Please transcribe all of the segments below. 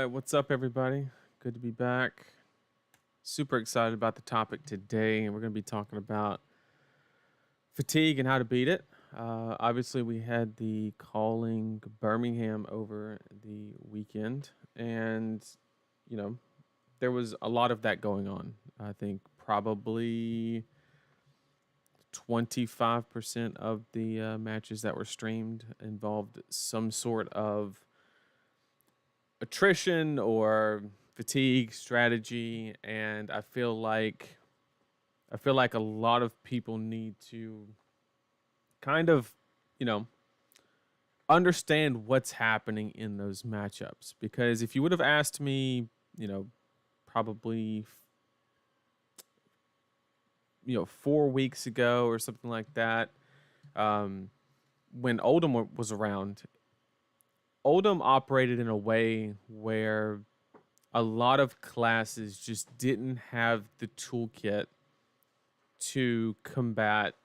what's up, everybody? Good to be back. Super excited about the topic today, and we're going to be talking about fatigue and how to beat it. Obviously, we had the calling Birmingham over the weekend, and you know, there was a lot of that going on. I think probably 25% of the matches that were streamed involved some sort of attrition or fatigue strategy, and I feel like a lot of people need to kind of, you know, understand what's happening in those matchups, because if you would have asked me, probably 4 weeks ago or something like that, um when Oldham was around, Oldham operated in a way where a lot of classes just didn't have the toolkit to combat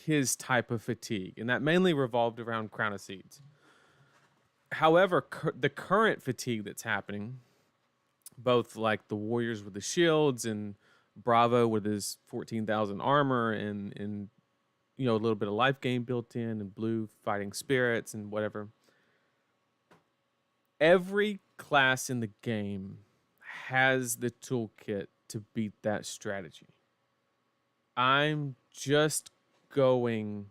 his type of fatigue, and that mainly revolved around Crown of Seeds. However, the current fatigue that's happening, both like the Warriors with the shields and Bravo with his 14,000 armor and a little bit of life gain built in, and Blue fighting spirits and whatever. Every class in the game has the toolkit to beat that strategy. I'm just going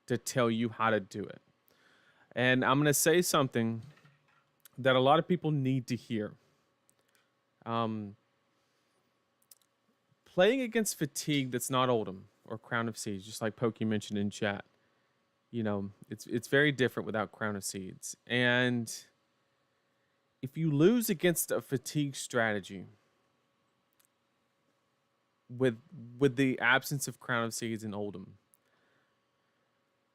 to tell you how to do it. And I'm going to say something that a lot of people need to hear. Playing against fatigue that's not Oldham or Crown of Seeds, just like Pokey mentioned in chat, it's very different without Crown of Seeds. And if you lose against a fatigue strategy with the absence of Crown of Seeds and Oldham,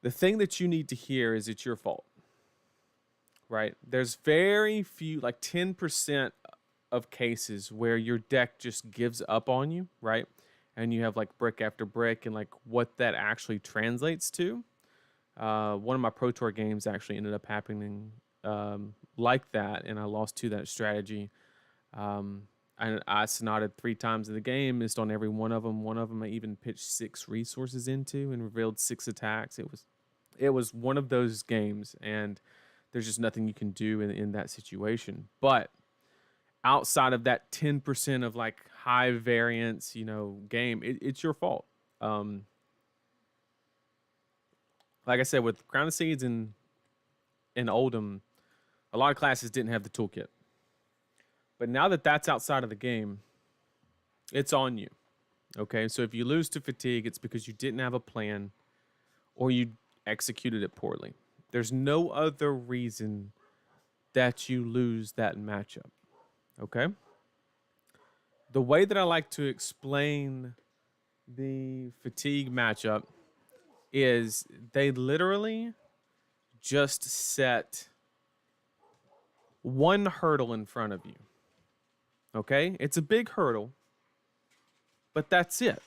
the thing that you need to hear is it's your fault, right? There's very few, like 10% of cases where your deck just gives up on you, right? And you have like brick after brick, and like what that actually translates to. One of my Pro Tour games actually ended up happening like that, and I lost to that strategy. I snotted 3 times in the game, missed on every one of them. One of them I even pitched 6 resources into and revealed 6 attacks. It was one of those games, and there's just nothing you can do in that situation. But outside of that 10% of like high variance, game, it's your fault. Like I said, with Crown of Seeds and Oldham, a lot of classes didn't have the toolkit. But now that that's outside of the game, it's on you. Okay, so if you lose to fatigue, it's because you didn't have a plan or you executed it poorly. There's no other reason that you lose that matchup. Okay? The way that I like to explain the fatigue matchup is they literally just set one hurdle in front of you. Okay? It's a big hurdle, but that's it.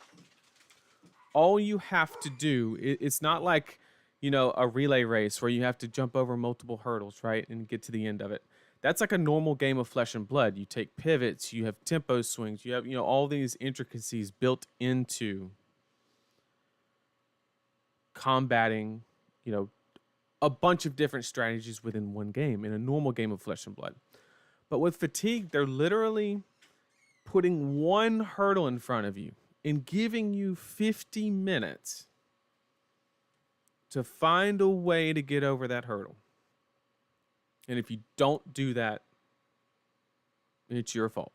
All you have to do, it's not like, a relay race where you have to jump over multiple hurdles, right? And get to the end of it. That's like a normal game of Flesh and Blood. You take pivots, you have tempo swings, you have, all these intricacies built into combating, a bunch of different strategies within one game in a normal game of Flesh and Blood. But with fatigue, they're literally putting one hurdle in front of you and giving you 50 minutes to find a way to get over that hurdle. And if you don't do that, it's your fault.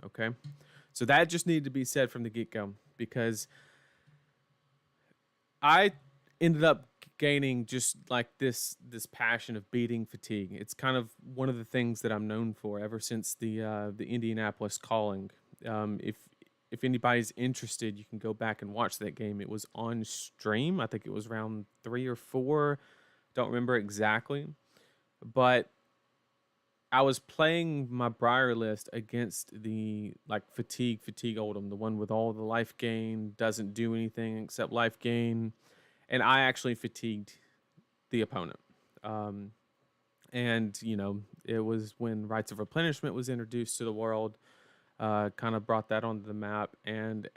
Okay? So that just needed to be said from the get-go, because I ended up gaining just like this passion of beating fatigue. It's kind of one of the things that I'm known for ever since the Indianapolis calling. If anybody's interested, you can go back and watch that game. It was on stream. I think it was round 3 or 4. Don't remember exactly. But I was playing my Briar list against the like fatigue Oldham, the one with all the life gain, doesn't do anything except life gain. And I actually fatigued the opponent. And, you know, it was when Rites of Replenishment was introduced to the world, kind of brought that onto the map. And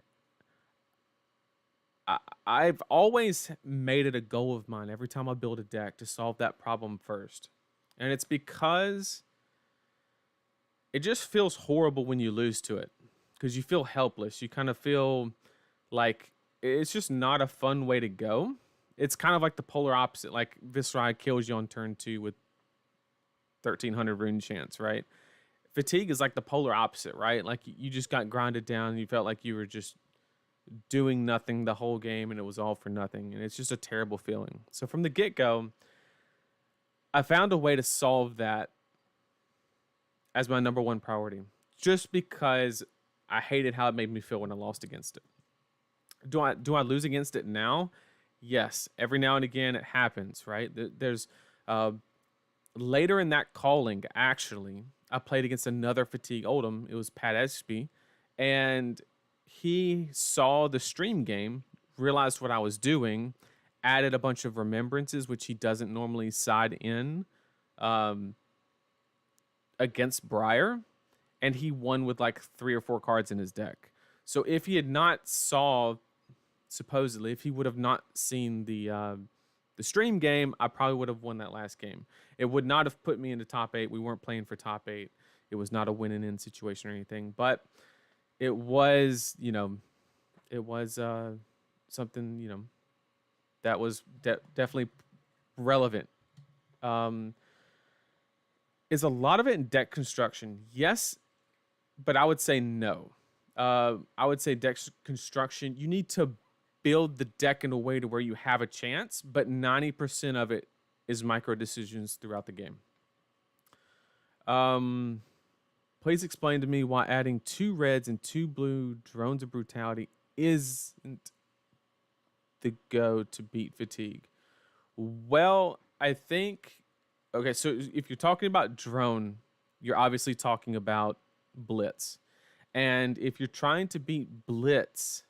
I've always made it a goal of mine every time I build a deck to solve that problem first. And it's because it just feels horrible when you lose to it, because you feel helpless. You kind of feel like it's just not a fun way to go. It's kind of like the polar opposite. Like Viscerai kills you on turn 2 with 1300 rune chance, right? Fatigue is like the polar opposite, right? Like you just got grinded down and you felt like you were just doing nothing the whole game and it was all for nothing. And it's just a terrible feeling. So from the get-go, I found a way to solve that as my number one priority, just because I hated how it made me feel when I lost against it. Do I lose against it now? Yes, every now and again it happens, right? There's later in that calling, actually, I played against another Fatigue Oldhim. It was Pat Espy, and he saw the stream game, realized what I was doing, added a bunch of remembrances, which he doesn't normally side in against Briar, and he won with like 3 or 4 cards in his deck. So if he had not saw, supposedly, if he would have not seen the stream game, I probably would have won that last game. It would not have put me into top 8. We weren't playing for top 8. It was not a win and in situation or anything, but it was, you know, it was something, you know, that was definitely relevant. Is a lot of it in deck construction? Yes, but I would say no. I would say deck construction, you need to build the deck in a way to where you have a chance, but 90% of it is micro decisions throughout the game. Please explain to me why adding 2 reds and 2 blue drones of brutality isn't the go to beat fatigue. Well, I think, okay, so if you're talking about drone, you're obviously talking about Blitz. And if you're trying to beat Blitz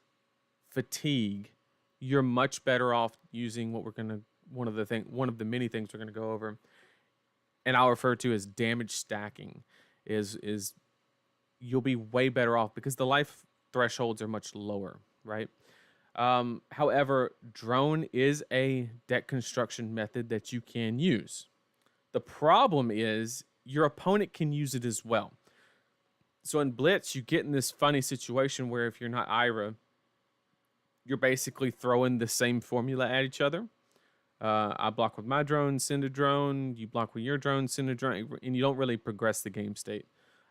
fatigue, you're much better off using what we're gonna one of the many things we're gonna go over, and I'll refer to as damage stacking. Is you'll be way better off because the life thresholds are much lower, right? However, drone is a deck construction method that you can use. The problem is your opponent can use it as well. So in Blitz, you get in this funny situation where if you're not Ira, you're basically throwing the same formula at each other. I block with my drone, send a drone. You block with your drone, send a drone. And you don't really progress the game state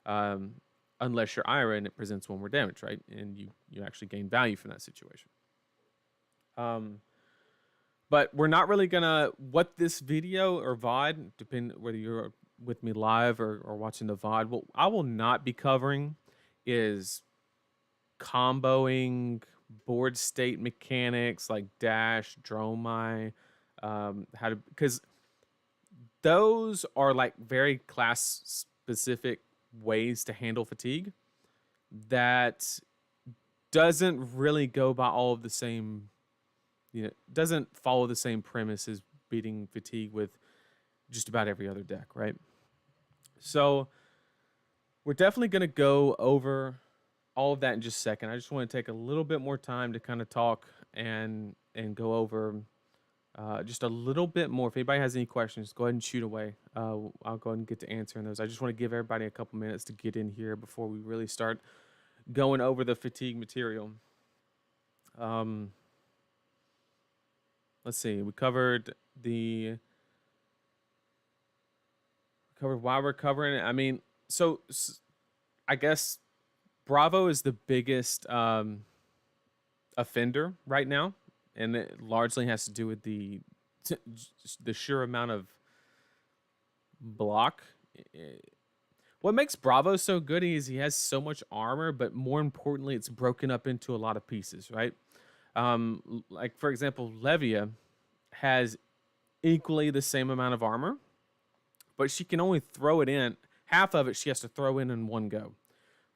unless you're Ira and it presents 1 more damage, right? And you actually gain value from that situation. But we're not really gonna, what this video or VOD, depending whether you're with me live or watching the VOD, what I will not be covering is comboing, board state mechanics like dash, dromai, how to, because those are like very class specific ways to handle fatigue that doesn't really go by all of the same, you know, doesn't follow the same premise as beating fatigue with just about every other deck, right? So we're definitely going to go over all of that in just a second. I just want to take a little bit more time to kind of talk and go over just a little bit more. If anybody has any questions, go ahead and shoot away. I'll go ahead and get to answering those. I just want to give everybody a couple minutes to get in here before we really start going over the fatigue material. Let's see. We covered why we're covering it. I mean, so I guess Bravo is the biggest offender right now, and it largely has to do with the sheer amount of block. What makes Bravo so good is he has so much armor, but more importantly, it's broken up into a lot of pieces, right? Like, for example, Levia has equally the same amount of armor, but she can only throw it in. Half of it she has to throw in one go,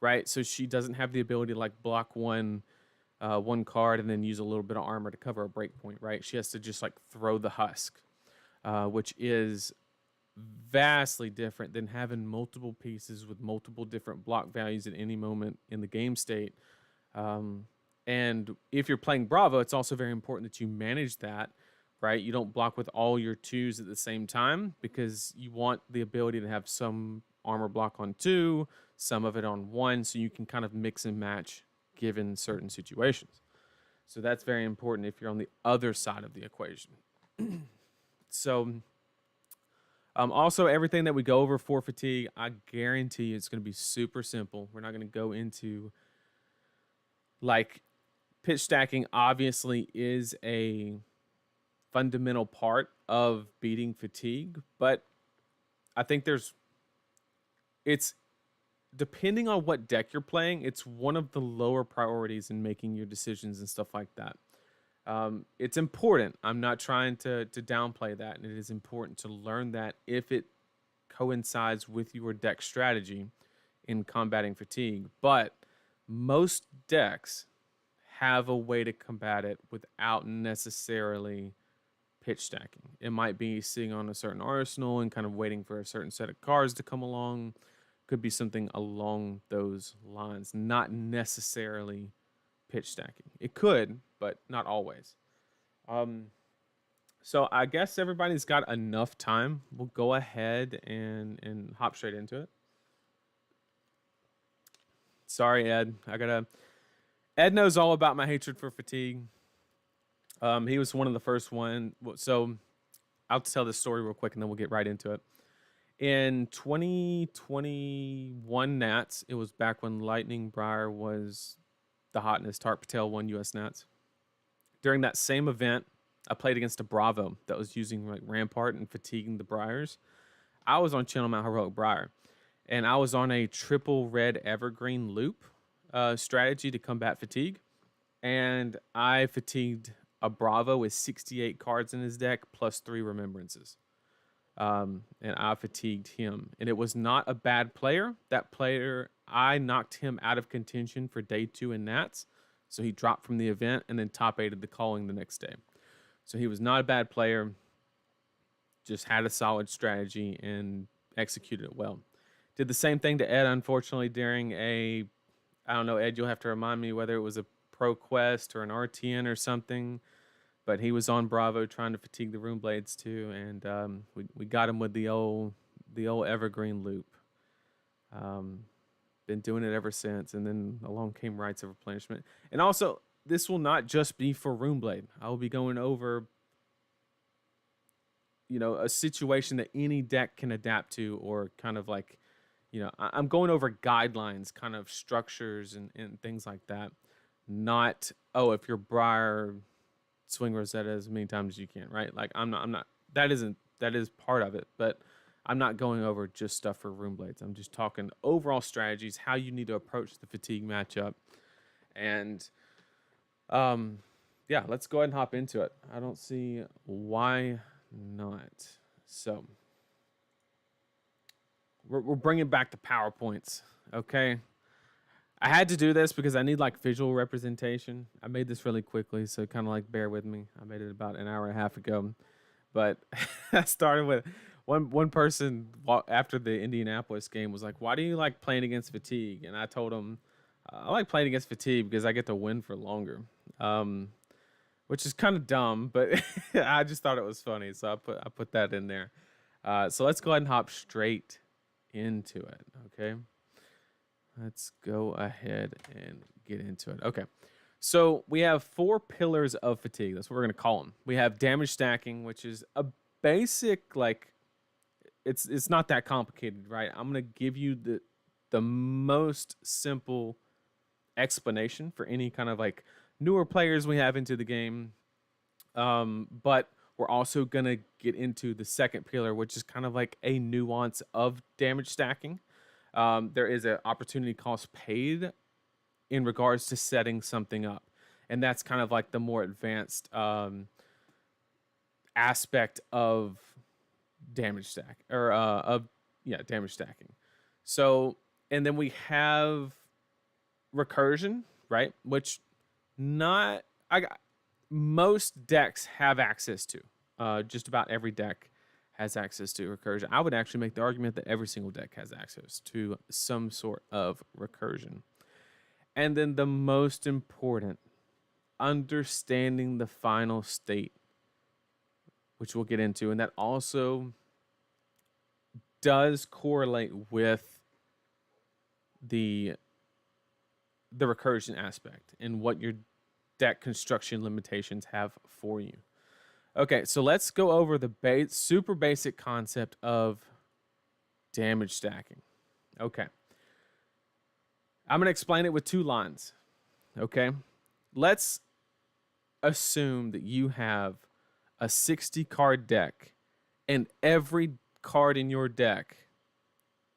right? So she doesn't have the ability to like block one card and then use a little bit of armor to cover a break point, right? She has to just like throw the husk, which is vastly different than having multiple pieces with multiple different block values at any moment in the game state. And if you're playing Bravo, it's also very important that you manage that, right? You don't block with all your 2s at the same time, because you want the ability to have some armor block on 2, some of it on 1, so you can kind of mix and match given certain situations. So that's very important if you're on the other side of the equation. So also, everything that we go over for fatigue, I guarantee you it's going to be super simple. We're not going to go into, like, pitch stacking obviously is a fundamental part of beating fatigue, but I think it's depending on what deck you're playing, it's one of the lower priorities in making your decisions and stuff like that. It's important. I'm not trying to downplay that, and it is important to learn that if it coincides with your deck strategy in combating fatigue. But most decks have a way to combat it without necessarily pitch stacking. It might be sitting on a certain arsenal and kind of waiting for a certain set of cards to come along. Could be something along those lines, not necessarily pitch stacking. It could, but not always. So I guess everybody's got enough time. We'll go ahead and hop straight into it. Sorry, Ed. Ed knows all about my hatred for fatigue. He was one of the first one. So I'll tell this story real quick and then we'll get right into it. In 2021 Nats, it was back when Lightning Briar was the hotness. Tart Patel won US Nats. During that same event, I played against a Bravo that was using like Rampart and fatiguing the Briars. I was on Channel Mount Heroic Briar, and I was on a triple red evergreen loop strategy to combat fatigue. And I fatigued a Bravo with 68 cards in his deck plus 3 remembrances. And I fatigued him. And it was not a bad player. That player, I knocked him out of contention for day 2 in Nats. So he dropped from the event and then top 8'd the calling the next day. So he was not a bad player. Just had a solid strategy and executed it well. Did the same thing to Ed, unfortunately, during I don't know, Ed, you'll have to remind me whether it was a Pro Quest or an RTN or something. But he was on Bravo trying to fatigue the Rune Blades too, and we got him with the old evergreen loop. Been doing it ever since, and then along came Rites of Replenishment. And also, this will not just be for Runeblade. I will be going over, a situation that any deck can adapt to, or kind of like, I'm going over guidelines, kind of structures and things like that. Not, if you're Briar, swing Rosetta as many times as you can, right? Like I'm not that is part of it, but I'm not going over just stuff for Runeblades. I'm just talking overall strategies, how you need to approach the fatigue matchup. And yeah, let's go ahead and hop into it. I don't see why not. So we're bringing back the PowerPoints, okay? I had to do this because I need like visual representation. I made this really quickly, so kind of like bear with me. I made it about an hour and a half ago, but I started with one person after the Indianapolis game was like, "Why do you like playing against fatigue?" And I told him, "I like playing against fatigue because I get to win for longer," which is kind of dumb, but I just thought it was funny, so I put that in there. So let's go ahead and hop straight into it, okay? Let's go ahead and get into it. Okay. So we have 4 pillars of fatigue. That's what we're going to call them. We have damage stacking, which is a basic, like, it's not that complicated, right? I'm going to give you the most simple explanation for any kind of like newer players we have into the game. But we're also going to get into the second pillar, which is kind of like a nuance of damage stacking. There is an opportunity cost paid in regards to setting something up. And that's kind of like the more advanced aspect of damage stack or damage stacking. So, and then we have recursion, right? Which most decks have access to. Just about every deck has access to recursion. I would actually make the argument that every single deck has access to some sort of recursion. And then the most important, understanding the final state, which we'll get into, and that also does correlate with the recursion aspect and what your deck construction limitations have for you. Okay, so let's go over the super basic concept of damage stacking. Okay. I'm going to explain it with 2 lines. Okay. Let's assume that you have a 60 card deck and every card in your deck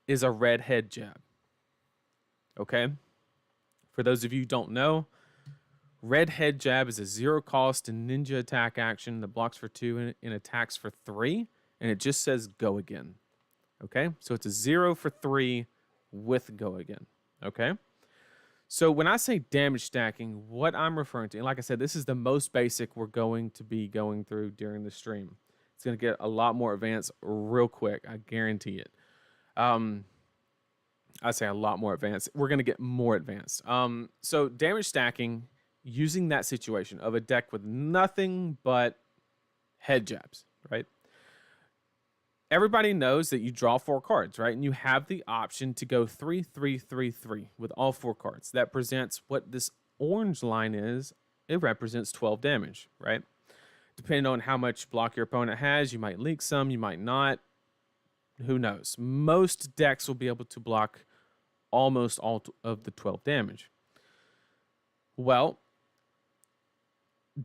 is a red head jab. Okay. For those of you who don't know, red head jab is a 0 cost and ninja attack action that blocks for 2 and attacks for 3. And it just says go again. Okay. So it's a 0 for 3 with go again. Okay. So when I say damage stacking, what I'm referring to, and like I said, this is the most basic we're going to be going through during the stream. It's going to get a lot more advanced real quick. I guarantee it. I say a lot more advanced. We're going to get more advanced. So damage stacking, using that situation of a deck with nothing but head jabs, right? Everybody knows that you draw 4 cards, right? And you have the option to go 3, 3, 3, 3 with all 4 cards. That presents what this orange line is. It represents 12 damage, right? Depending on how much block your opponent has, you might leak some, you might not. Who knows? Most decks will be able to block almost all of the 12 damage. Well,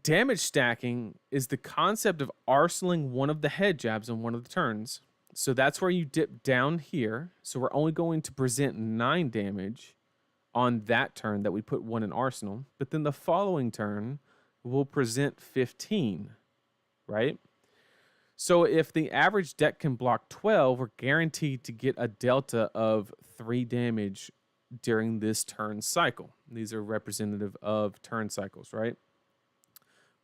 damage stacking is the concept of arsenaling one of the head jabs on one of the turns. So that's where you dip down here. So we're only going to present 9 damage on that turn that we put 1 in arsenal. But then the following turn, we'll present 15, right? So if the average deck can block 12, we're guaranteed to get a delta of 3 damage during this turn cycle. These are representative of turn cycles, right?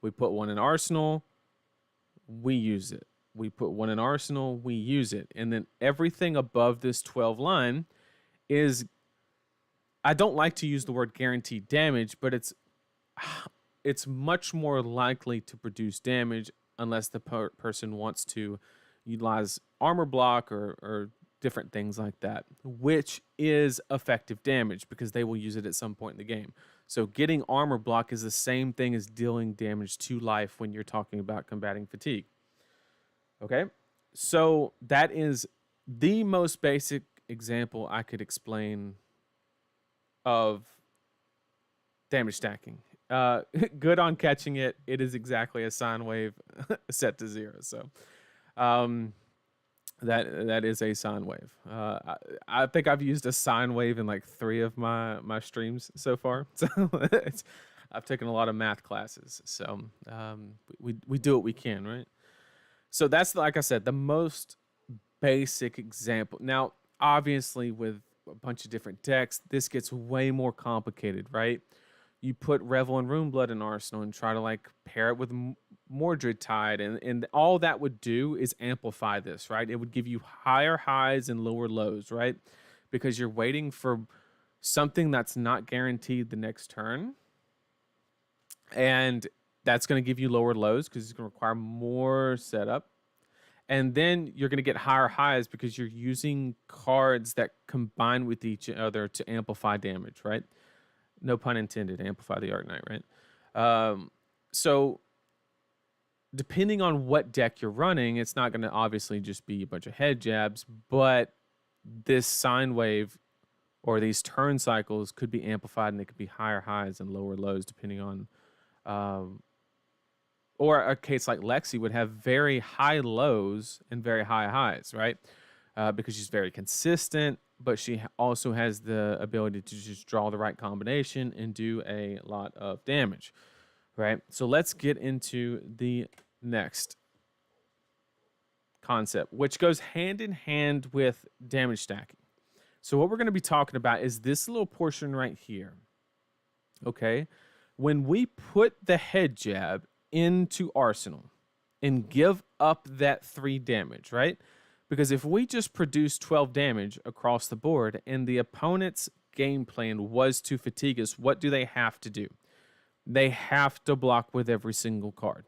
We put 1 in arsenal, we use it. We put 1 in arsenal, we use it. And then everything above this 12 line is, I don't like to use the word guaranteed damage, but it's much more likely to produce damage unless the person wants to utilize armor block or different things like that, which is effective damage because they will use it at some point in the game. So getting armor block is the same thing as dealing damage to life when you're talking about combating fatigue. Okay? So that is the most basic example I could explain of damage stacking. Good on catching it. It is exactly a sine wave set to 0. So that is a sine wave. I think I've used a sine wave in like 3 of my streams so far. So I've taken a lot of math classes. So we do what we can, right? So that's, like I said, the most basic example. Now, obviously, with a bunch of different decks, this gets way more complicated, right? You put Revel and Runeblood in Arsenal and try to like pair it with Mordred Tide, and all that would do is amplify this, right? It would give you higher highs and lower lows, right? Because you're waiting for something that's not guaranteed the next turn, and that's going to give you lower lows because it's going to require more setup. And then you're going to get higher highs because you're using cards that combine with each other to amplify damage, right? No pun intended, amplify the Arc Knight, right? So depending on what deck you're running, it's not going to obviously just be a bunch of head jabs, but this sine wave or these turn cycles could be amplified and they could be higher highs and lower lows depending on... or a case like Lexi would have very high lows and very high highs, right? Because she's very consistent, but she also has the ability to just draw the right combination and do a lot of damage, right? So let's get into the next concept, which goes hand in hand with damage stacking. So what we're going to be talking about is this little portion right here, okay? When we put the head jab into Arsenal and give up that 3 damage, right? Because if we just produce 12 damage across the board and the opponent's game plan was to fatigue us, what do they have to do? They have to block with every single card,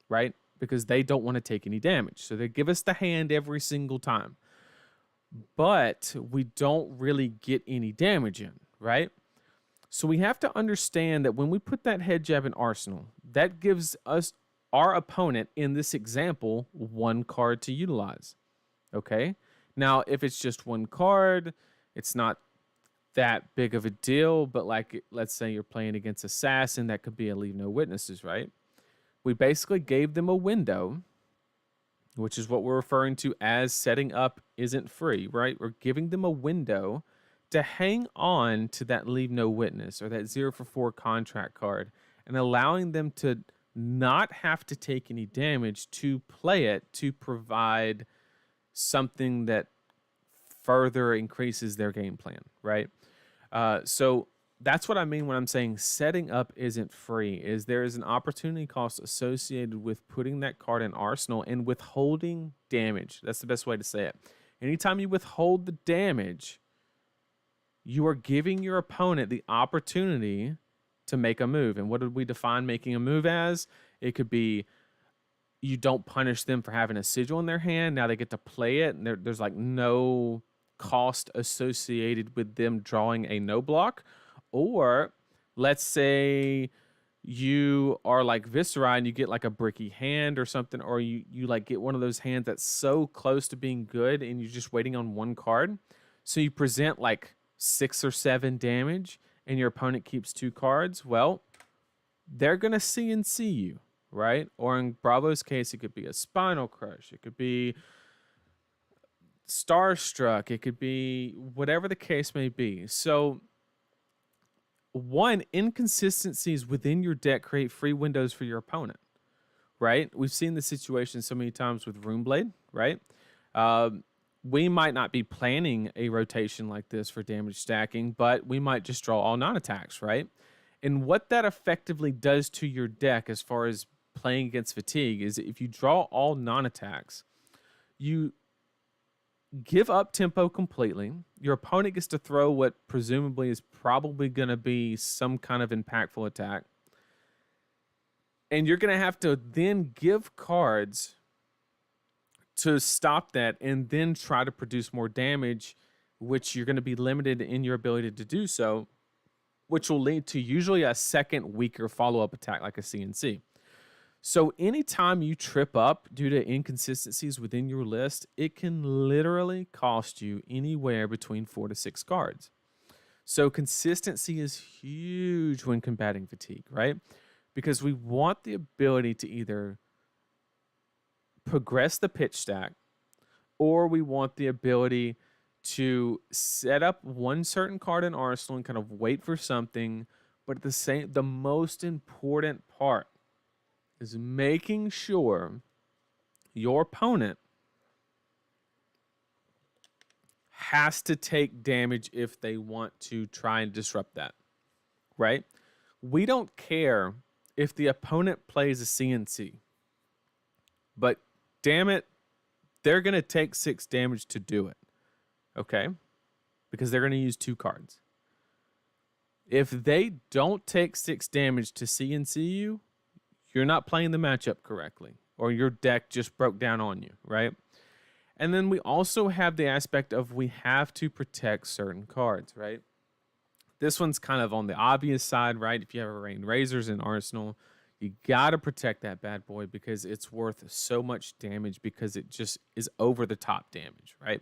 right? Because they don't want to take any damage. So they give us the hand every single time. But we don't really get any damage in, right? So we have to understand that when we put that head jab in arsenal, that gives us, our opponent in this example, 1 card to utilize. Okay? Now, if it's just 1 card, it's not that big of a deal, but like, let's say you're playing against Assassin, that could be a Leave No Witnesses, right? We basically gave them a window, which is what we're referring to as setting up isn't free, right? We're giving them a window to hang on to that Leave No Witness or that 0 for 4 contract card and allowing them to not have to take any damage to play it to provide something that further increases their game plan, right? So that's what I mean when I'm saying setting up isn't free, is there is an opportunity cost associated with putting that card in arsenal and withholding damage. That's the best way to say it. Anytime you withhold the damage, you are giving your opponent the opportunity to make a move. And what did we define making a move as? It could be you don't punish them for having a sigil in their hand. Now they get to play it, and there's like no cost associated with them drawing a no block. Or let's say you are like Viscera and you get like a bricky hand or something, or you like get one of those hands that's so close to being good and you're just waiting on 1 card. So you present like 6 or 7 damage and your opponent keeps 2 cards. Well, they're going to CNC you, right? Or in Bravo's case, it could be a Spinal Crush. It could be Starstruck. It could be whatever the case may be. So, 1, inconsistencies within your deck create free windows for your opponent, right? We've seen the situation so many times with Runeblade, right? We might not be planning a rotation like this for damage stacking, but we might just draw all non-attacks, right? And what that effectively does to your deck as far as playing against fatigue is if you draw all non-attacks, you give up tempo completely. Your opponent gets to throw what presumably is probably going to be some kind of impactful attack. And you're going to have to then give cards to stop that and then try to produce more damage, which you're going to be limited in your ability to do so, which will lead to usually a second weaker follow-up attack like a CNC. So anytime you trip up due to inconsistencies within your list, it can literally cost you anywhere between 4 to 6 cards. So consistency is huge when combating fatigue, right? Because we want the ability to either progress the pitch stack, or we want the ability to set up one certain card in Arsenal and kind of wait for something. But the most important part is making sure your opponent has to take damage if they want to try and disrupt that, right? We don't care if the opponent plays a CNC, but damn it, they're going to take 6 damage to do it, okay? Because they're going to use 2 cards. If they don't take 6 damage to CNC you, you're not playing the matchup correctly, or your deck just broke down on you, right? And then we also have the aspect of we have to protect certain cards, right? This one's kind of on the obvious side, right? If you have a Rain Razors in Arsenal, you got to protect that bad boy because it's worth so much damage because it just is over the top damage, right?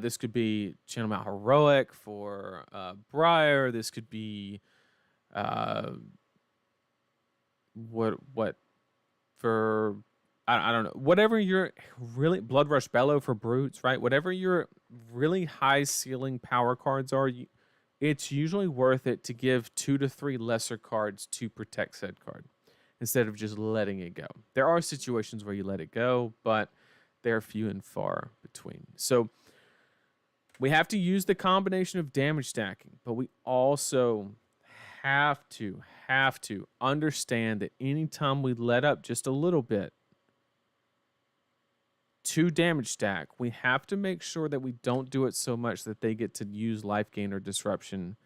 This could be Channel Mount Heroic for Briar. This could be what for I don't know, whatever your really Blood Rush Bellow for Brutes, right? Whatever your really high ceiling power cards are, it's usually worth it to give 2 to 3 lesser cards to protect said card instead of just letting it go. There are situations where you let it go, but they're few and far between. So we have to use the combination of damage stacking, but we also have to understand that anytime we let up just a little bit, 2 damage stack, we have to make sure that we don't do it so much that they get to use life gain or disruption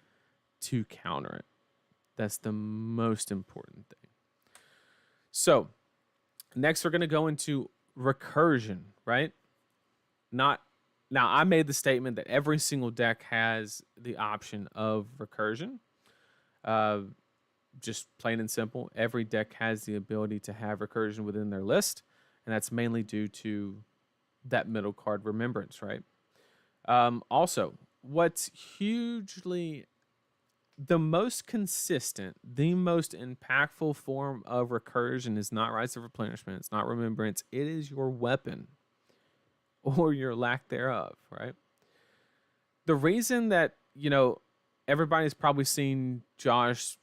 to counter it. That's the most important thing. So next we're going to go into recursion, right? Now I made the statement that every single deck has the option of recursion. Just plain and simple, every deck has the ability to have recursion within their list, and that's mainly due to that middle card Remembrance, right? Also, what's hugely the most consistent, the most impactful form of recursion is not Rites of Replenishment, it's not Remembrance, it is your weapon or your lack thereof, right? The reason that, everybody's probably seen Josh,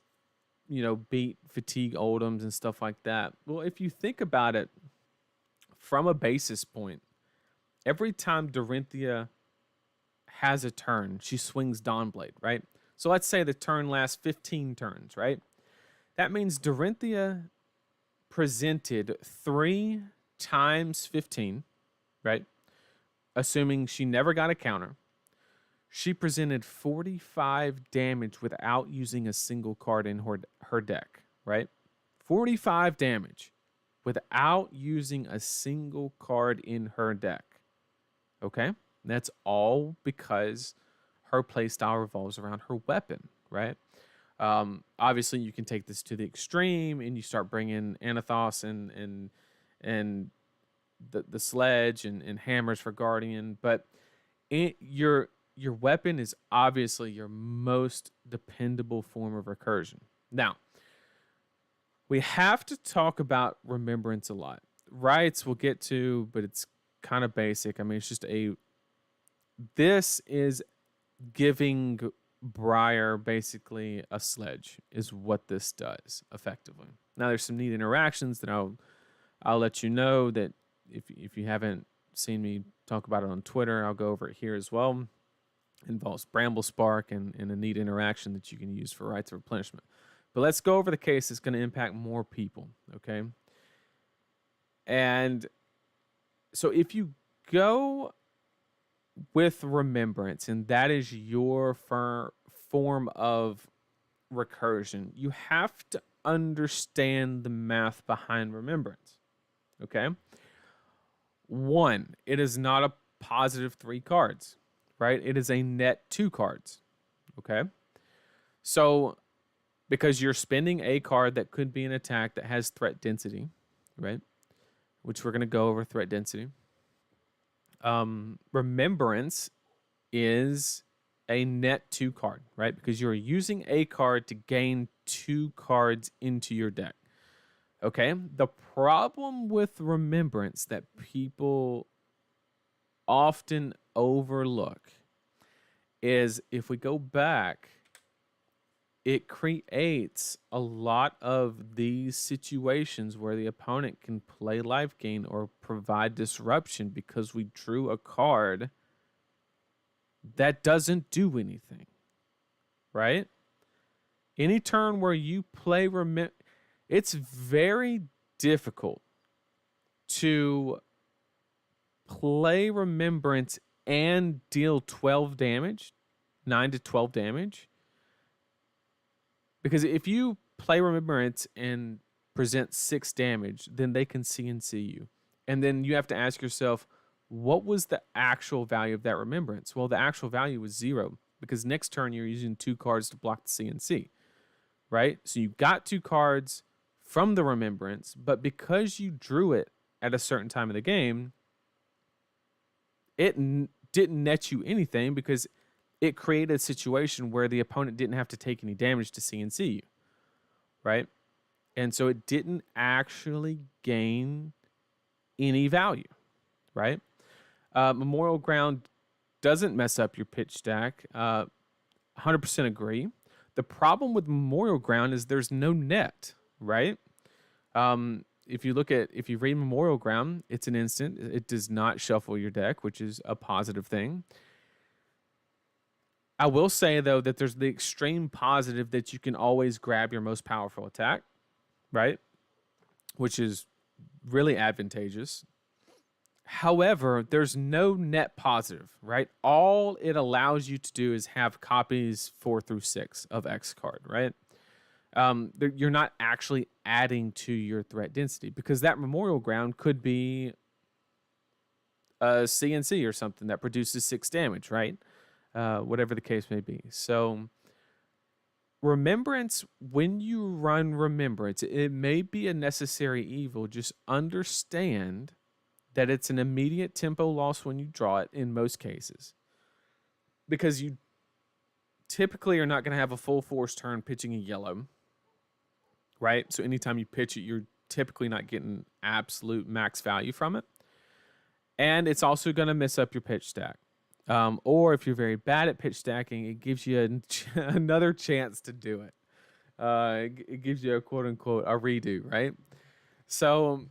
beat fatigue Oldhams and stuff like that. Well, if you think about it from a basis point, every time Dorinthia has a turn, she swings Dawnblade, right? So let's say the turn lasts 15 turns, right? That means Dorinthia presented 3 times 15, right? Assuming she never got a counter. She presented 45 damage without using a single card in her deck, right? 45 damage without using a single card in her deck. Okay? That's all because her playstyle revolves around her weapon, right? Obviously, you can take this to the extreme and you start bringing Anathos and the sledge and hammers for Guardian, but your weapon is obviously your most dependable form of recursion. Now, we have to talk about Remembrance a lot. Rights we'll get to, but it's kind of basic. I mean, it's just this is giving Briar basically a sledge is what this does effectively. Now, there's some neat interactions that I'll let you know that if you haven't seen me talk about it on Twitter, I'll go over it here as well. Involves Bramble Spark and a neat interaction that you can use for Rites of Replenishment. But let's go over the case that's going to impact more people, okay? And so if you go with Remembrance, and that is your form of recursion, you have to understand the math behind Remembrance, okay? 1, it is not a positive 3 cards. Right? It is a net 2 cards. Okay? So, because you're spending a card that could be an attack that has threat density, right? Which we're going to go over threat density. Remembrance is a net 2 card, right? Because you're using a card to gain 2 cards into your deck. Okay? The problem with Remembrance that people often overlook is if we go back, it creates a lot of these situations where the opponent can play life gain or provide disruption because we drew a card that doesn't do anything, right? Any turn where you play it's very difficult to play Remembrance and deal 12 damage, 9 to 12 damage. Because if you play Remembrance and present 6 damage, then they can CNC you. And then you have to ask yourself, what was the actual value of that Remembrance? Well, the actual value was 0 because next turn you're using 2 cards to block the CNC, right? So you got 2 cards from the Remembrance, but because you drew it at a certain time of the game, it didn't net you anything because it created a situation where the opponent didn't have to take any damage to CNC you, right? And so it didn't actually gain any value, right? Memorial Ground doesn't mess up your pitch stack. 100% agree. The problem with Memorial Ground is there's no net, right? If you read Memorial Ground, it's an instant. It does not shuffle your deck, which is a positive thing. I will say, though, that there's the extreme positive that you can always grab your most powerful attack, right? Which is really advantageous. However, there's no net positive, right? All it allows you to do is have copies 4 through 6 of X card, right? You're not actually adding to your threat density because that memorial ground could be a CNC or something that produces 6 damage, right? Whatever the case may be. So remembrance, when you run remembrance, it may be a necessary evil. Just understand that it's an immediate tempo loss when you draw it in most cases. Because you typically are not going to have a full force turn pitching a yellow, right? So anytime you pitch it, you're typically not getting absolute max value from it. And it's also going to mess up your pitch stack. Or if you're very bad at pitch stacking, it gives you another chance to do it. It gives you a quote unquote a redo, right? So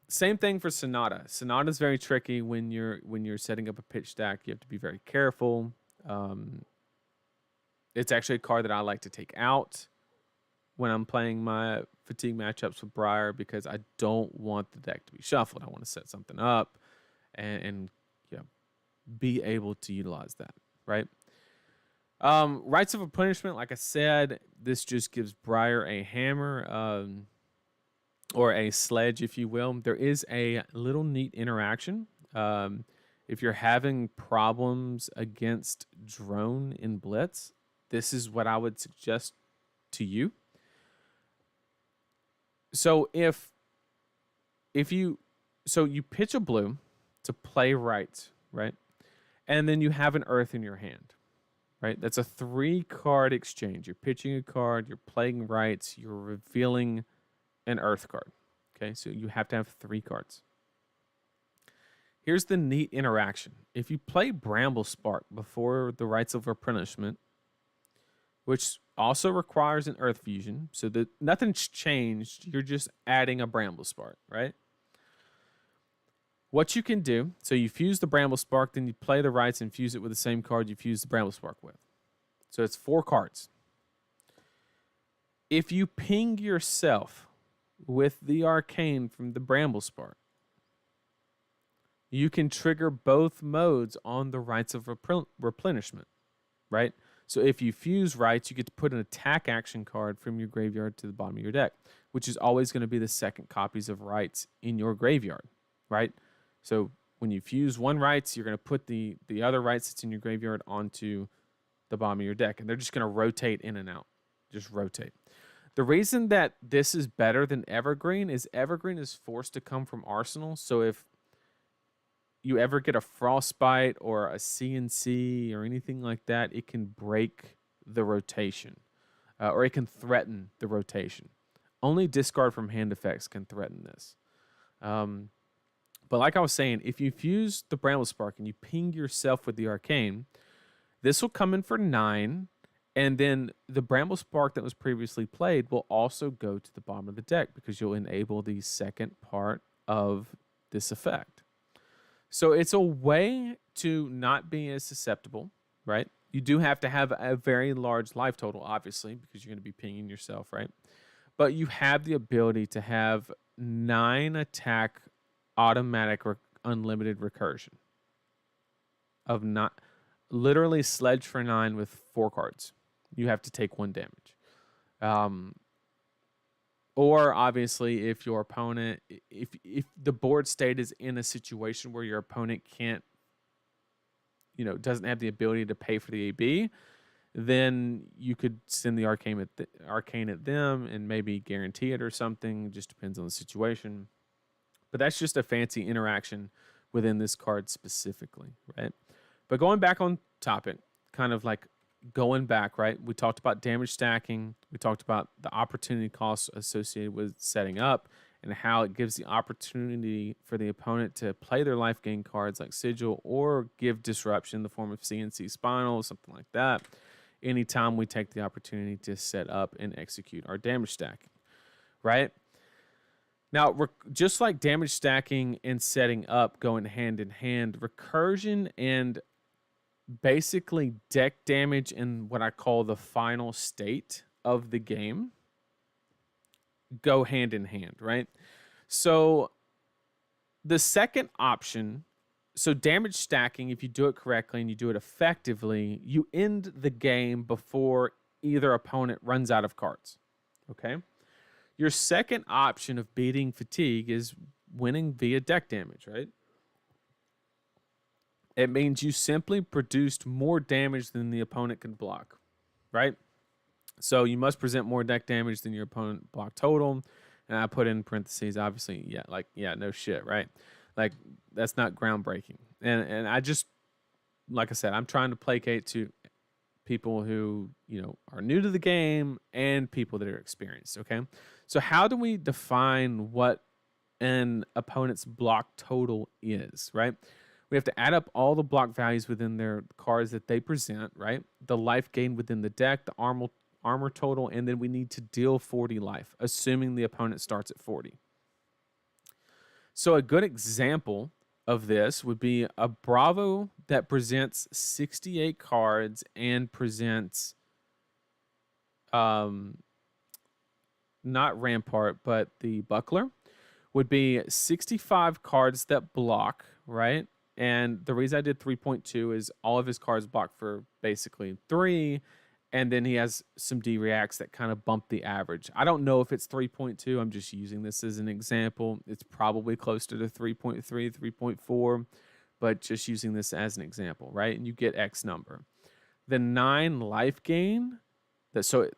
same thing for Sonata. Sonata is very tricky when you're setting up a pitch stack. You have to be very careful. It's actually a card that I like to take out when I'm playing my fatigue matchups with Briar because I don't want the deck to be shuffled. I want to set something up and be able to utilize that, right? Rites of Replenishment, like I said, this just gives Briar a hammer or a sledge, if you will. There is a little neat interaction. If you're having problems against drone in Blitz, this is what I would suggest to you. So you pitch a blue to play rights, right? And then you have an earth in your hand, right? That's a 3-card exchange. You're pitching a card, you're playing rights, you're revealing an earth card. Okay, so you have to have 3 cards. Here's the neat interaction. If you play Bramble Spark before the Rites of Replenishment, which also requires an Earth Fusion, so that nothing's changed, you're just adding a Bramble Spark, right? What you can do, so you fuse the Bramble Spark, then you play the rights and fuse it with the same card you fuse the Bramble Spark with. So it's 4 cards. If you ping yourself with the Arcane from the Bramble Spark, you can trigger both modes on the Rites of Replenishment, right? So if you fuse rights, you get to put an attack action card from your graveyard to the bottom of your deck, which is always going to be the second copies of rights in your graveyard, right? So when you fuse one rights, you're going to put the other rights that's in your graveyard onto the bottom of your deck, and they're just going to rotate in and out, just rotate. The reason that this is better than Evergreen is Evergreen is forced to come from Arsenal. So if you ever get a Frostbite or a CNC or anything like that, it can break the rotation or it can threaten the rotation. Only discard from hand effects can threaten this. But like I was saying, if you fuse the Bramble Spark and you ping yourself with the Arcane, this will come in for 9. And then the Bramble Spark that was previously played will also go to the bottom of the deck because you'll enable the second part of this effect. So it's a way to not be as susceptible, right? You do have to have a very large life total, obviously, because you're going to be pinging yourself, right? But you have the ability to have 9 attack automatic unlimited recursion of not literally sledge for 9 with 4 cards. You have to take 1 damage. Or obviously, if your opponent, if the board state is in a situation where your opponent can't, doesn't have the ability to pay for the AB, then you could send the arcane at them and maybe guarantee it or something. It just depends on the situation. But that's just a fancy interaction within this card specifically, right? But going back on topic, kind of like going back, right? We talked about damage stacking. We talked about the opportunity costs associated with setting up and how it gives the opportunity for the opponent to play their life gain cards like Sigil or give disruption in the form of CNC Spinal, something like that, anytime we take the opportunity to set up and execute our damage stacking, right? Now, just like damage stacking and setting up going hand in hand, recursion and basically deck damage in what I call the final state of the game go hand in hand, right? So The second option, so damage stacking, if you do it correctly and you do it effectively, you end the game before either opponent runs out of cards. Okay? Your second option of beating fatigue is winning via deck damage, right? It means you simply produced more damage than the opponent can block, right? So you must present more deck damage than your opponent block total. And I put in parentheses, obviously, no shit, right? Like, that's not groundbreaking. And I just, like I said, I'm trying to placate to people who, are new to the game and people that are experienced, okay? So how do we define what an opponent's block total is, right? We have to add up all the block values within their cards that they present, right? The life gain within the deck, the armor total, and then we need to deal 40 life, assuming the opponent starts at 40. So a good example of this would be a Bravo that presents 68 cards and presents not Rampart, but the Buckler would be 65 cards that block, right? And the reason I did 3.2 is all of his cards block for basically 3, and then he has some D-reacts that kind of bump the average. I don't know if it's 3.2. I'm just using this as an example. It's probably closer to 3.3, 3.4, but just using this as an example, right? And you get X number. The 9 life gain, so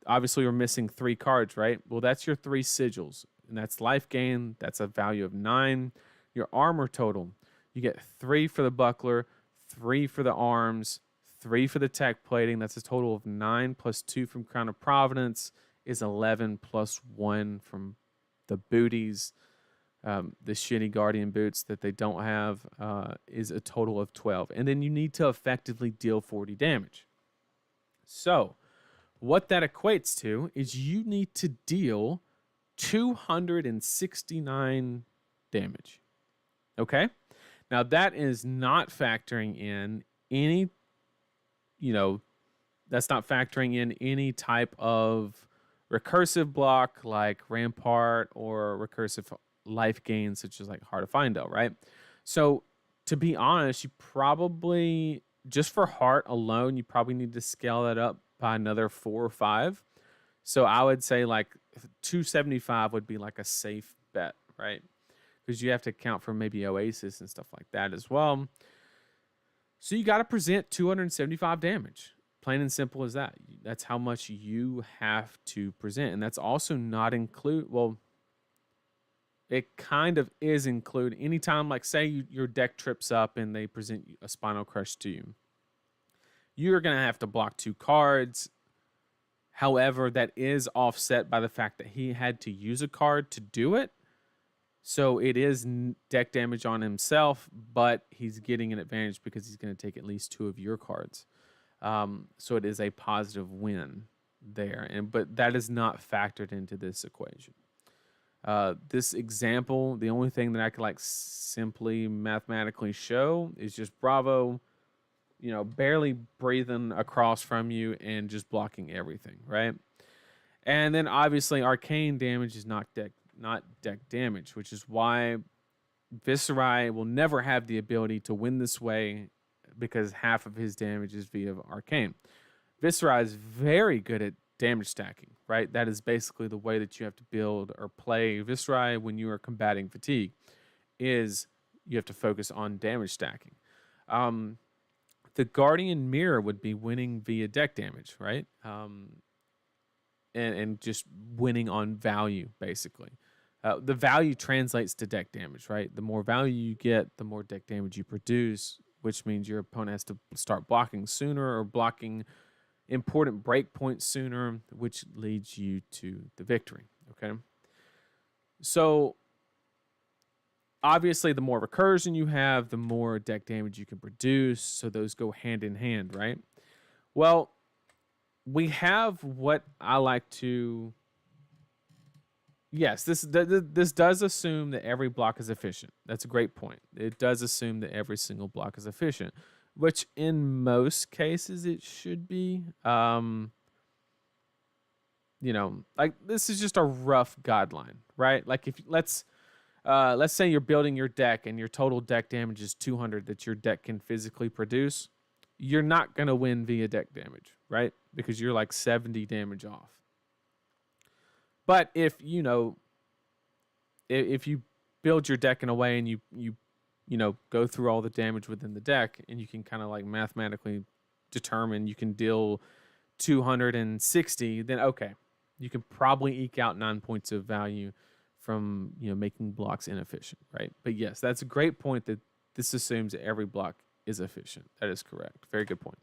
obviously we're missing 3 cards, right? Well, that's your 3 sigils, and that's life gain. That's a value of 9. Your armor total, you get 3 for the buckler, 3 for the arms, 3 for the tech plating. That's a total of 9 plus 2 from Crown of Providence is 11 plus 1 from the booties. The shitty Guardian boots that they don't have is a total of 12. And then you need to effectively deal 40 damage. So what that equates to is you need to deal 269 damage. Okay? Now that is not factoring in any, that's not factoring in any type of recursive block like Rampart or recursive life gains such as like Heart of Findel, right? So to be honest, you probably, just for Heart alone, you probably need to scale that up by another 4 or 5. So I would say like 275 would be like a safe bet, right? Because you have to account for maybe Oasis and stuff like that as well. So you got to present 275 damage. Plain and simple as that. That's how much you have to present. And that's also not include, well, it kind of is include anytime, like say your deck trips up and they present a Spinal Crush to you. You're going to have to block 2 cards. However, that is offset by the fact that he had to use a card to do it. So it is deck damage on himself, but he's getting an advantage because he's going to take at least 2 of your cards. So it is a positive win there, but that is not factored into this equation. This example, the only thing that I could like simply mathematically show is just Bravo, barely breathing across from you and just blocking everything, right? And then obviously arcane damage is not deck damage, which is why Viserai will never have the ability to win this way because half of his damage is via arcane. Viserai is very good at damage stacking, right? That is basically the way that you have to build or play Viserai when you are combating fatigue, is you have to focus on damage stacking. The Guardian Mirror would be winning via deck damage, right? And just winning on value, basically. The value translates to deck damage, right? The more value you get, the more deck damage you produce, which means your opponent has to start blocking sooner or blocking important breakpoints sooner, which leads you to the victory, okay? So, obviously, the more recursion you have, the more deck damage you can produce, so those go hand in hand, right? Well, we have what I like to... Yes, this does assume that every block is efficient. That's a great point. It does assume that every single block is efficient, which in most cases it should be. Like this is just a rough guideline, right? Like let's let's say you're building your deck and your total deck damage is 200 that your deck can physically produce. You're not going to win via deck damage, right? Because you're like 70 damage off. But if you build your deck in a way and you go through all the damage within the deck, and you can kind of like mathematically determine you can deal 260, then okay, you can probably eke out 9 points of value from making blocks inefficient, right? But yes, that's a great point that this assumes that every block is efficient. That is correct. Very good point.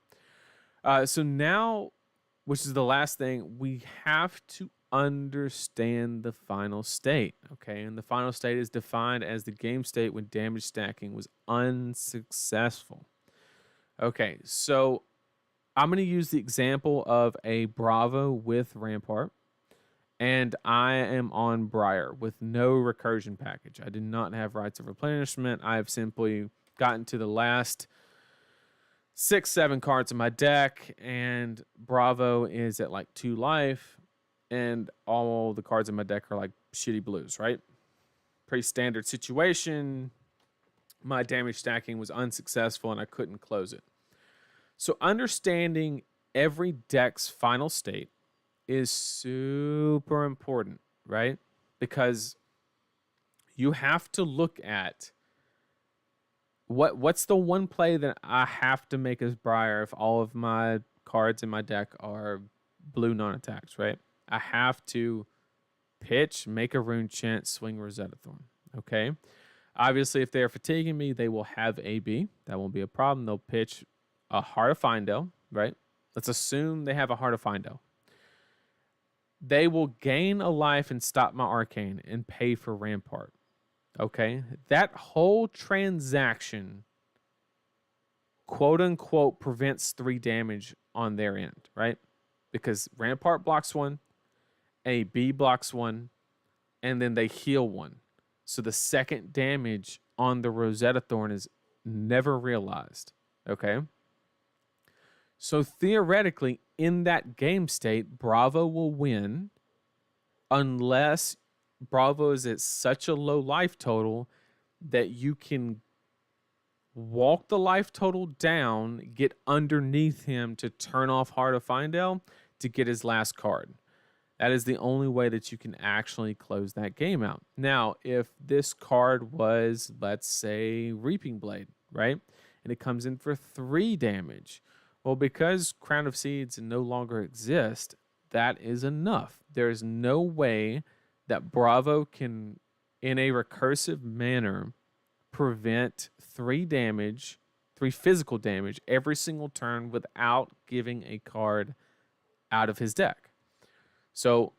So now, which is the last thing, we have to understand the final state, okay? And the final state is defined as the game state when damage stacking was unsuccessful. Okay, so I'm going to use the example of a Bravo with Rampart, and I am on Briar with no recursion package. I do not have rights of replenishment. I have simply gotten to the last 6-7 cards in my deck, and Bravo is at like 2 life, and all the cards in my deck are like shitty blues, right? Pretty standard situation. My damage stacking was unsuccessful and I couldn't close it. So understanding every deck's final state is super important, right? Because you have to look at what's the one play that I have to make as Briar if all of my cards in my deck are blue non-attacks, right? I have to pitch, make a Rune Chant, swing Rosetta Thorn, okay? Obviously, if they're fatiguing me, they will have AB. That won't be a problem. They'll pitch a Heart of Findel, right? Let's assume they have a Heart of Findel. They will gain a life and stop my Arcane and pay for Rampart, okay? That whole transaction, quote unquote, prevents 3 damage on their end, right? Because Rampart blocks 1, AB blocks 1, and then they heal 1. So the second damage on the Rosetta Thorn is never realized, okay? So theoretically, in that game state, Bravo will win unless Bravo is at such a low life total that you can walk the life total down, get underneath him to turn off Heart of Findel to get his last card. That is the only way that you can actually close that game out. Now, if this card was, let's say, Reaping Blade, right? And it comes in for 3 damage. Well, because Crown of Seeds no longer exist, that is enough. There is no way that Bravo can, in a recursive manner, prevent 3 damage, 3 physical damage every single turn without giving a card out of his deck. So,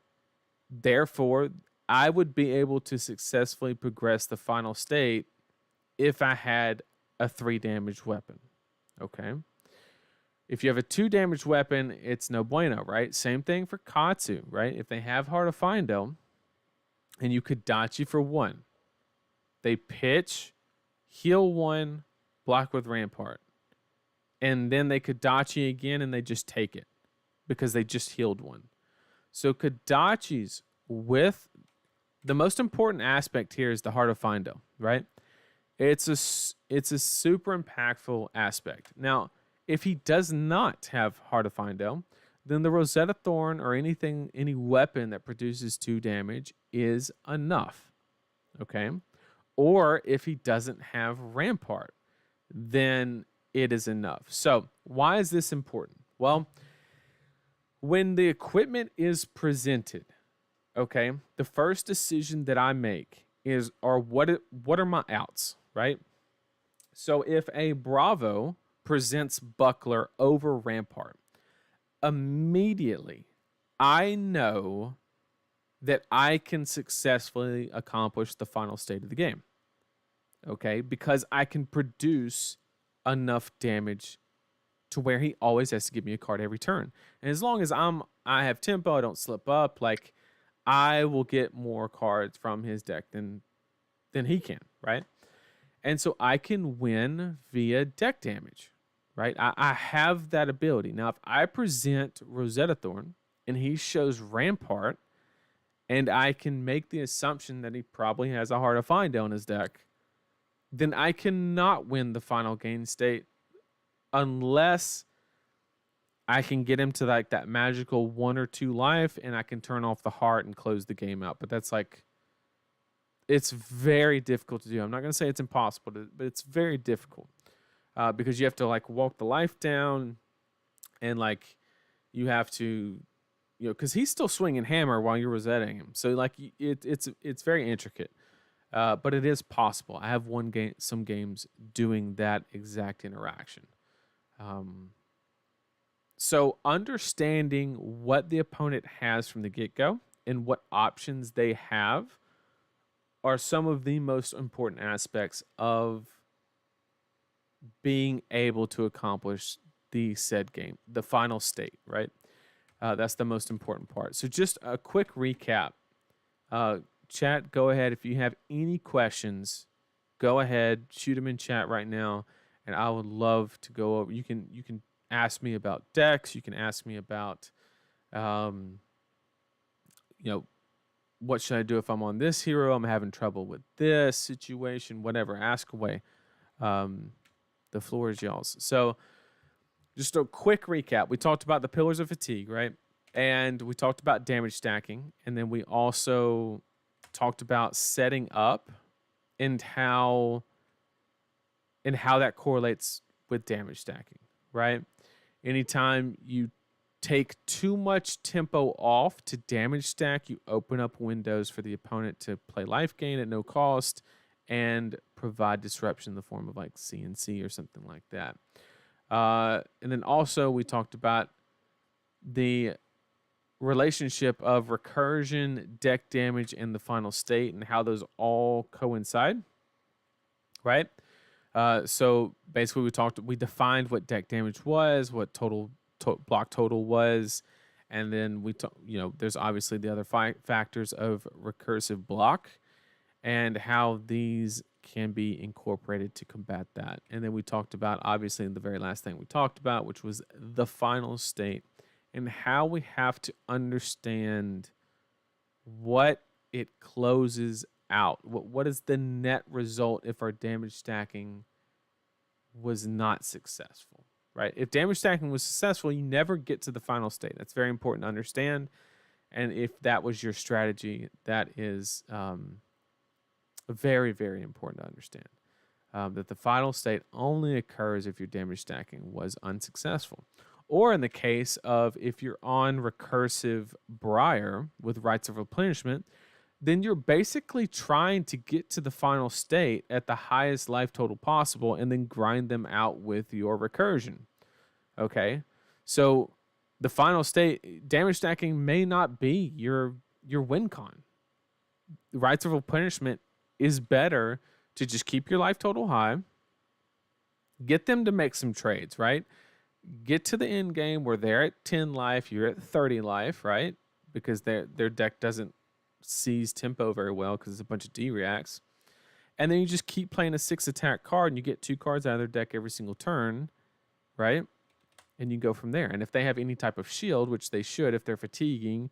therefore, I would be able to successfully progress the final state if I had a 3 damage weapon. Okay? If you have a 2 damage weapon, it's no bueno, right? Same thing for Katsu, right? If they have Heart of Findel and you could Dachi for 1, they pitch, heal 1, block with Rampart. And then they could Dachi again and they just take it because they just healed 1. So Kodachis with the most important aspect here is the Heart of Findel, right? It's a super impactful aspect. Now, if he does not have Heart of Findel, then the Rosetta Thorn or any weapon that produces 2 damage is enough, okay? Or if he doesn't have Rampart, then it is enough. So why is this important? Well, when the equipment is presented, okay, the first decision that I make is, what are my outs, right? So if a Bravo presents Buckler over Rampart, immediately I know that I can successfully accomplish the final state of the game, okay? Because I can produce enough damage to where he always has to give me a card every turn. And as long as I have tempo, I don't slip up, like I will get more cards from his deck than he can, right? And so I can win via deck damage, right? I have that ability. Now, if I present Rosetta Thorn and he shows Rampart and I can make the assumption that he probably has a Heart of Find on his deck, then I cannot win the final game state unless I can get him to like that magical 1 or 2 life and I can turn off the heart and close the game out. But that's like, it's very difficult to do. I'm not going to say it's impossible, but it's very difficult because you have to like walk the life down and like you have to, you know, because he's still swinging hammer while you're resetting him. So like it's very intricate, but it is possible. I have some games doing that exact interaction. So understanding what the opponent has from the get-go and what options they have are some of the most important aspects of being able to accomplish the said game, the final state, right? That's the most important part. So just a quick recap. Chat, go ahead. If you have any questions, go ahead, shoot them in chat right now, and I would love to go over. You can ask me about decks. You can ask me about, what should I do if I'm on this hero? I'm having trouble with this situation, whatever. Ask away. The floor is y'all's. So just a quick recap. We talked about the pillars of fatigue, right? And we talked about damage stacking. And then we also talked about setting up and how that correlates with damage stacking, right? Anytime you take too much tempo off to damage stack, you open up windows for the opponent to play life gain at no cost and provide disruption in the form of like CNC or something like that. And then also we talked about the relationship of recursion, deck damage, and the final state and how those all coincide, right? So basically we defined what deck damage was, what block total was, and then there's obviously the other factors of recursive block and how these can be incorporated to combat that. And then we talked about, obviously, the very last thing we talked about, which was the final state and how we have to understand what it closes out. What is the net result if our damage stacking was not successful, right? If damage stacking was successful, you never get to the final state. That's very important to understand. And if that was your strategy, that is very, very important to understand. That the final state only occurs if your damage stacking was unsuccessful. Or in the case of if you're on recursive Briar with Rites of Replenishment, then you're basically trying to get to the final state at the highest life total possible and then grind them out with your recursion. Okay? So the final state, damage stacking may not be your win con. Rites of Replenishment is better to just keep your life total high, get them to make some trades, right? Get to the end game where they're at 10 life, you're at 30 life, right? Because their deck doesn't seize tempo very well because it's a bunch of D-reacts. And then you just keep playing a 6 attack card and you get 2 cards out of their deck every single turn, right? And you go from there. And if they have any type of shield, which they should if they're fatiguing,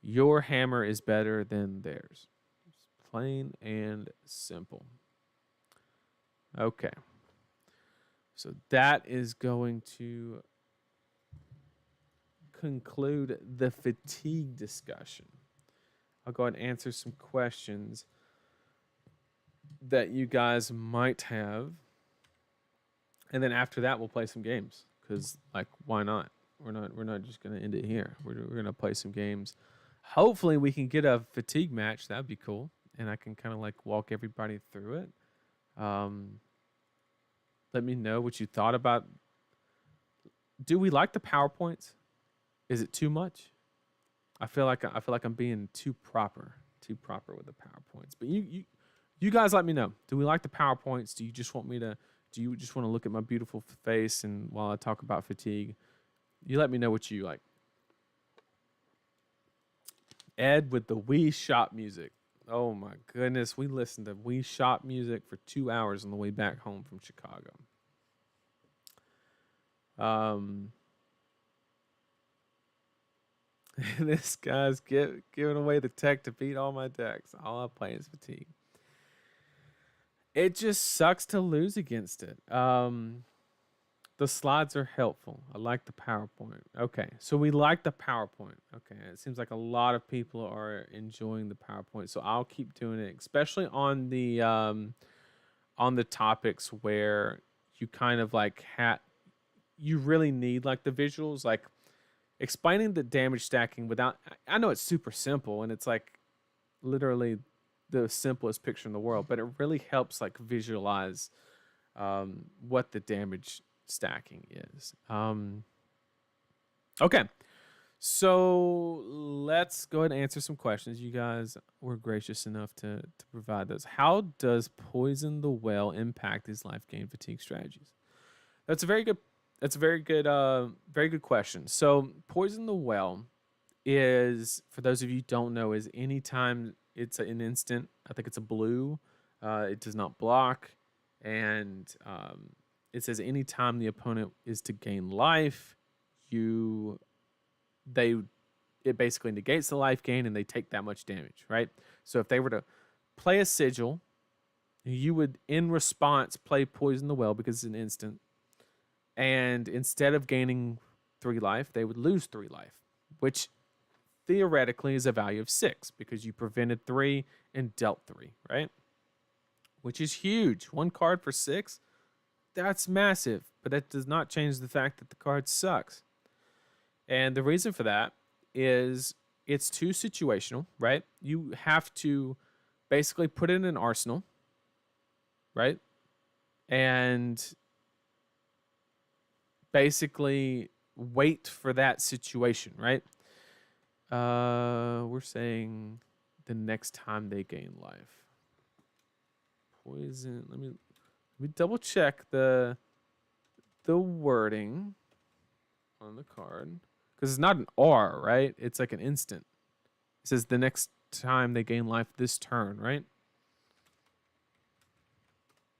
your hammer is better than theirs. It's plain and simple. Okay. So that is going to conclude the fatigue discussion. I'll go ahead and answer some questions that you guys might have. And then after that, we'll play some games. Because, like, why not? We're not just going to end it here. We're going to play some games. Hopefully, we can get a fatigue match. That'd be cool. And I can kind of, like, walk everybody through it. Let me know what you thought about. Do we like the PowerPoints? Is it too much? I feel like I'm being too proper with the PowerPoints. But you guys let me know. Do we like the PowerPoints? Do you just want to look at my beautiful face and while I talk about fatigue? You let me know what you like. Ed with the Wii Shop music. Oh my goodness, we listened to Wii Shop music for 2 hours on the way back home from Chicago. This guy's giving away the tech to beat all my decks. All I play is fatigue. It just sucks to lose against it. The slides are helpful. I like the PowerPoint. Okay, so we like the PowerPoint. Okay, it seems like a lot of people are enjoying the PowerPoint, so I'll keep doing it, especially on the topics where you kind of like you really need like the visuals, like explaining the damage stacking without. I know it's super simple and it's like literally the simplest picture in the world, but it really helps like visualize what the damage stacking is. Okay, so let's go ahead and answer some questions. You guys were gracious enough to provide those. How does Poison the Well impact his life gain fatigue strategies? That's a very good. That's a very good question. So Poison the Well is, for those of you who don't know, is anytime it's an instant. I think it's a blue. It does not block, and it says anytime the opponent is to gain life, it basically negates the life gain and they take that much damage, right? So if they were to play a sigil, you would in response play Poison the Well because it's an instant, and instead of gaining 3 life, they would lose 3 life, which theoretically is a value of 6 because you prevented 3 and dealt 3, right? Which is huge. 1 card for 6, that's massive, but that does not change the fact that the card sucks. And the reason for that is it's too situational, right? You have to basically put it in an arsenal, right? And basically wait for that situation, right? We're saying the next time they gain life. Poison. Let me double check the wording on the card, because it's not an R, right? It's like an instant. It says the next time they gain life this turn, right?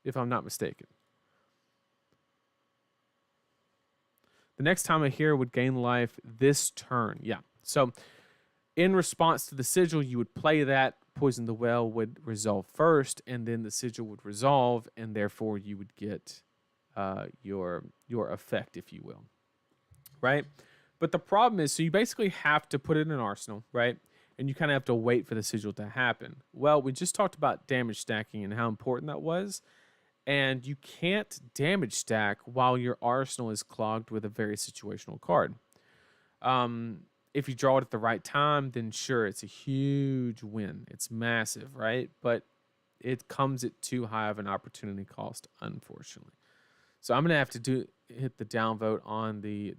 If I'm not mistaken. The next time a hero would gain life this turn. Yeah. So in response to the sigil, you would play that. Poison the Well would resolve first, and then the sigil would resolve, and therefore you would get your effect, if you will. Right? But the problem is, so you basically have to put it in an arsenal, right? And you kind of have to wait for the sigil to happen. Well, we just talked about damage stacking and how important that was. And you can't damage stack while your arsenal is clogged with a very situational card. If you draw it at the right time, then sure, it's a huge win. It's massive, right? But it comes at too high of an opportunity cost, unfortunately. So I'm gonna have to hit the downvote on the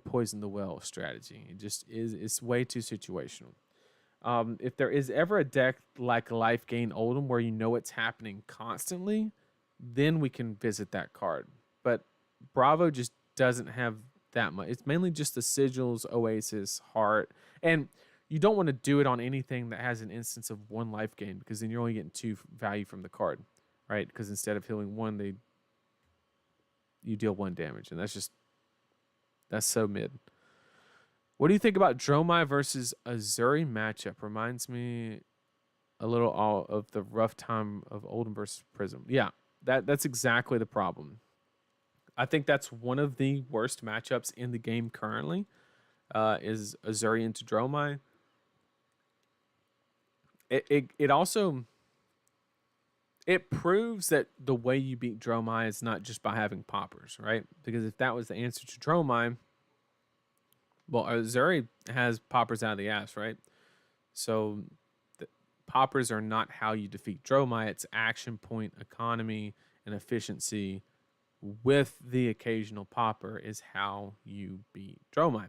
Poison the Well strategy. It just it's way too situational. If there is ever a deck like Life Gain Oldhim where you know it's happening constantly, then we can visit that card. But Bravo just doesn't have that much. It's mainly just the sigils, Oasis, Heart, and you don't want to do it on anything that has an instance of 1 life gain, because then you're only getting 2 value from the card, right? Because instead of healing 1, you deal 1 damage, and that's so mid. What do you think about Dromai versus Azuri matchup? Reminds me a little of the rough time of Oldhim versus Prism. Yeah, that's exactly the problem. I think that's one of the worst matchups in the game currently, is Azuri into Dromai. It also proves that the way you beat Dromai is not just by having poppers, right? Because if that was the answer to Dromai, well, Azuri has poppers out of the ass, right? So poppers are not how you defeat Dromai. It's action point economy and efficiency with the occasional popper is how you beat Dromai.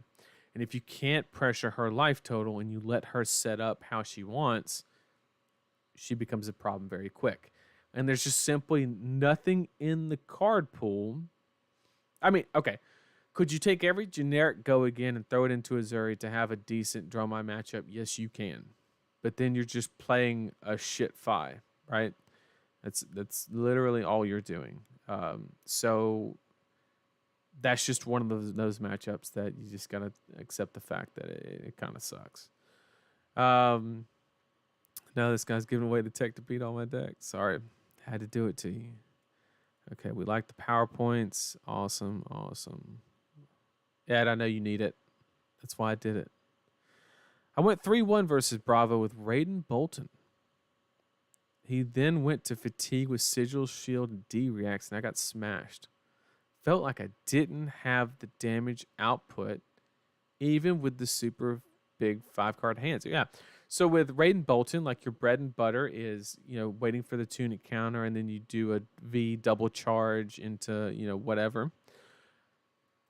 And if you can't pressure her life total and you let her set up how she wants, she becomes a problem very quick. And there's just simply nothing in the card pool. I mean, okay, could you take every generic Go Again and throw it into Azuri to have a decent Dromai matchup? Yes, you can. But then you're just playing a shit Fi, right? That's literally all you're doing. So that's just one of those matchups that you just gotta accept the fact that it kind of sucks. Um, now this guy's giving away the tech to beat all my decks. Sorry, had to do it to you. Okay, we like the PowerPoints. Awesome, awesome. Ed, I know you need it. That's why I did it. I went 3-1 versus Bravo with Raiden Bolton. He then went to Fatigue with Sigil, Shield, and D-Reacts, and I got smashed. Felt like I didn't have the damage output, even with the super big 5-card hands. Yeah. So with Raiden Bolton, like your bread and butter is, waiting for the tunic counter, and then you do a V double charge into, whatever.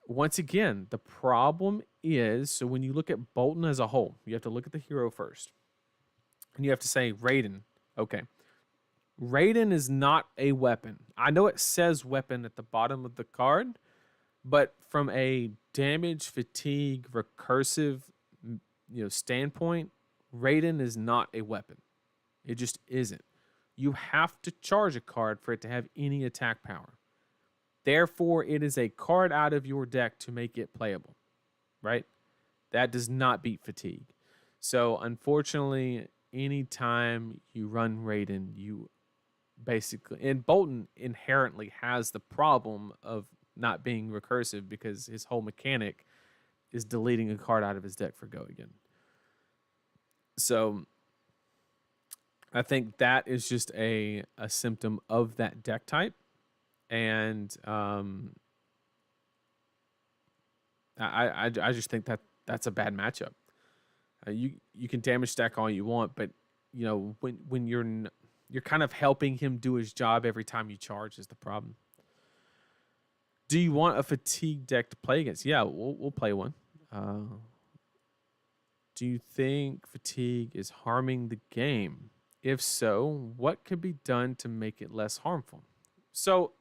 Once again, the problem is, so when you look at Bolton as a whole, you have to look at the hero first. And you have to say, Raiden, okay. Raiden is not a weapon. I know it says weapon at the bottom of the card, but from a damage, fatigue, recursive, standpoint, Raiden is not a weapon. It just isn't. You have to charge a card for it to have any attack power. Therefore, it is a card out of your deck to make it playable, right? That does not beat fatigue. So, unfortunately, anytime you run Raiden, you basically, and Bolton inherently has the problem of not being recursive because his whole mechanic is deleting a card out of his deck for go again. So I think that is just a symptom of that deck type. And I just think that's a bad matchup. You can damage stack all you want, but when you're kind of helping him do his job every time you charge is the problem. Do you want a fatigue deck to play against? Yeah, we'll play one. Do you think fatigue is harming the game? If so, what could be done to make it less harmful? So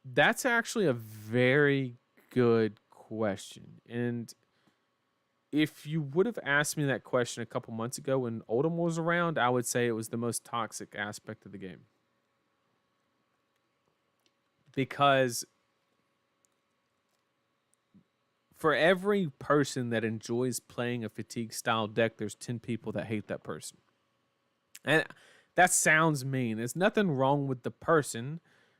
that's actually a very good question. And if you would have asked me that question a couple months ago when Oldham was around, I would say it was the most toxic aspect of the game. Because for every person that enjoys playing a fatigue style deck, there's 10 people that hate that person. And that sounds mean. There's nothing wrong with the person.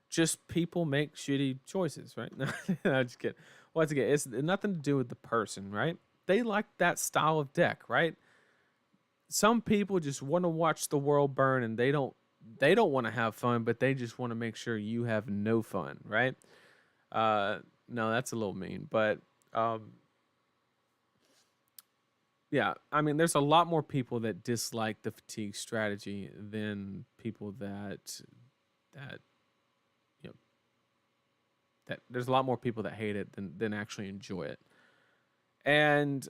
Just people make shitty choices, right? No, I'm just kidding. Once again, it's nothing to do with the person, right? They like that style of deck, right? Some people just want to watch the world burn and they don't want to have fun, but they just want to make sure you have no fun, right? No, that's a little mean, but yeah, I mean, there's a lot more people that dislike the fatigue strategy than people that there's a lot more people that hate it than actually enjoy it. And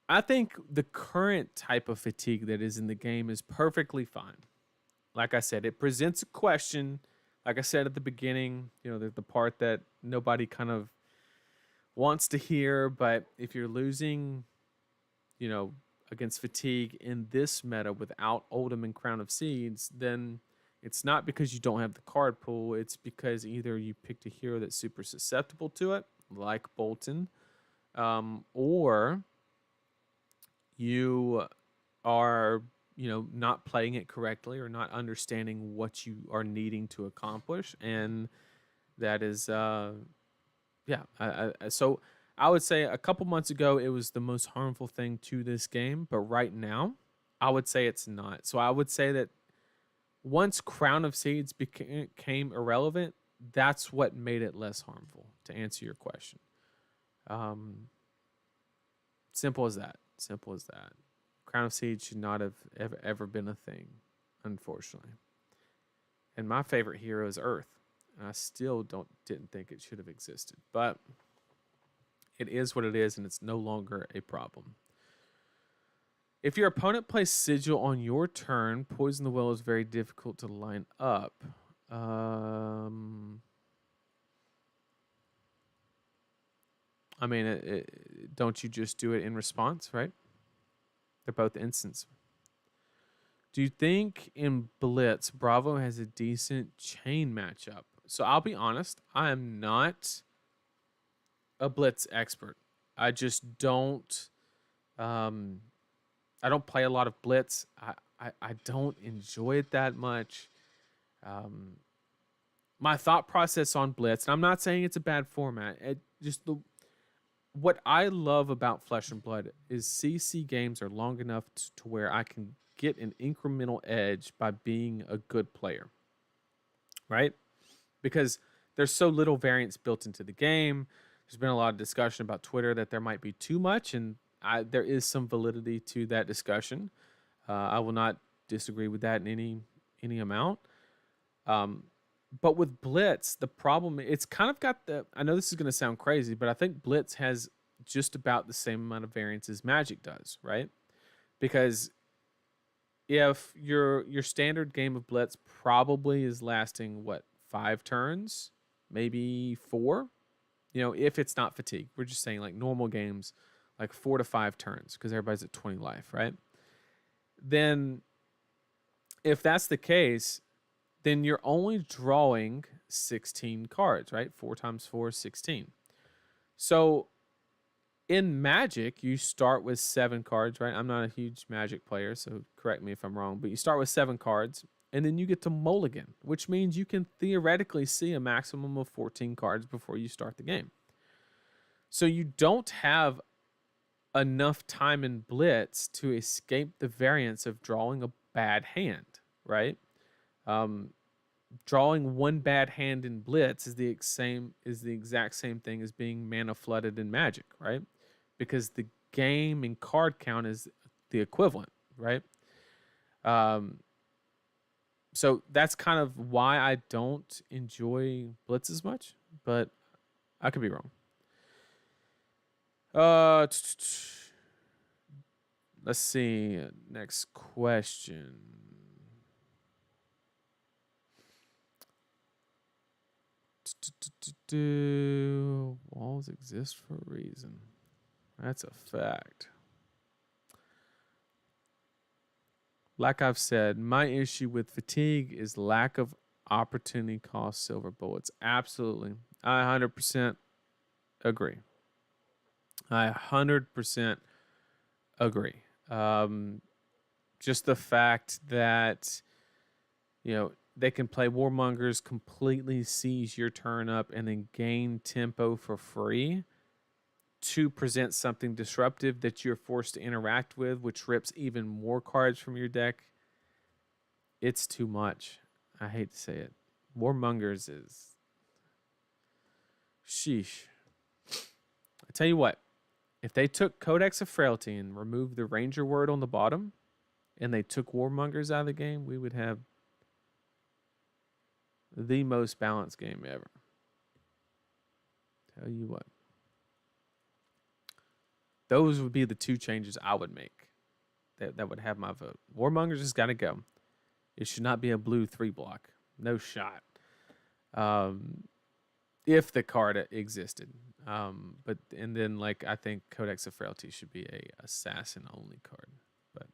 I think the current type of fatigue that is in the game is perfectly fine. Like I said, it presents a question. Like I said at the beginning, there's the part that nobody kind of wants to hear, but if you're losing, against fatigue in this meta without Oldham and Crown of Seeds, then it's not because you don't have the card pool. It's because either you picked a hero that's super susceptible to it, like Bolton, or you are, not playing it correctly or not understanding what you are needing to accomplish. And that is, so I would say a couple months ago, it was the most harmful thing to this game. But right now, I would say it's not. So I would say that once Crown of Seeds became irrelevant, that's what made it less harmful, to answer your question. Simple as that. Simple as that. Crown of Seeds should not have ever been a thing, unfortunately. And my favorite hero is Earth. And I still didn't think it should have existed. But it is what it is, and it's no longer a problem. If your opponent plays Sigil on your turn, Poison the Well is very difficult to line up. I mean, don't you just do it in response, right? They're both instants. Do you think in Blitz, Bravo has a decent chain matchup? So I'll be honest, I am not a Blitz expert. I just don't. Um, I don't play a lot of Blitz. I don't enjoy it that much. Um, my thought process on Blitz, and I'm not saying it's a bad format. What I love about Flesh and Blood is CC games are long enough to where I can get an incremental edge by being a good player, right? Because there's so little variance built into the game. There's been a lot of discussion about Twitter that there might be too much, and there is some validity to that discussion. I will not disagree with that in any amount. But with Blitz, the problem, it's kind of got I know this is going to sound crazy, but I think Blitz has just about the same amount of variance as Magic does, right? Because if your standard game of Blitz probably is lasting, 5 turns, maybe 4, if it's not fatigue. We're just saying like normal games, like 4 to 5 turns, because everybody's at 20 life, right? Then if that's the case, then you're only drawing 16 cards, right? 4 times 4 is 16. So in Magic, you start with 7 cards, right? I'm not a huge Magic player, so correct me if I'm wrong, but you start with 7 cards, and then you get to mulligan, which means you can theoretically see a maximum of 14 cards before you start the game. So you don't have enough time in Blitz to escape the variance of drawing a bad hand, right? Drawing one bad hand in Blitz is the exact same thing as being mana flooded in Magic, right? Because the game and card count is the equivalent, right? So that's kind of why I don't enjoy Blitz as much, but I could be wrong. Let's see. Next question. Walls exist for a reason. That's a fact. Like I've said, my issue with fatigue is lack of opportunity cost silver bullets. Absolutely. I 100% agree. I 100% agree. Just the fact that, they can play Warmongers, completely seize your turn up, and then gain tempo for free to present something disruptive that you're forced to interact with, which rips even more cards from your deck. It's too much. I hate to say it. Warmongers is... Sheesh. I tell you what, if they took Codex of Frailty and removed the Ranger word on the bottom, and they took Warmongers out of the game, we would have the most balanced game ever. Tell you what. Those would be the 2 changes I would make. That would have my vote. Warmongers has got to go. It should not be a blue 3 block. No shot. If the card existed. But then I think Codex of Frailty should be a assassin only card. But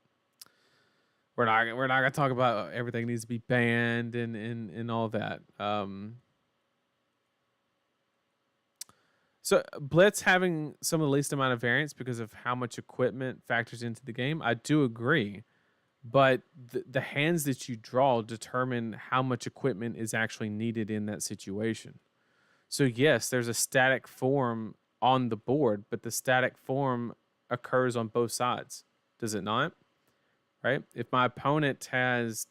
we're not gonna talk about everything needs to be banned and all that. So Blitz having some of the least amount of variance because of how much equipment factors into the game, I do agree. But the hands that you draw determine how much equipment is actually needed in that situation. So yes, there's a static form on the board, but the static form occurs on both sides. Does it not? Right? If my opponent has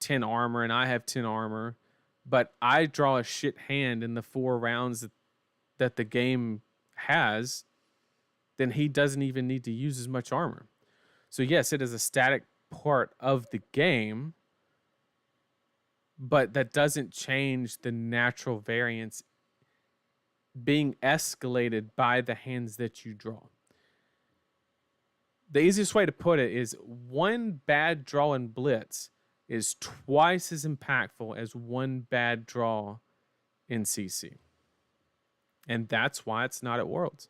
10 armor and I have 10 armor, but I draw a shit hand in the 4 rounds that the game has, then he doesn't even need to use as much armor. So yes, it is a static part of the game, but that doesn't change the natural variance being escalated by the hands that you draw. The easiest way to put it is one bad draw in Blitz is twice as impactful as one bad draw in CC. And that's why it's not at Worlds.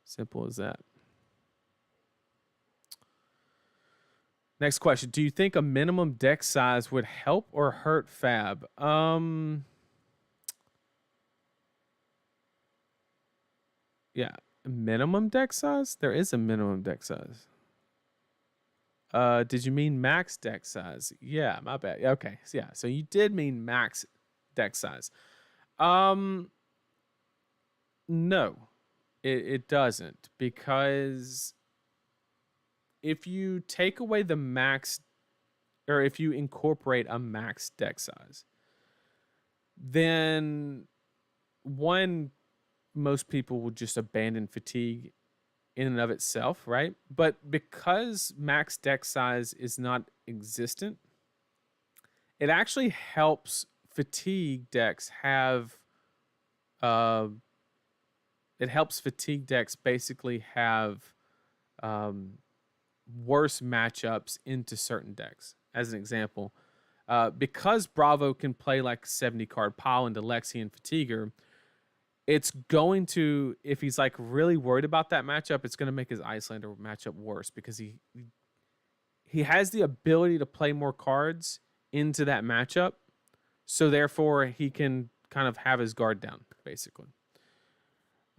Simple as that. Next question. Do you think a minimum deck size would help or hurt Fab? Yeah, minimum deck size. There is a minimum deck size. Did you mean max deck size? Yeah, my bad. Okay, so yeah, so you did mean max deck size. Um, no, it doesn't, because if you take away the max, or if you incorporate a max deck size, then one, most people will just abandon fatigue in and of itself, right? But because max deck size is not existent, it actually helps fatigue decks have uh it helps fatigue decks basically have um worse matchups into certain decks. As an example, because Bravo can play like 70 card pile into Lexi and Fatiguer, it's going to, if he's like really worried about that matchup, it's going to make his Icelander matchup worse, because he has the ability to play more cards into that matchup, so therefore he can kind of have his guard down, basically.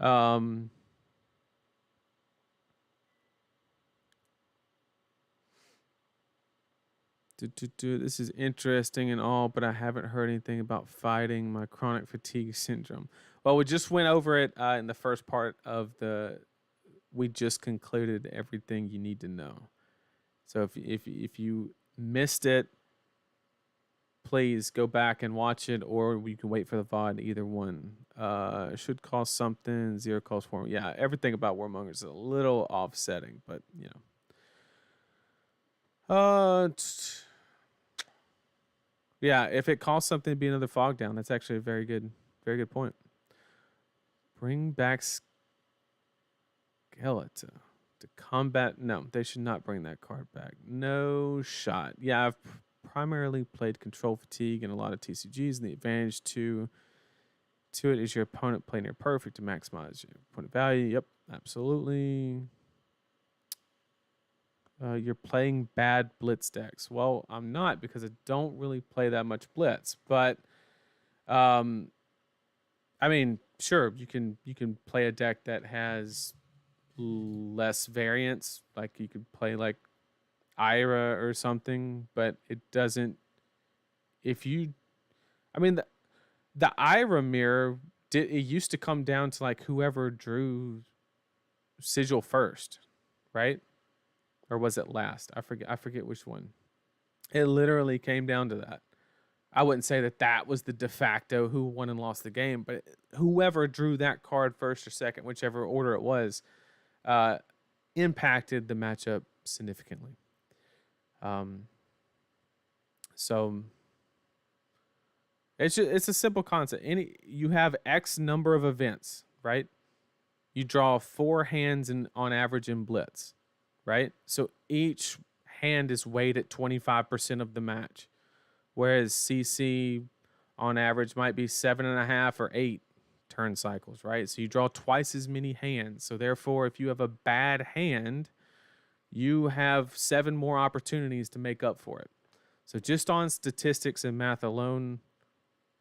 Um, This is interesting and all, but I haven't heard anything about fighting my chronic fatigue syndrome. Well, we just went over it in the first part of the. We just concluded everything you need to know. So if you missed it, please go back and watch it, or you can wait for the VOD. Either one. Should cost something. Zero cost for. Yeah, everything about Warmonger is a little offsetting, but you know. Yeah, if it costs something to be another fog down, that's actually a very good point. Bring back Skeleton to combat. No, they should not bring that card back. No shot. Yeah, I've primarily played Control Fatigue and a lot of TCGs, and the advantage to it is your opponent playing near perfect to maximize your opponent value. Yep, absolutely. You're playing bad Blitz decks. Well, I'm not, because I don't really play that much Blitz. But, I mean, sure, you can play a deck that has less variance. Like you could play like Ira or something, but it doesn't. If you, I mean, the Ira mirror it used to come down to like whoever drew Sigil first, right? Or was it last? I forget which one. It literally came down to that. I wouldn't say that was the de facto who won and lost the game, but whoever drew that card first or second, whichever order it was, impacted the matchup significantly. So it's a simple concept. You have X number of events, right? You draw 4 hands on average in Blitz, right? So each hand is weighed at 25% of the match, whereas CC on average might be 7.5 or 8 turn cycles, right? So you draw twice as many hands. So therefore, if you have a bad hand, you have 7 more opportunities to make up for it. So just on statistics and math alone,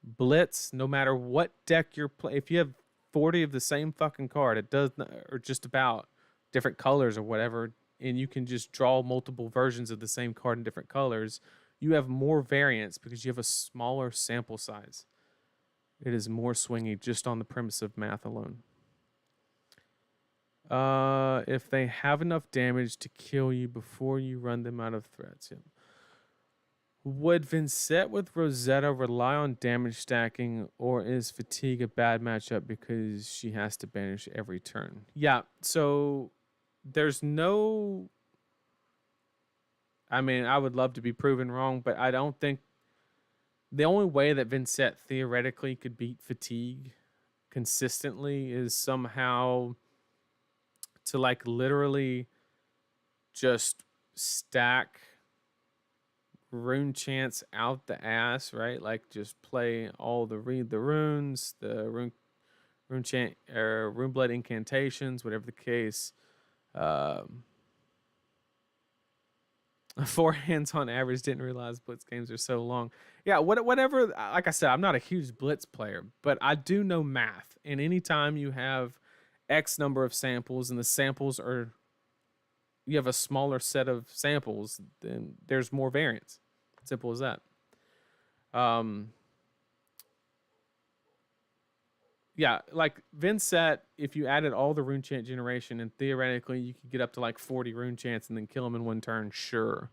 Blitz, no matter what deck you're playing, if you have 40 of the same fucking card, it does not, or just about different colors or whatever, and you can just draw multiple versions of the same card in different colors, you have more variance because you have a smaller sample size. It is more swingy just on the premise of math alone. If they have enough damage to kill you before you run them out of threats. Yep. Would Vincent with Rosetta rely on damage stacking, or is Fatigue a bad matchup because she has to banish every turn? Yeah, so there's no... I mean, I would love to be proven wrong, but I don't think... The only way that Vincent theoretically could beat Fatigue consistently is somehow to like literally just stack rune chants out the ass, right? Like just play all the read the runes, the rune chant or rune blood incantations, whatever the case. 4 hands on average. Didn't realize Blitz games are so long. Yeah, whatever. Like I said, I'm not a huge Blitz player, but I do know math. And anytime you have X number of samples and the samples are, you have a smaller set of samples, then there's more variance. Simple as that. Yeah, like Vincent, if you added all the rune chant generation, and theoretically you could get up to like 40 rune chants and then kill them in one turn, sure.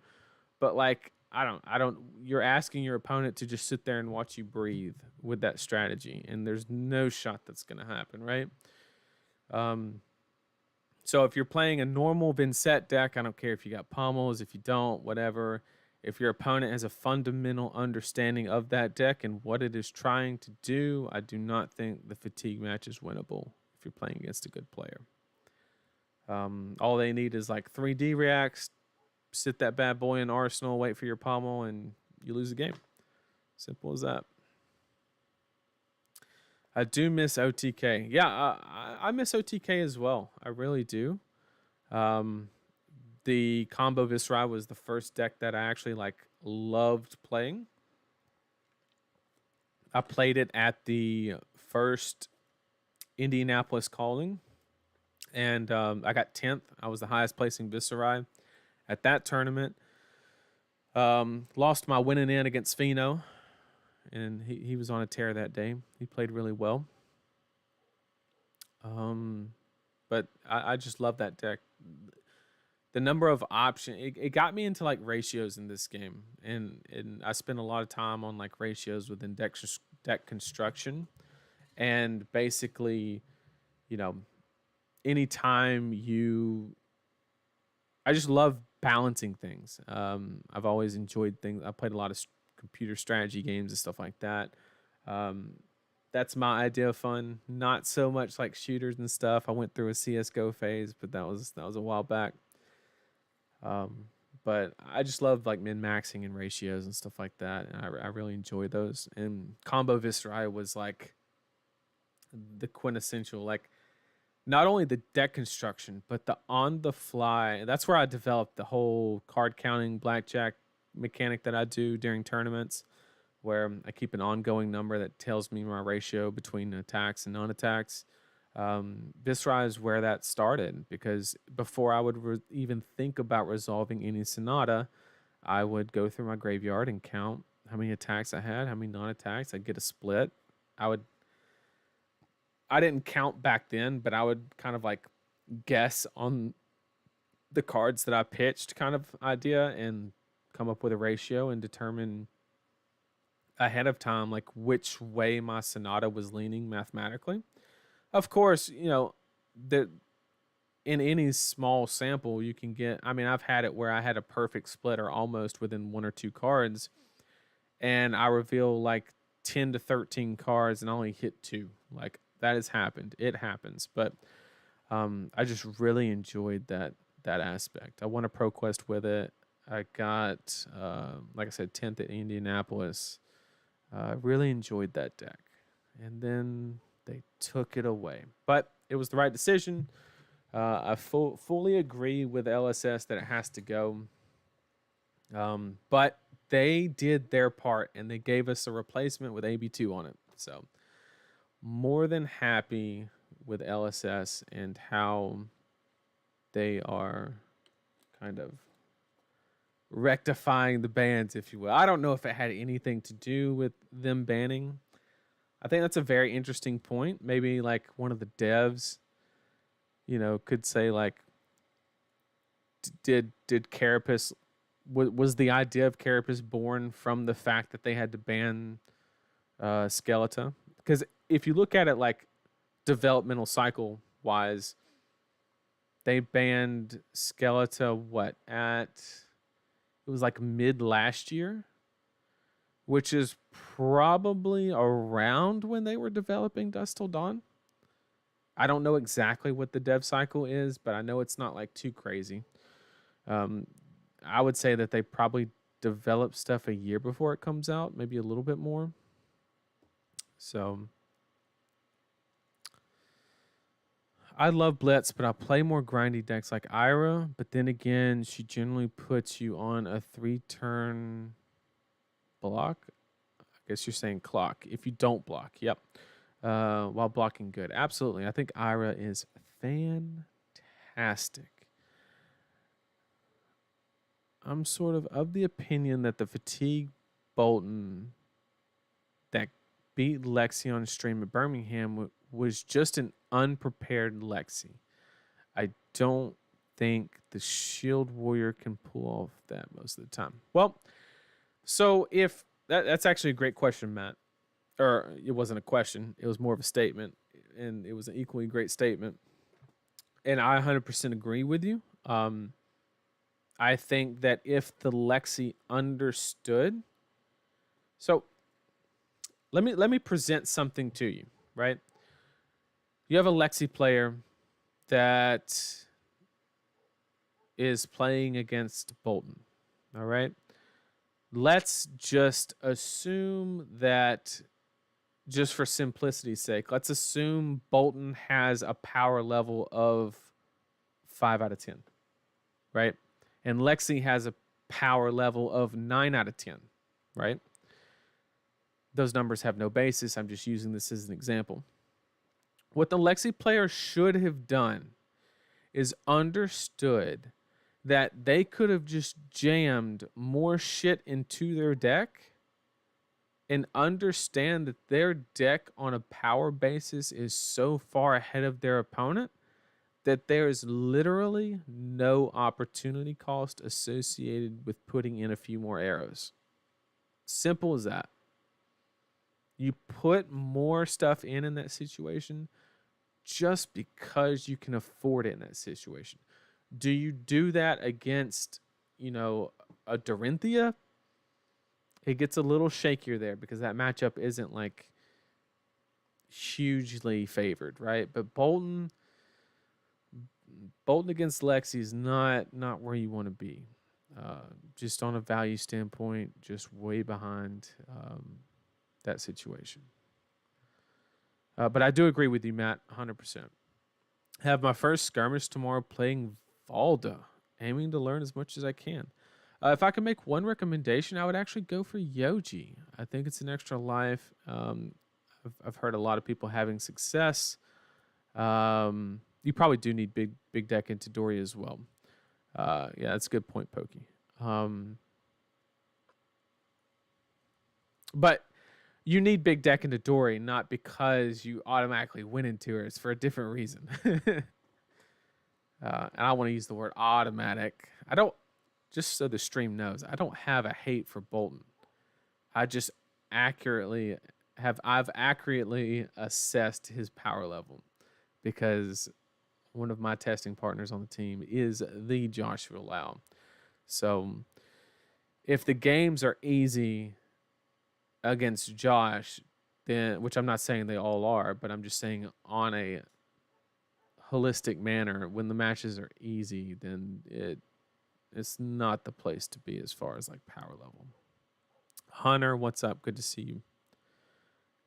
But like, I don't. You're asking your opponent to just sit there and watch you breathe with that strategy, and there's no shot that's gonna happen, right? So if you're playing a normal Vincent deck, I don't care if you got pommels, if you don't, whatever. If your opponent has a fundamental understanding of that deck and what it is trying to do, I do not think the fatigue match is winnable if you're playing against a good player. All they need is like 3D reacts, sit that bad boy in Arsenal, wait for your pommel, and you lose the game. Simple as that. I do miss OTK. Yeah, I miss OTK as well. I really do. The combo Viscera was the first deck that I actually like loved playing. I played it at the first Indianapolis Calling, and I got 10th. I was the highest placing Viscera at that tournament. Lost my winning in against Fino, and he was on a tear that day. He played really well. But I just love that deck. The number of options, it got me into like ratios in this game, and I spent a lot of time on like ratios within deck construction, and basically, you know, anytime I just love balancing things. I've always enjoyed things. I played a lot of computer strategy games and stuff like that. That's my idea of fun. Not so much like shooters and stuff. I went through a CS:GO phase, but that was a while back. But I just love like min-maxing and ratios and stuff like that. And I really enjoy those. And Combo Viscera was like the quintessential, like not only the deck construction, but the on the fly. That's where I developed the whole card counting blackjack mechanic that I do during tournaments, where I keep an ongoing number that tells me my ratio between attacks and non-attacks. Viscera is where that started, because before I would even think about resolving any Sonata, I would go through my graveyard and count how many attacks I had, how many non-attacks. I'd get a split. I didn't count back then, but I would kind of like guess on the cards that I pitched kind of idea and come up with a ratio and determine ahead of time like which way my Sonata was leaning mathematically. Of course, you know, in any small sample you can get, I mean, I've had it where I had a perfect split or almost within one or two cards, and I reveal like 10 to 13 cards and I only hit 2. Like, that has happened. It happens. But I just really enjoyed that aspect. I won a Pro Quest with it. I got, like I said, 10th at Indianapolis. Really enjoyed that deck. And then they took it away. But it was the right decision. I fully agree with LSS that it has to go. But they did their part, and they gave us a replacement with AB2 on it. So more than happy with LSS and how they are kind of rectifying the bans, if you will. I don't know if it had anything to do with them banning. I think that's a very interesting point. Maybe like one of the devs, you know, could say like, did Carapace, was the idea of Carapace born from the fact that they had to ban Skeletor? Because if you look at it like developmental cycle wise, they banned Skeletor it was like mid last year, which is probably around when they were developing Dusk Till Dawn. I don't know exactly what the dev cycle is, but I know it's not like too crazy. I would say that they probably develop stuff a year before it comes out, maybe a little bit more. So I love Blitz, but I play more grindy decks like Ira. But then again, she generally puts you on a 3-turn block. I guess you're saying clock if you don't block. Yep. While blocking good. Absolutely. I think Ira is fantastic. I'm sort of the opinion that the fatigue Bolton that beat Lexi on stream at Birmingham was just an unprepared Lexi. I don't think the Shield Warrior can pull off that most of the time. Well, so if that's actually a great question, Matt. Or it wasn't a question, it was more of a statement, and it was an equally great statement. And I 100% agree with you. I think that if the Lexi understood, so let me present something to you, right? You have a Lexi player that is playing against Bolton. All right. Let's just assume that, just for simplicity's sake, let's assume Bolton has a power level of 5 out of 10, right? And Lexi has a power level of 9 out of 10, right? Those numbers have no basis. I'm just using this as an example. What the Lexi player should have done is understood that they could have just jammed more shit into their deck and understand that their deck on a power basis is so far ahead of their opponent that there is literally no opportunity cost associated with putting in a few more arrows. Simple as that. You put more stuff in that situation just because you can afford it in that situation. Do you do that against, a Dorinthia? It gets a little shakier there because that matchup isn't like hugely favored, right? But Bolton against Lexi is not where you want to be. Just on a value standpoint, just way behind that situation. But I do agree with you, Matt, 100%. Have my first skirmish tomorrow playing Valda, aiming to learn as much as I can. If I could make one recommendation, I would actually go for Yoji. I think it's an extra life. I've heard a lot of people having success. You probably do need big deck into Dory as well. Yeah, that's a good point, Pokey. But you need big deck into Dory, not because you automatically win into her. It's for a different reason. And I want to use the word automatic. I don't, just so the stream knows, I don't have a hate for Bolton. I just I've accurately assessed his power level because one of my testing partners on the team is the Joshua Lau. So if the games are easy against Josh, then, which I'm not saying they all are, but I'm just saying on a holistic manner, when the matches are easy, then it's not the place to be as far as like power level. Hunter, what's up? Good to see you.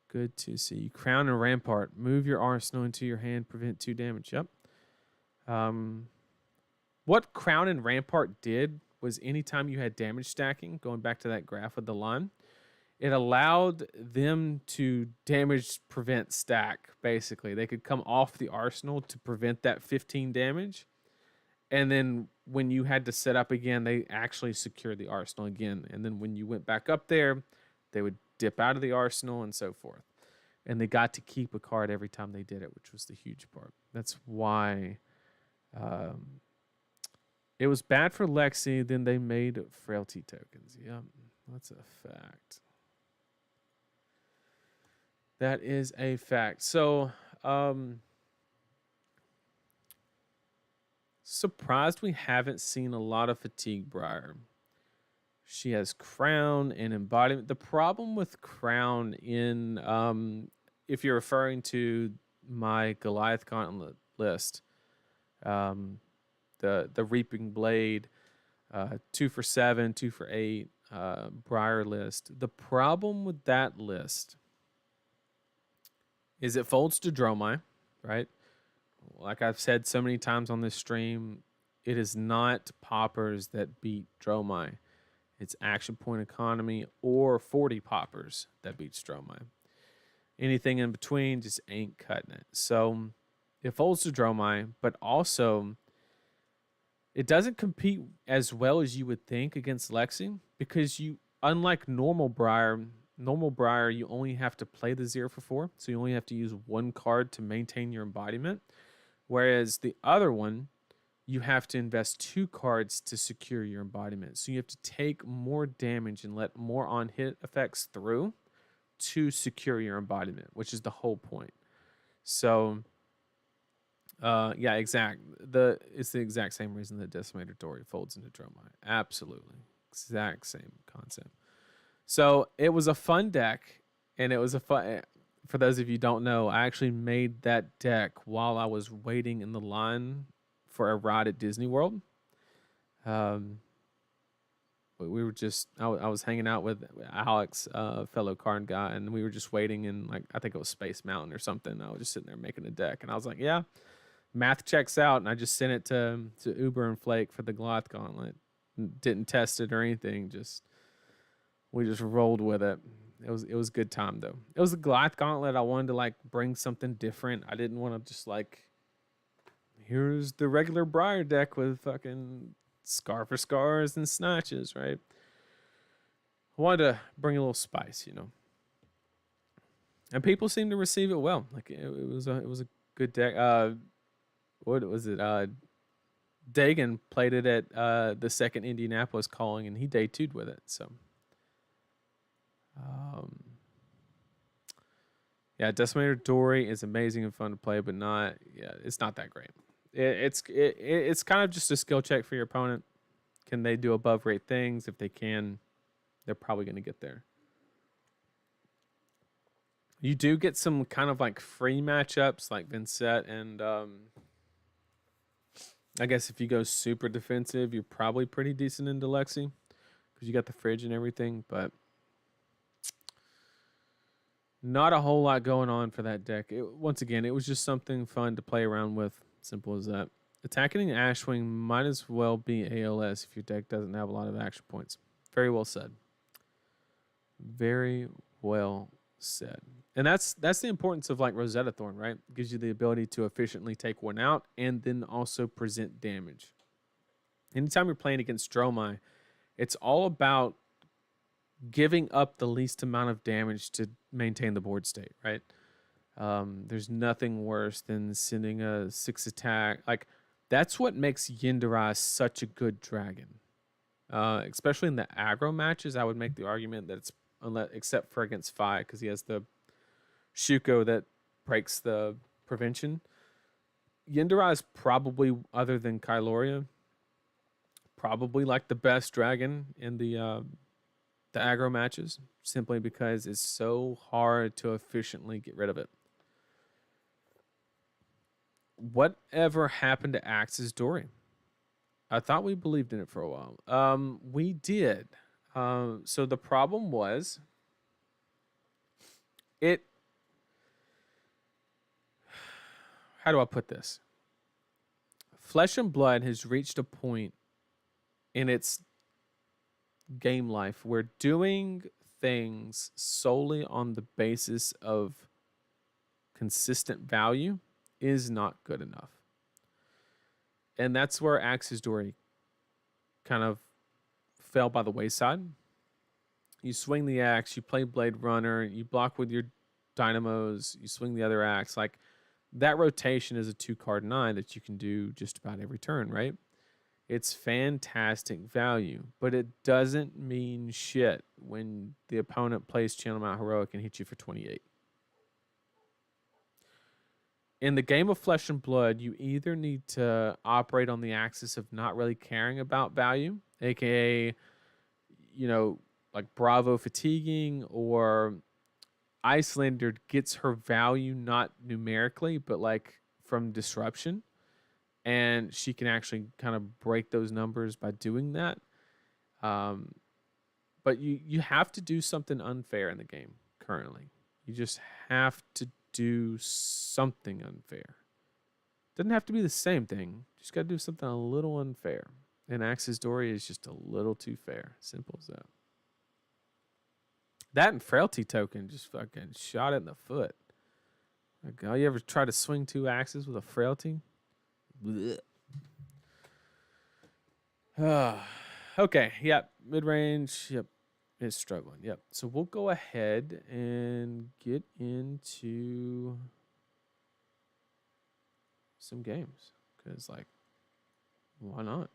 Good to see you. Crown and Rampart. Move your arsenal into your hand. Prevent 2 damage. Yep. What Crown and Rampart did was anytime you had damage stacking, going back to that graph with the line, it allowed them to damage prevent stack, basically. They could come off the arsenal to prevent that 15 damage. And then when you had to set up again, they actually secured the arsenal again. And then when you went back up there, they would dip out of the arsenal and so forth. And they got to keep a card every time they did it, which was the huge part. That's why it was bad for Lexi. Then they made frailty tokens. Yep, that's a fact. That is a fact. So, surprised we haven't seen a lot of Fatigue Briar. She has Crown and Embodiment. The problem with Crown if you're referring to my Goliath Gauntlet list, the Reaping Blade, 2 for 7, 2 for 8, Briar list. The problem with that list is it folds to Dromai, right? Like I've said so many times on this stream, it is not poppers that beat Dromai. It's action point economy or 40 poppers that beat Dromai. Anything in between just ain't cutting it. So It folds to Dromai, but also it doesn't compete as well as you would think against Lexi because unlike normal Briar, you only have to play the 0 for 4, so you only have to use one card to maintain your embodiment. Whereas the other one, you have to invest 2 cards to secure your embodiment. So you have to take more damage and let more on hit effects through to secure your embodiment, which is the whole point. So yeah, it's the exact same reason that Decimator Dory folds into Dromai. Absolutely. Exact same concept. So it was a fun deck, and it was a fun. For those of you who don't know, I actually made that deck while I was waiting in the line for a ride at Disney World. We were just I was hanging out with Alex, fellow card guy, and we were just waiting in, like, I think it was Space Mountain or something. I was just sitting there making a deck, and I was like, yeah, math checks out, and I just sent it to Uber and Flake for the Gloth Gauntlet. Didn't test it or anything. We just rolled with it. It was a good time though. It was a Gloth Gauntlet. I wanted to like bring something different. I didn't want to just like, here's the regular Briar deck with fucking Scar for Scars and Snatches, right? I wanted to bring a little spice, and people seemed to receive it well. Like it was a good deck. What was it? Dagan played it at the second Indianapolis calling, and he day two'd with it. So, yeah, Decimator Dory is amazing and fun to play, but it's not that great. It's kind of just a skill check for your opponent. Can they do above rate things? If they can, they're probably going to get there. You do get some kind of like free matchups, like Vincent and I guess if you go super defensive, you're probably pretty decent into Lexi because you got the fridge and everything, but not a whole lot going on for that deck. Once again, it was just something fun to play around with. Simple as that. Attacking Ashwing might as well be ALS if your deck doesn't have a lot of action points. Very well said. Very well said. And that's the importance of like Rosetta Thorn, right? It gives you the ability to efficiently take one out and then also present damage. Anytime you're playing against Dromai, it's all about giving up the least amount of damage to maintain the board state, right? There's nothing worse than sending a 6 attack. Like, that's what makes Yindarai such a good dragon. Especially in the aggro matches, I would make the argument that it's, except for against Fi, because he has the Shuko that breaks the prevention. Yindarai is probably, other than Kyloria, probably like the best dragon in the aggro matches, simply because it's so hard to efficiently get rid of it. Whatever happened to Axe's Dory? I thought we believed in it for a while. We did. So the problem was how do I put this? Flesh and Blood has reached a point in its game life where doing things solely on the basis of consistent value is not good enough. And that's where Axe's Dory kind of fell by the wayside. You swing the axe, you play Blade Runner, you block with your dynamos, you swing the other axe. Like, that rotation is a 2-card 9 that you can do just about every turn, right? It's fantastic value, but it doesn't mean shit when the opponent plays Channel Mount Heroic and hits you for 28. In the game of Flesh and Blood, you either need to operate on the axis of not really caring about value, aka, like Bravo fatiguing, or Icelander gets her value not numerically, but like from disruption. And she can actually kind of break those numbers by doing that. But you have to do something unfair in the game currently. You just have to do something unfair. Doesn't have to be the same thing. Just got to do something a little unfair. And Axe's Dory is just a little too fair. Simple as that. That and Frailty Token just fucking shot it in the foot. Like, oh, you ever try to swing 2 axes with a frailty? Okay, yep. Mid range, yep, is struggling. Yep. So we'll go ahead and get into some games because, like, why not?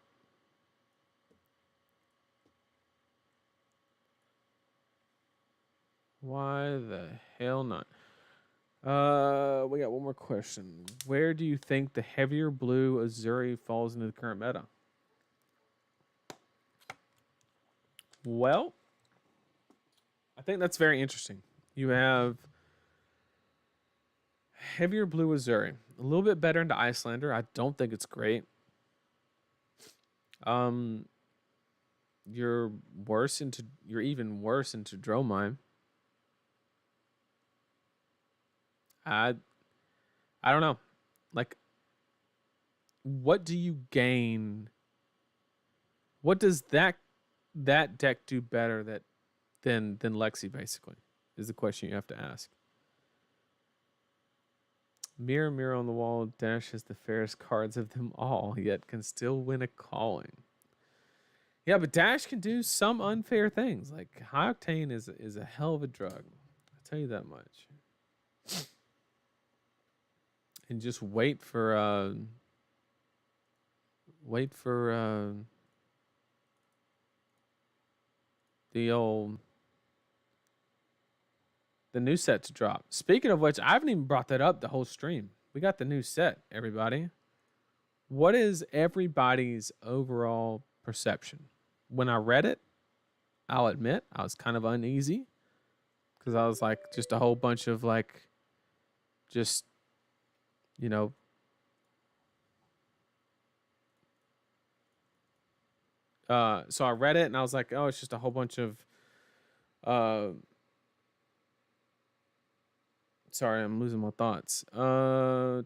Why the hell not? We got one more question. Where do you think the heavier blue Azuri falls into the current meta? Well, I think that's very interesting. You have heavier blue Azuri, a little bit better into Icelander. I don't think it's great. You're even worse into Dromime. I don't know. Like, what do you gain? What does that deck do better than Lexi, basically? Is the question you have to ask. Mirror, mirror on the wall, Dash has the fairest cards of them all, yet can still win a calling. Yeah, but Dash can do some unfair things. Like, High Octane is a hell of a drug. I'll tell you that much. And just wait for the new set to drop. Speaking of which, I haven't even brought that up the whole stream. We got the new set, everybody. What is everybody's overall perception? When I read it, I'll admit I was kind of uneasy because I was like, just a whole bunch of like, just, you know, so I read it and I was like, oh, it's just a whole bunch of, sorry, I'm losing my thoughts. I'm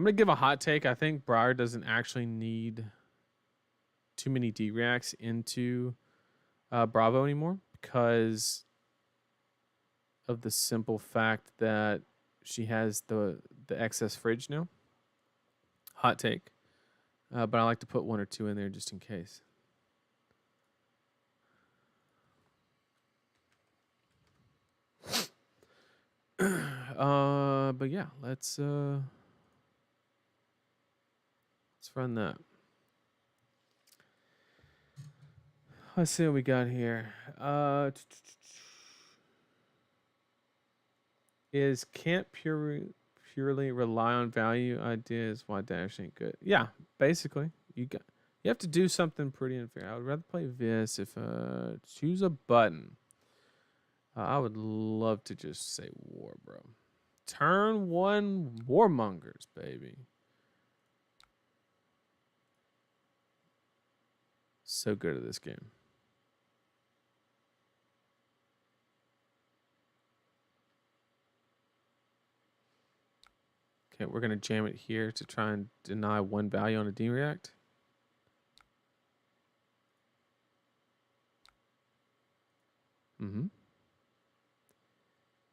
gonna give a hot take. I think Briar doesn't actually need too many D-reacts into Bravo anymore because of the simple fact that she has the excess fridge now. Hot take. But I like to put 1 or 2 in there just in case. But yeah, let's run that. Let's see what we got here. Is can't purely rely on value ideas why Dash ain't good. Yeah, basically. You have to do something pretty unfair. I would rather play this if choose a button. I would love to just say war, bro. Turn 1 Warmongers, baby. So good at this game. Okay, we're going to jam it here to try and deny 1 value on a D-react.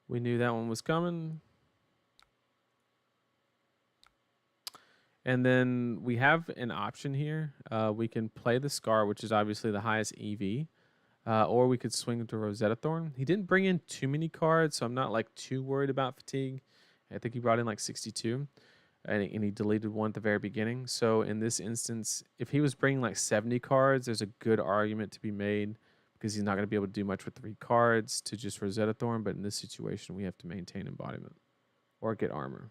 We knew that one was coming. And then we have an option here. We can play the Scar, which is obviously the highest EV. Or we could swing to Rosetta Thorn. He didn't bring in too many cards, so I'm not like too worried about fatigue. I think he brought in like 62. And he deleted 1 at the very beginning. So in this instance, if he was bringing like 70 cards, there's a good argument to be made because he's not going to be able to do much with 3 cards to just Rosetta Thorn. But in this situation, we have to maintain embodiment or get armor.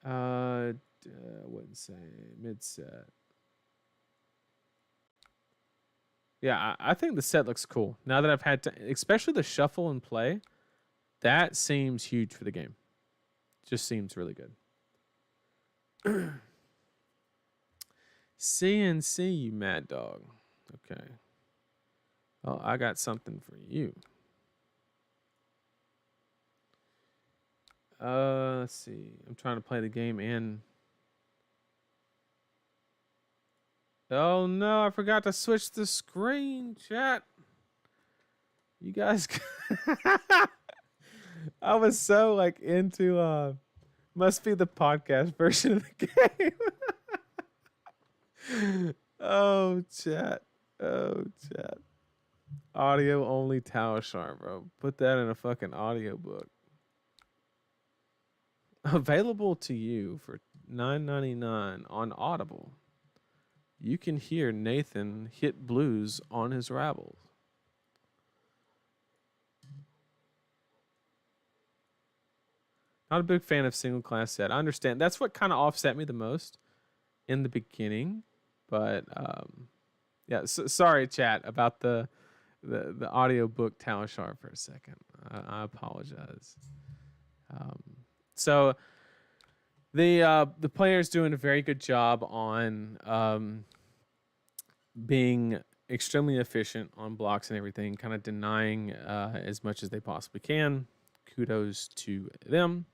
I wouldn't say mid set. Yeah, I think the set looks cool. Now that I've had to, especially the shuffle and play, that seems huge for the game. Just seems really good. CNC, you mad dog. Okay. Oh, I got something for you. Let's see. I'm trying to play the game and... Oh no, I forgot to switch the screen, chat. You guys... I was so like into must be the podcast version of the game. Oh chat. Oh chat. Audio only Tower Sharp, bro. Put that in a fucking audiobook. Available to you for $9.99 on Audible. You can hear Nathan hit blues on his rabbles. Not a big fan of single class set. I understand. That's what kind of offset me the most in the beginning. But yeah, sorry, chat, about the audiobook Tower Sharp for a second. I apologize. So the player's doing a very good job on being extremely efficient on blocks and everything, kind of denying as much as they possibly can. Kudos to them.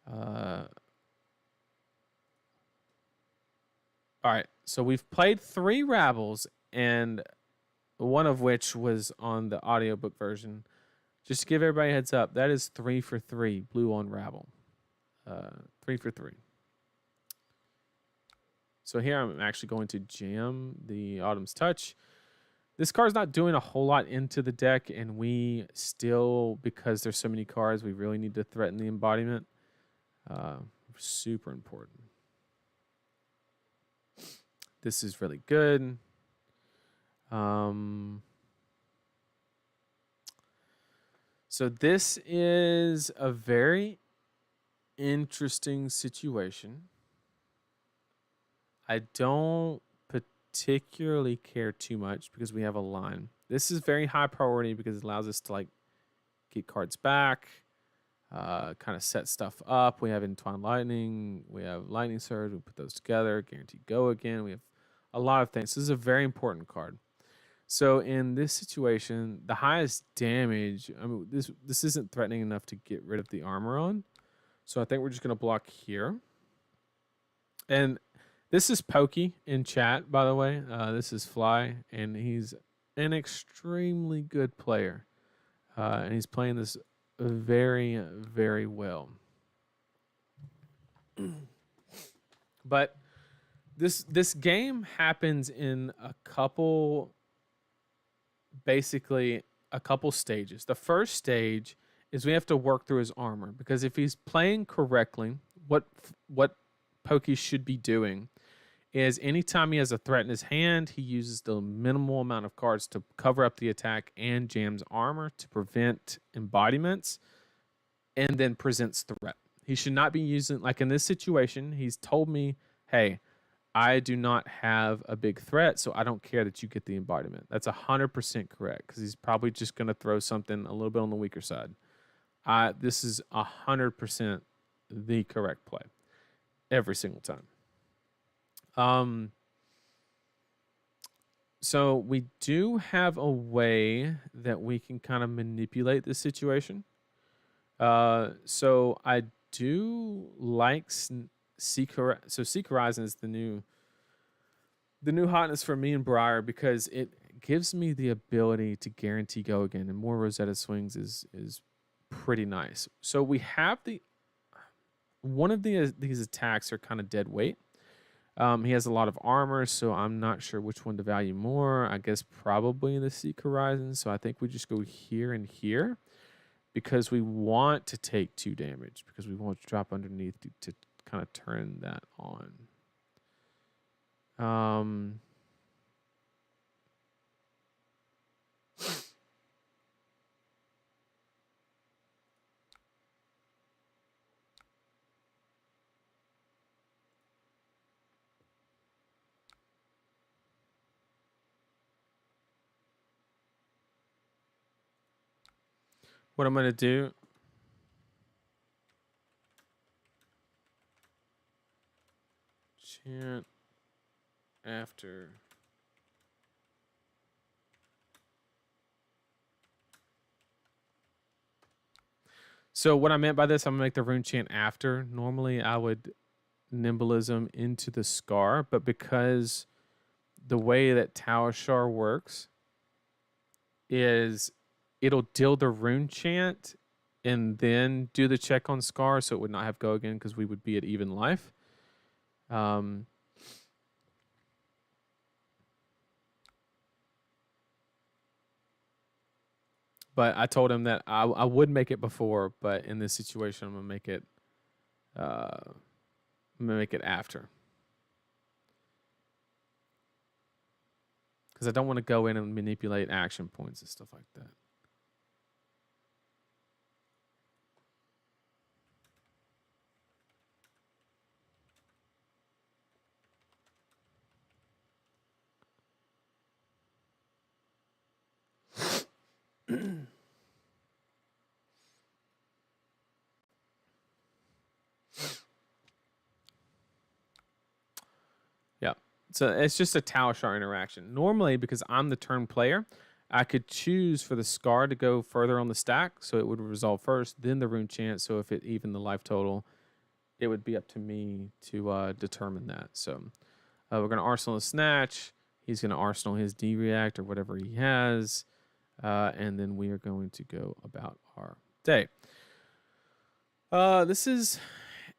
All right, so we've played 3 Rabbles, and one of which was on the audiobook version. Just to give everybody a heads up, that is 3 for 3, blue on Rabble. 3 for 3. So here I'm actually going to jam the Autumn's Touch. This card's not doing a whole lot into the deck, and we still, because there's so many cards, we really need to threaten the embodiment. Super important. This is really good. So this is a very interesting situation. I don't particularly care too much because we have a line. This is very high priority because it allows us to like get cards back, kind of set stuff up. We have Entwined Lightning, we have Lightning Surge, we put those together, Guaranteed Go again. We have a lot of things. This is a very important card. So in this situation, the highest damage, I mean, this isn't threatening enough to get rid of the armor on. So I think we're just going to block here. And this is Pokey in chat, by the way. This is Fly, and he's an extremely good player. And he's playing this very, very well. But this game happens in basically a couple stages. The first stage is we have to work through his armor, because if he's playing correctly, what Pokey should be doing is anytime he has a threat in his hand, he uses the minimal amount of cards to cover up the attack and jams armor to prevent embodiments, and then presents threat. He should not be using, like in this situation, he's told me, hey, I do not have a big threat, so I don't care that you get the embodiment. That's 100% correct, because he's probably just going to throw something a little bit on the weaker side. This is 100% the correct play every single time. So we do have a way that we can kind of manipulate this situation. So I do like Seek Horizon is the new hotness for me and Briar, because it gives me the ability to guarantee go again, and more Rosetta swings is pretty nice. So we have one of these attacks are kind of dead weight. He has a lot of armor, so I'm not sure which one to value more. I guess probably the Seek Horizon. So I think we just go here and here, because we want to take 2 damage, because we want to drop underneath to kind of turn that on. What I'm going to do, chant after So what I meant by this, I'm gonna make the rune chant after. Normally I would nimblism into the scar, but because the way that Taushar works is it'll deal the rune chant and then do the check on scar, so it would not have go again because we would be at even life. But I told him that I would make it before, but in this situation, I'm gonna make it. I'm gonna make it after because I don't want to go in and manipulate action points and stuff like that. Yeah. So it's just a Taushar interaction. Normally, because I'm the turn player, I could choose for the scar to go further on the stack, so it would resolve first, then the rune chant. So if it even the life total, it would be up to me to determine that. So we're gonna arsenal a snatch. He's gonna arsenal his D react or whatever he has, and then we are going to go about our day. This is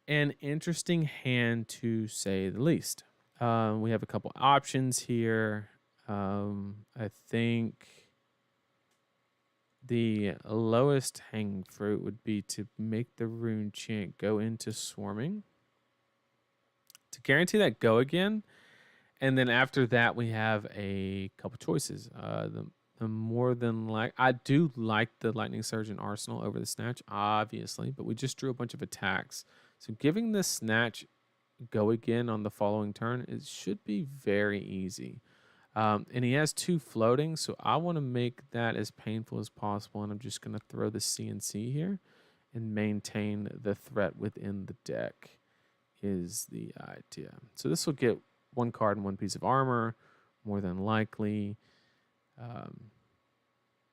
an interesting hand to say the least. We have a couple options here. I think the lowest hanging fruit would be to make the rune chant go into swarming to guarantee that go again. And then after that, we have a couple choices. The more than like, I do like the Lightning Surge and Arsenal over the Snatch, obviously, but we just drew a bunch of attacks. So giving the Snatch go again on the following turn, it should be very easy. And he has 2 floating, so I want to make that as painful as possible, and I'm just going to throw the CNC here and maintain the threat within the deck is the idea. So this will get 1 card and 1 piece of armor, more than likely,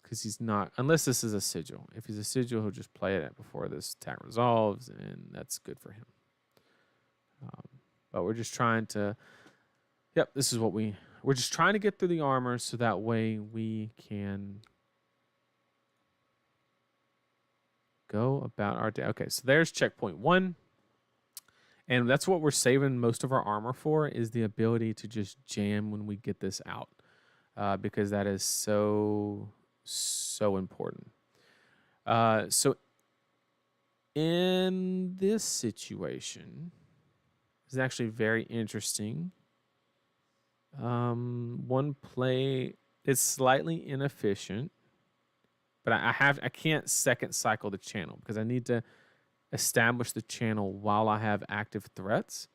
because he's not, unless this is a sigil. If he's a sigil, he'll just play it before this attack resolves, and that's good for him. But we're just trying to, yep, this is what we're just trying to get through the armor so that way we can go about our day. Okay, so there's checkpoint 1. And that's what we're saving most of our armor for, is the ability to just jam when we get this out. Because that is so important. So in this situation, it's actually very interesting. One play is slightly inefficient, but I can't second cycle the channel because I need to establish the channel while I have active threats.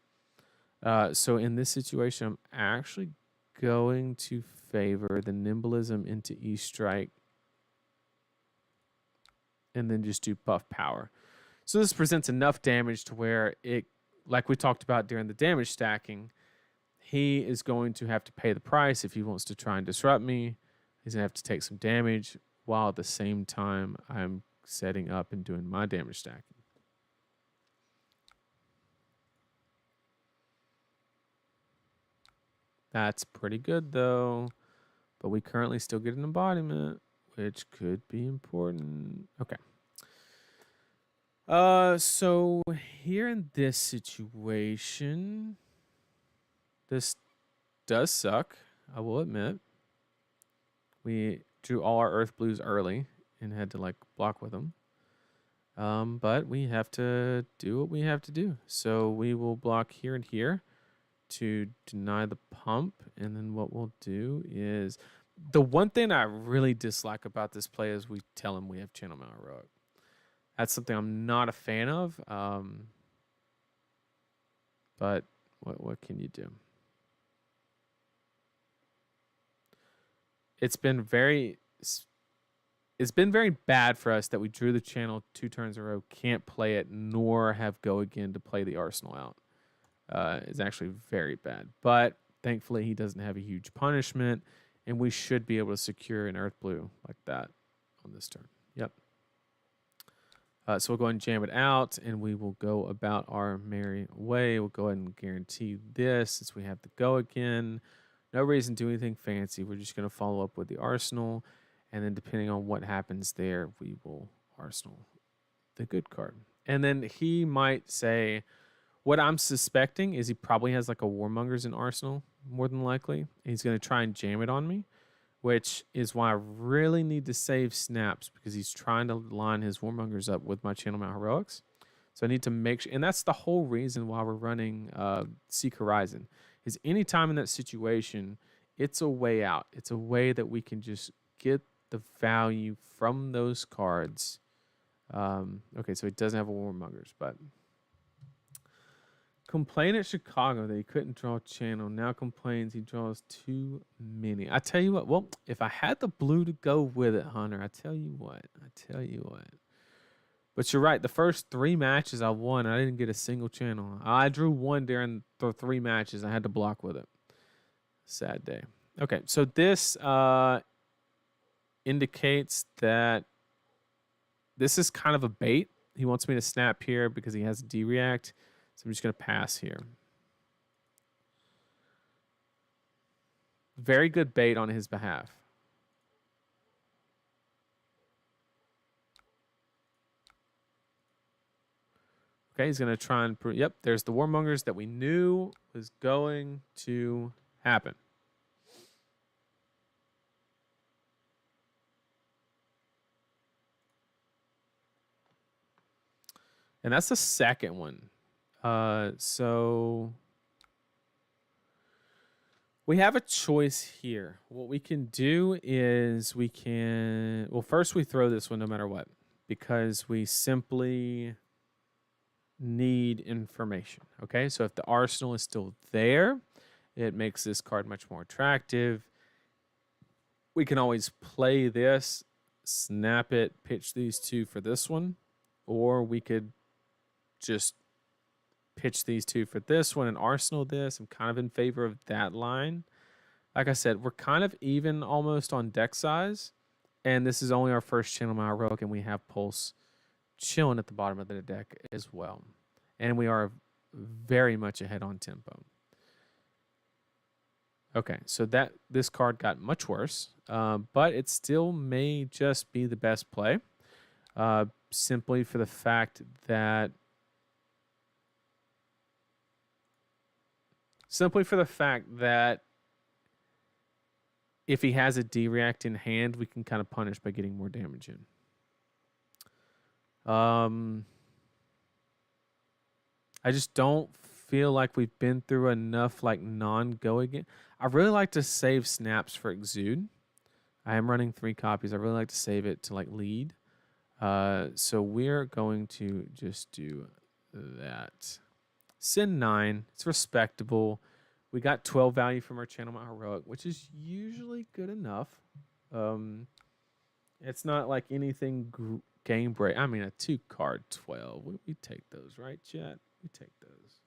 So in this situation, I'm actually going to favor the nimblism into E-Strike and then just do buff power. So this presents enough damage to where it, like we talked about during the damage stacking, he is going to have to pay the price if he wants to try and disrupt me. He's going to have to take some damage while at the same time I'm setting up and doing my damage stacking. That's pretty good though, but we currently still get an embodiment, which could be important. Okay. So here in this situation, this does suck, I will admit. We drew all our earth blues early and had to like block with them. But we have to do what we have to do. So we will block here and here to deny the pump. And then what we'll do is, the one thing I really dislike about this play is we tell him we have Channel Mail Heroic. That's something I'm not a fan of. But what can you do? It's been very bad for us that we drew the channel 2 turns in a row, can't play it, nor have go again to play the arsenal out. It's actually very bad. But thankfully, he doesn't have a huge punishment, and we should be able to secure an earth blue like that on this turn. Yep. So we'll go ahead and jam it out, and we will go about our merry way. We'll go ahead and guarantee this since we have to go again. No reason to do anything fancy. We're just going to follow up with the arsenal, and then depending on what happens there, we will arsenal the good card. And then he might say, what I'm suspecting is he probably has like a Warmongers in arsenal, more than likely. He's going to try and jam it on me, which is why I really need to save snaps because he's trying to line his Warmongers up with my Channel Mount Heroics. So I need to make sure, and that's the whole reason why we're running Seek Horizon, is anytime in that situation, it's a way out. It's a way that we can just get the value from those cards. Okay, so he doesn't have a Warmongers, but complain at Chicago that he couldn't draw channel. Now complains he draws too many. I tell you what, well, if I had the blue to go with it, Hunter, I tell you what. But you're right. The first 3 matches I won, I didn't get a single channel. I drew one during the 3 matches. I had to block with it. Sad day. Okay, so this indicates that this is kind of a bait. He wants me to snap here because he has a D-react. So I'm just going to pass here. Very good bait on his behalf. Okay, he's going to try and prove. Yep, there's the Warmongers that we knew was going to happen. And that's the second one. So we have a choice here. What we can do is we can, well, first we throw this one no matter what, because we simply need information. Okay, so if the arsenal is still there, it makes this card much more attractive. We can always play this, snap it, pitch these 2 for this one, or we could just pitch these 2 for this one and arsenal this. I'm kind of in favor of that line. Like I said, we're kind of even almost on deck size, and this is only our first Channel Mount Heroic, and we have Pulse chilling at the bottom of the deck as well. And we are very much ahead on tempo. Okay, so this card got much worse, but it still may just be the best play, simply for the fact that if he has a D-react in hand, we can kind of punish by getting more damage in. I just don't feel like we've been through enough like non-go again. I really like to save snaps for Exude. I am running 3 copies. I really like to save it to like lead. So we're going to just do that. Send 9. It's respectable. We got 12 value from our Channel Mount Heroic, which is usually good enough. It's not like anything game break. I mean, a 2-card 12. We take those, right, chat? We take those.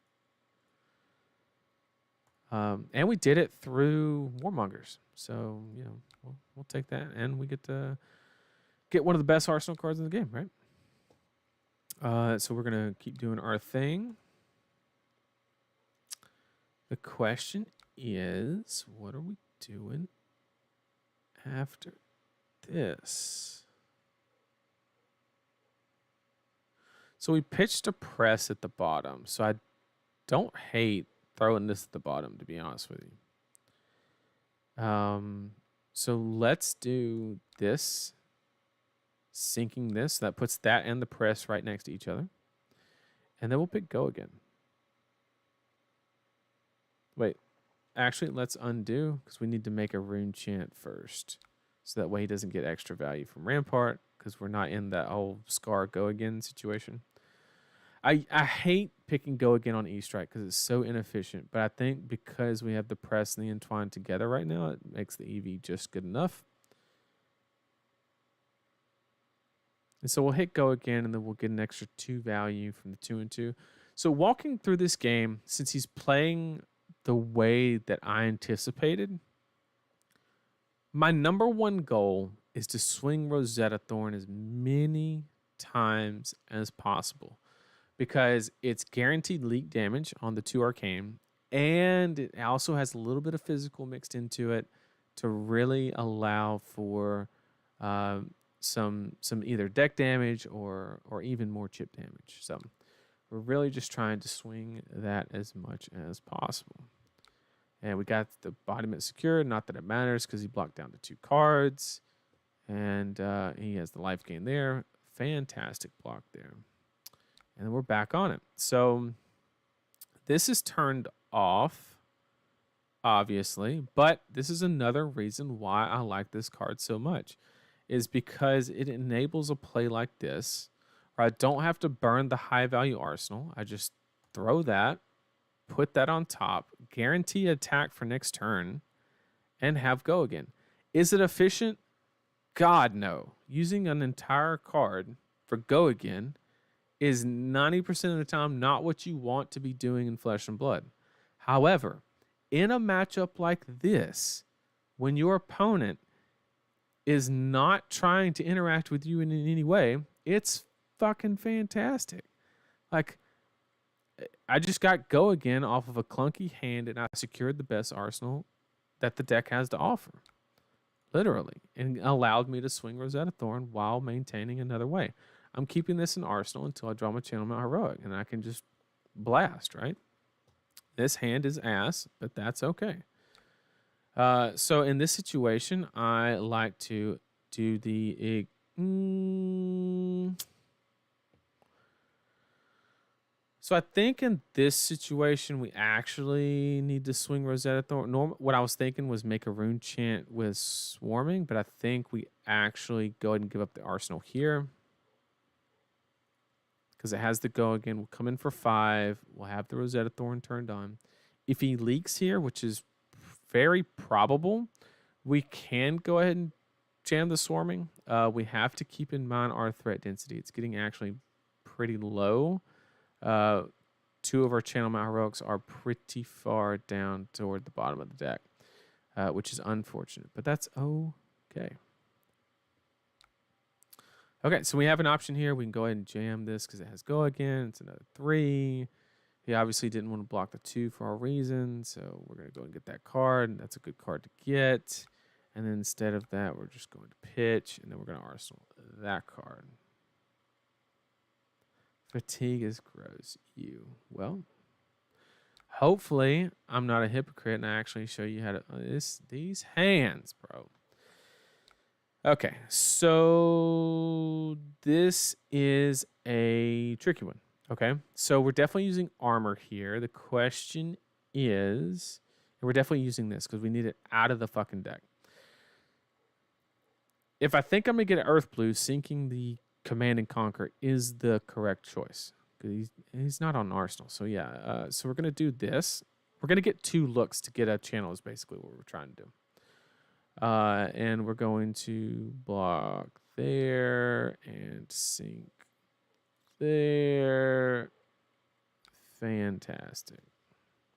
And we did it through Warmongers. So, you know, we'll take that. And we get to get one of the best Arsenal cards in the game, right? So we're going to keep doing our thing. The question is, what are we doing after this? So we pitched a press at the bottom. So I don't hate throwing this at the bottom, to be honest with you. So let's do this, sinking this. That puts that and the press right next to each other. And then we'll pick go again. Wait, actually, let's undo because we need to make a rune chant first. So that way he doesn't get extra value from Rampart because we're not in that whole Scar go again situation. I hate picking go again on E-Strike because it's so inefficient. But I think because we have the press and the entwine together right now, it makes the EV just good enough. And so we'll hit go again, and then we'll get an extra 2 value from the 2 and 2. So walking through this game, since he's playing the way that I anticipated, my number 1 goal is to swing Rosetta Thorn as many times as possible because it's guaranteed leak damage on the 2 arcane, and it also has a little bit of physical mixed into it to really allow for some either deck damage or even more chip damage. So we're really just trying to swing that as much as possible. And we got the embodiment secured. Not that it matters because he blocked down the 2 cards. And he has the life gain there. Fantastic block there. And then we're back on it. So this is turned off, obviously. But this is another reason why I like this card so much. Is because it enables a play like this where I don't have to burn the high value arsenal. I just throw that, put that on top, guarantee attack for next turn, and have go again. Is it efficient? God, no. Using an entire card for go again is 90% of the time not what you want to be doing in Flesh and Blood. However, in a matchup like this, when your opponent is not trying to interact with you in any way, it's fucking fantastic. Like, I just got go again off of a clunky hand, and I secured the best arsenal that the deck has to offer, literally, and allowed me to swing Rosetta Thorn while maintaining another way. I'm keeping this in arsenal until I draw my Channel Mount Heroic, and I can just blast, right? This hand is ass, but that's okay. So in this situation, I like to do the... So I think in this situation, we actually need to swing Rosetta Thorn. What I was thinking was make a rune chant with swarming, but I think we actually go ahead and give up the arsenal here. Because it has the go again. We'll come in for 5. We'll have the Rosetta Thorn turned on. If he leaks here, which is very probable, we can go ahead and jam the swarming. We have to keep in mind our threat density. It's getting actually pretty low. 2 of our Channel Mount Heroics are pretty far down toward the bottom of the deck, which is unfortunate, but that's okay. Okay, so we have an option here. We can go ahead and jam this because it has go again. It's another 3. He obviously didn't want to block the 2 for our reason, so we're going to go and get that card, and that's a good card to get. And then instead of that, we're just going to pitch, and then we're going to arsenal that card. Fatigue is gross. You. Well, hopefully I'm not a hypocrite and I actually show you how to... these hands, bro. Okay, so this is a tricky one. Okay, so we're definitely using armor here. The question is... we're definitely using this because we need it out of the fucking deck. If I think I'm going to get an Earth Blue, sinking the Command and Conquer is the correct choice. He's not on Arsenal. So yeah, so we're going to do this. We're going to get 2 looks to get a channel is basically what we're trying to do. And we're going to block there and sink there. Fantastic.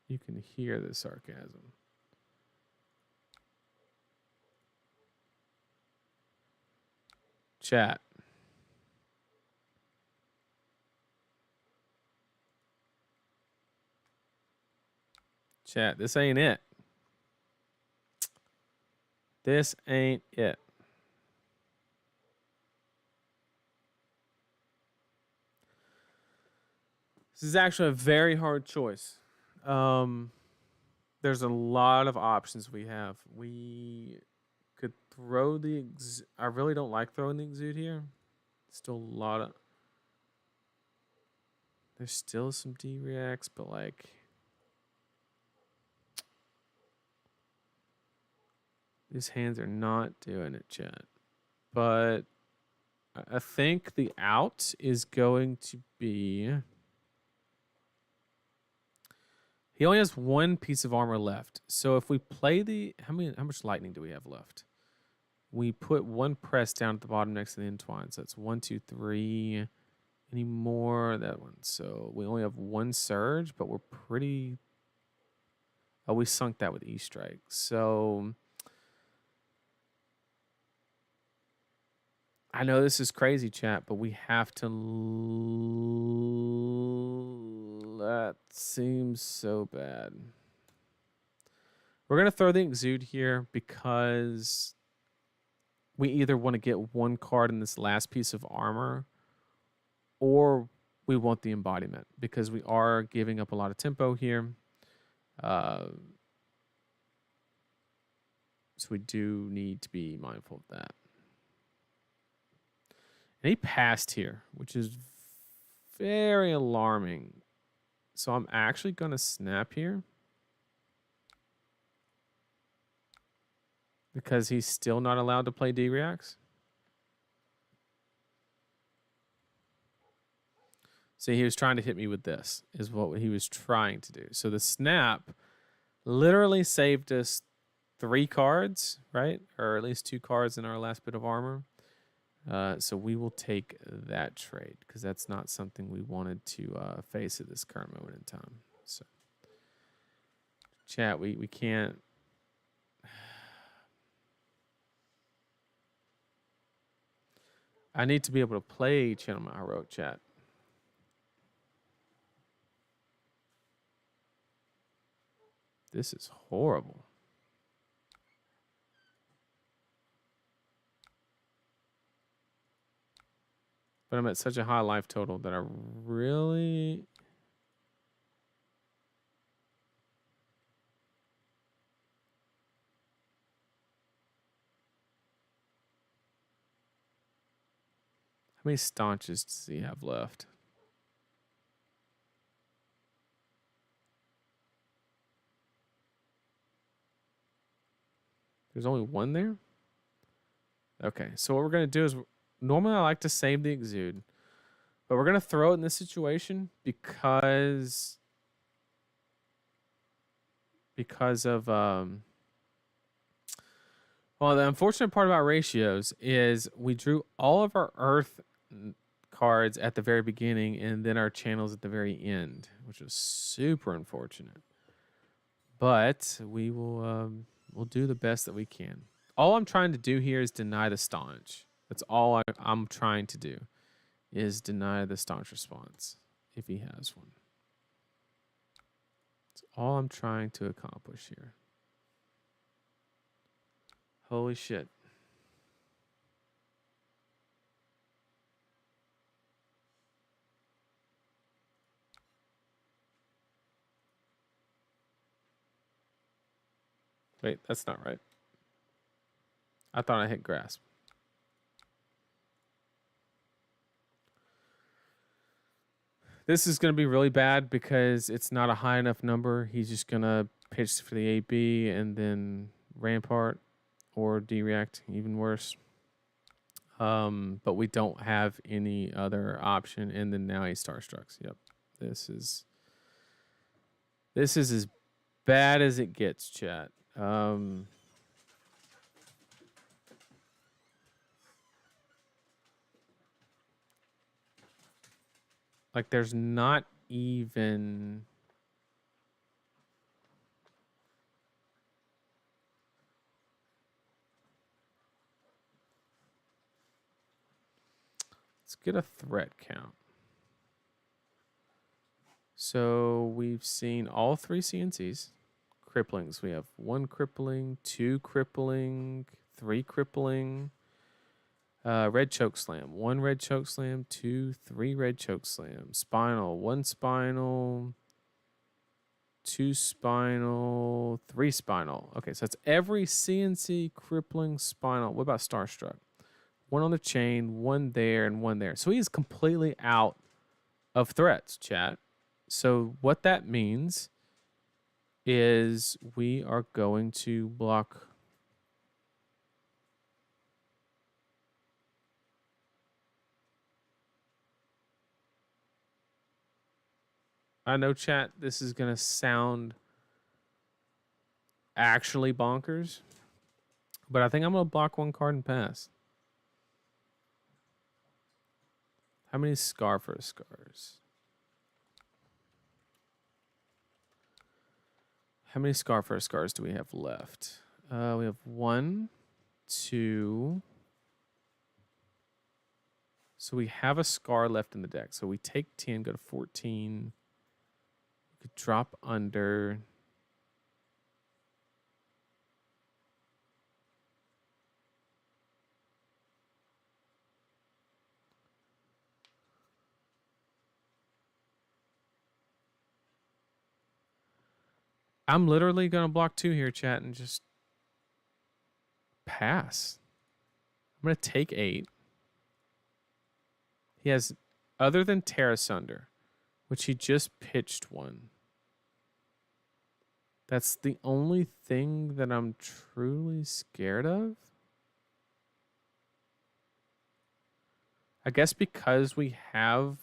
You can hear the sarcasm. Chat. Chat, this ain't it. This ain't it. This is actually a very hard choice. There's a lot of options we have. We could throw the... I really don't like throwing the Exude here. Still a lot of... there's still some D-reacts, but like... these hands are not doing it, chat. But I think the out is going to be... he only has 1 piece of armor left. So if we play the... how much lightning do we have left? We put 1 press down at the bottom next to the entwine. So that's 1, 2, 3. Any more? That one. So we only have 1 surge, but we're pretty... oh, we sunk that with E-Strike. So... I know this is crazy, chat, but we have to. That seems so bad. We're going to throw the Exude here because we either want to get one card in this last piece of armor or we want the embodiment because we are giving up a lot of tempo here. So we do need to be mindful of that. And he passed here, which is very alarming. So I'm actually going to snap here because he's still not allowed to play D-Reacts. See, he was trying to hit me with this, is what he was trying to do. So the snap literally saved us 3 cards, right? Or at least 2 cards in our last bit of armor. So we will take that trade because that's not something we wanted to face at this current moment in time. So, chat, we can't. I need to be able to play Channel My Heroic, chat. This is horrible. But I'm at such a high life total that I really... How many staunches does he have left? There's only 1 there? Okay, so what we're going to do is... Normally I like to save the Exude. But we're going to throw it in this situation because of... Well, the unfortunate part about ratios is we drew all of our Earth cards at the very beginning and then our channels at the very end, which was super unfortunate. But we will we'll do the best that we can. All I'm trying to do here is deny the staunch. That's all I'm trying to do, is deny the staunch response if he has one. That's all I'm trying to accomplish here. Holy shit. Wait, that's not right. I thought I hit grasp. This is going to be really bad because it's not a high enough number. He's just going to pitch for the AB and then Rampart or D-React, even worse. But we don't have any other option. And then now he Starstrucks. Yep. This is as bad as it gets, chat. Like there's not even... Let's get a threat count. So we've seen all 3 CNCs. Cripplings. We have 1 crippling, 2 crippling, 3 crippling. Red choke slam. 1 red choke slam, 2, 3 red choke slam. Spinal. 1 spinal, 2 spinal, 3 spinal. Okay, so that's every CNC crippling spinal. What about Starstruck? 1 on the chain, 1 there, and 1 there. So he's completely out of threats, chat. So what that means is we are going to block... I know, chat, this is going to sound actually bonkers, but I think I'm going to block 1 card and pass. How many Scar for Scars? How many Scar for Scars do we have left? We have 1, 2, So we have a scar left in the deck. So we take 10, go to 14. We could drop under. I'm literally going to block 2 here, chat, and just pass. I'm going to take 8. He has, other than Terra Sunder, which he just pitched one. That's the only thing that I'm truly scared of. I guess because we have...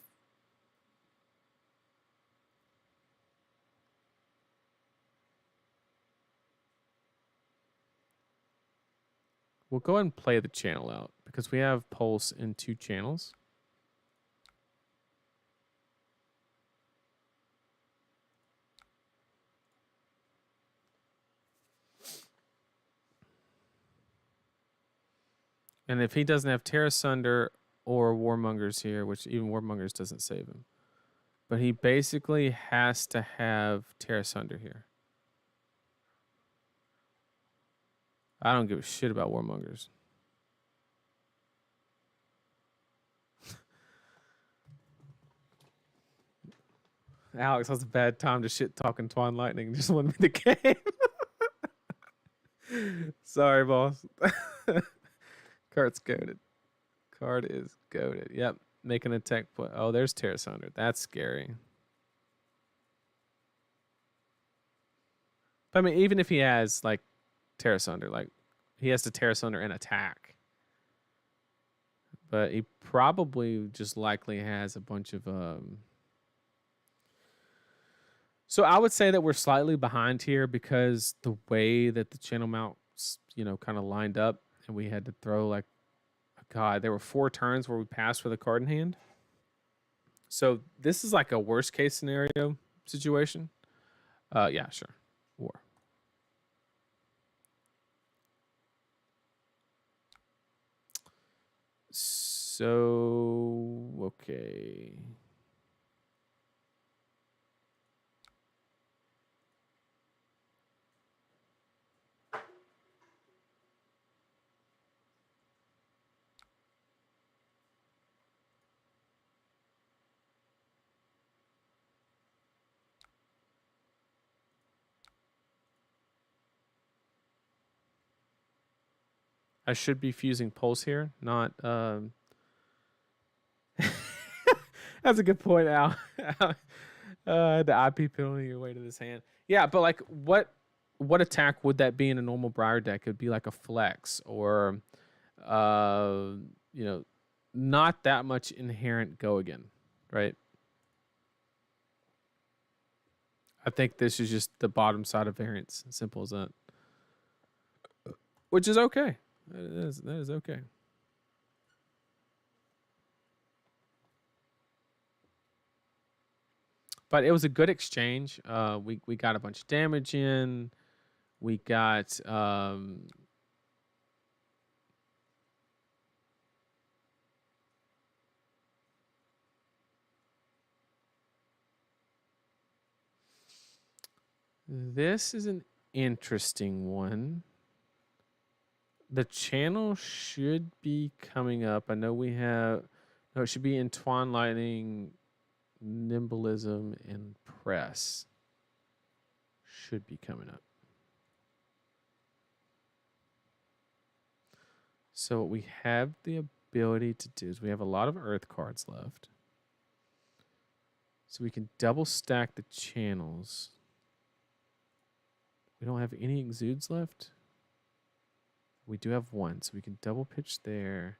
We'll go ahead and play the channel out because we have Pulse in 2 channels. And if he doesn't have Terra Sunder or Warmongers here, which even Warmongers doesn't save him, but he basically has to have Terra Sunder here. I don't give a shit about Warmongers. Alex, that's a bad time to shit talking Twine Lightning. Just won me the game. Sorry, boss. Card's goated. Card is goated. Yep. Make an attack play. Oh, there's Terra Sunder. That's scary. But I mean, even if he has like Terra Sunder, like he has to Terra Sunder and attack. But he probably just likely has a bunch of So I would say that we're slightly behind here because the way that the channel mounts, you know, kind of lined up, and we had to throw like, God, there were 4 turns where we passed with a card in hand. So this is like a worst case scenario situation. Yeah, sure. War. So, okay. I should be fusing Pulse here, not... That's a good point, Al. The IP penalty away to this hand. Yeah, but like, what attack would that be in a normal Briar deck? It'd be like a flex or, you know, not that much inherent go again, right? I think this is just the bottom side of variance. Simple as that. Which is okay. That is okay. But it was a good exchange. We got a bunch of damage in. We got this is an interesting one. The channel should be coming up. I know we have... No, it should be in Twine Lightning, Nimblism, and Press. Should be coming up. So what we have the ability to do is we have a lot of Earth cards left. So we can double stack the channels. We don't have any Exudes left. We do have one, so we can double pitch there.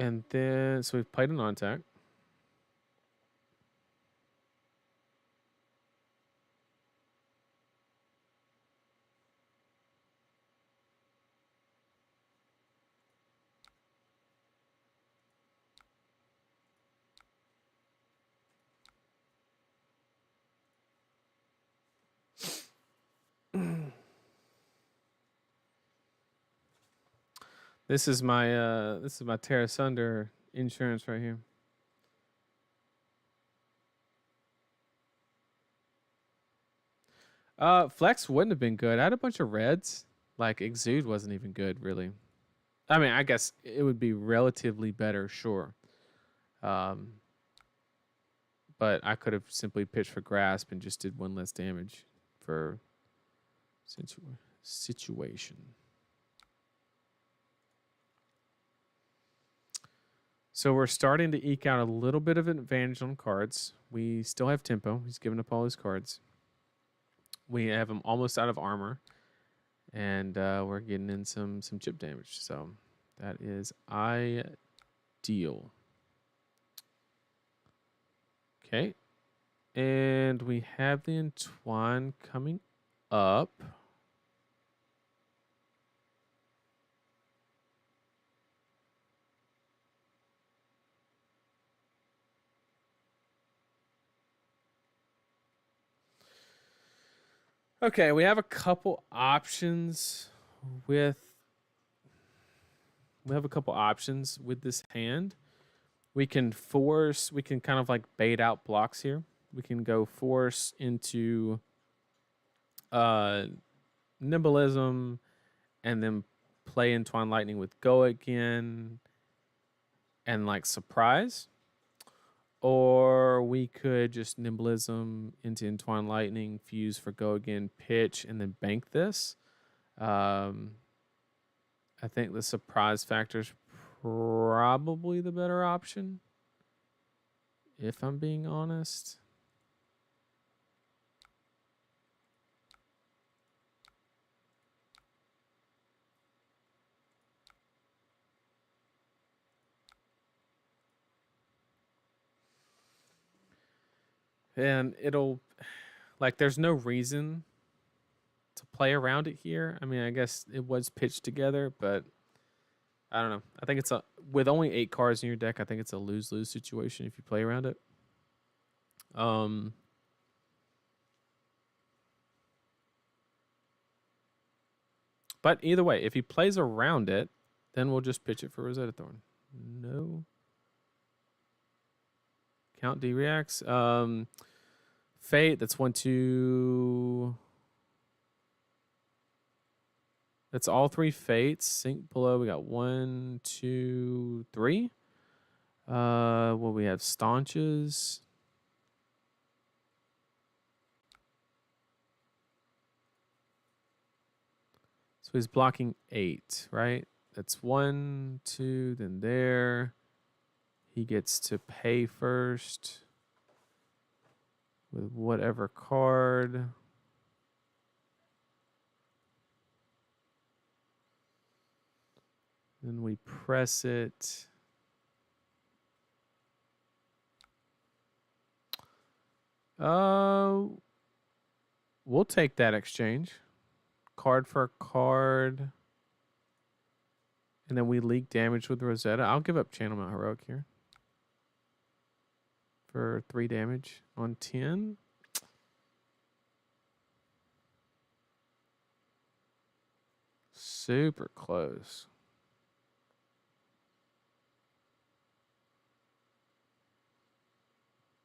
And then, so we've played an on-attack. This is my Terra Sunder insurance right here. Flex wouldn't have been good. I had a bunch of reds. Like Exude wasn't even good, really. I mean, I guess it would be relatively better, sure. But I could have simply pitched for Grasp and just did one less damage for situation. So we're starting to eke out a little bit of an advantage on cards. We still have tempo. He's given up all his cards. We have him almost out of armor, and we're getting in some chip damage. So that is ideal. Okay, and we have the Entwine coming up. Okay, we have a couple options with this hand. We can kind of like bait out blocks here. We can go force into Nimblism and then play Entwine Lightning with Go again and like surprise. Or we could just Nimblism into Entwine Lightning, fuse for Go again, pitch, and then bank this. I think the surprise factor is probably the better option, if I'm being honest. And it'll, like, there's no reason to play around it here. I mean, I guess it was pitched together, but I don't know. I think it's with only 8 cards in your deck, I think it's a lose-lose situation if you play around it. But either way, if he plays around it, then we'll just pitch it for Rosetta Thorn. No. Count D reacts. Fate, that's 1, 2. That's all 3 fates. Sink below. We got 1, 2, 3. Well, we have staunches. So he's blocking 8, right? That's 1, 2, then there. He gets to pay first with whatever card. Then we press it. We'll take that exchange. Card for card. And then we leak damage with Rosetta. I'll give up Channel Mount Heroic here. For 3 damage on 10. Super close.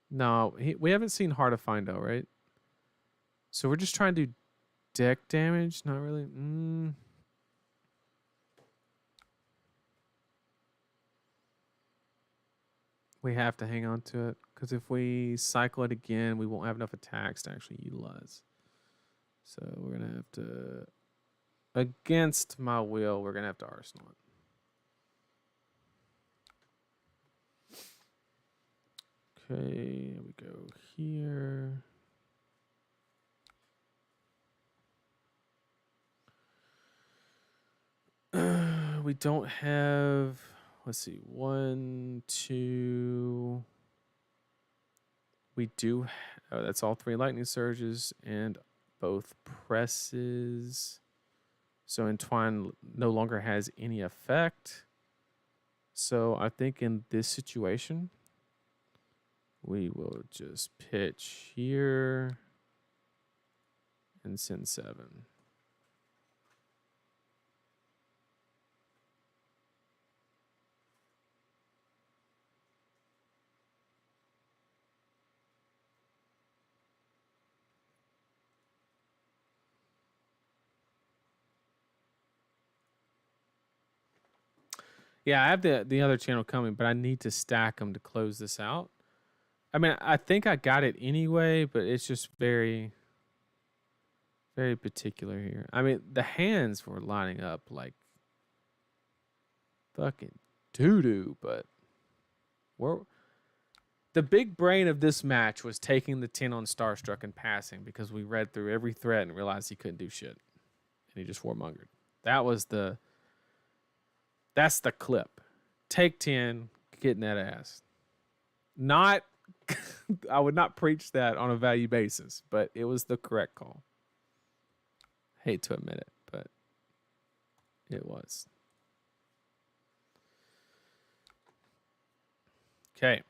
No, we haven't seen Heart of Findo, right? So we're just trying to do deck damage? Not really. We have to hang on to it, because if we cycle it again, we won't have enough attacks to actually utilize. So we're going to have to, against my will, we're going to have to Arsenal it. Okay, we go here. We don't have let's see, 1, 2. We do. Oh, that's all 3 lightning surges and both presses. So Entwine no longer has any effect. So I think in this situation, we will just pitch here and send 7. Yeah, I have the other channel coming, but I need to stack them to close this out. I mean, I think I got it anyway, but it's just very, very particular here. I mean, the hands were lining up like fucking doo-doo, but the big brain of this match was taking the 10 on Starstruck and passing because we read through every threat and realized he couldn't do shit. And he just warmongered. That's the clip. Take 10, get in that ass. Not, I would not preach that on a value basis, but it was the correct call. Hate to admit it, but it was. Okay.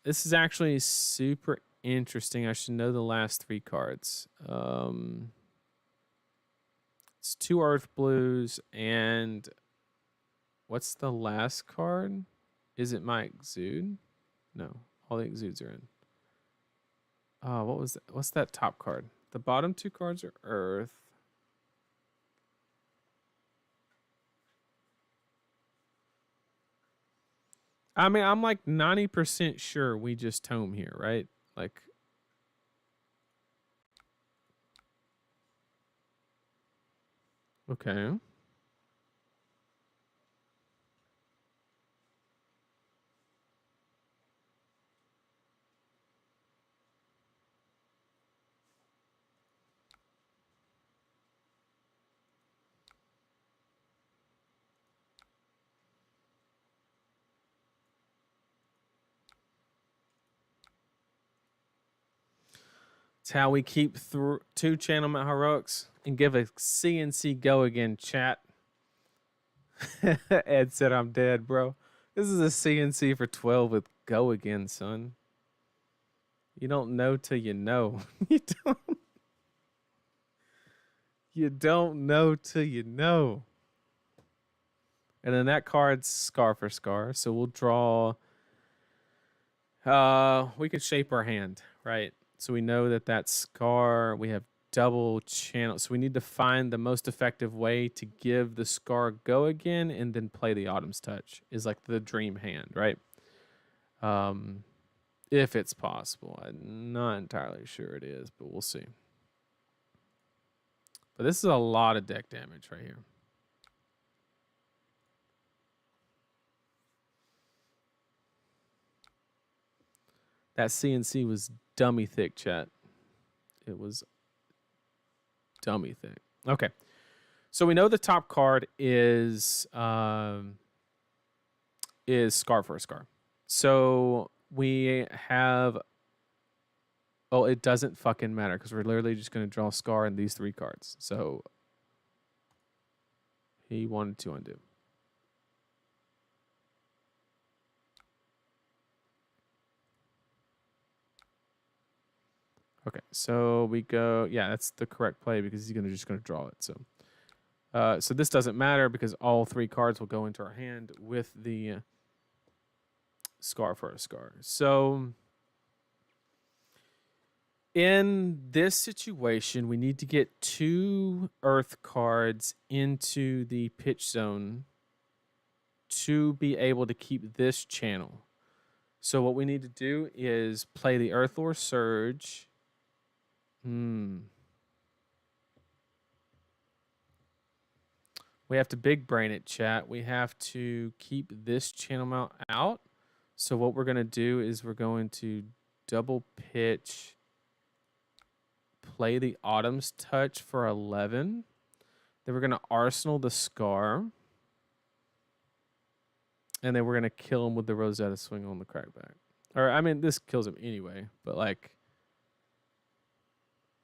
This is actually super interesting. I should know the last 3 cards. It's 2 Earth Blues and what's the last card? Is it my Exude? No, all the Exudes are in. Oh, what was that? What's that top card? The bottom 2 cards are Earth. I mean, I'm like 90% sure we just tome here, right? Like, okay. It's how we keep through 2 channel Mount Heroics and give a CNC go again, chat. Ed said I'm dead, bro. This is a CNC for 12 with go again, son. You don't know till you know. You don't know till you know. And then that card's Scar for Scar. So we'll draw. We could shape our hand, right? So we know that that Scar, we have double channel. So we need to find the most effective way to give the Scar go again and then play the Autumn's Touch is like the dream hand, right? If it's possible. I'm not entirely sure it is, but we'll see. But this is a lot of deck damage right here. That CNC was dummy thick, chat. It was dummy thick. Okay. So we know the top card is Scar for a Scar. So we have. Oh, it doesn't fucking matter because we're literally just going to draw Scar in these 3 cards. So he wanted to undo. Okay, so we go. Yeah, that's the correct play because he's just gonna draw it. So this doesn't matter because all 3 cards will go into our hand with the Scar for a Scar. So in this situation, we need to get 2 Earth cards into the pitch zone to be able to keep this channel. So what we need to do is play the Earthlore Surge. We have to big brain it, chat. We have to keep this channel mount out. So what we're going to do is we're going to double pitch, play the Autumn's Touch for 11. Then we're going to Arsenal the Scar. And then we're going to kill him with the Rosetta Swing on the crackback. Or, I mean, this kills him anyway. But, like,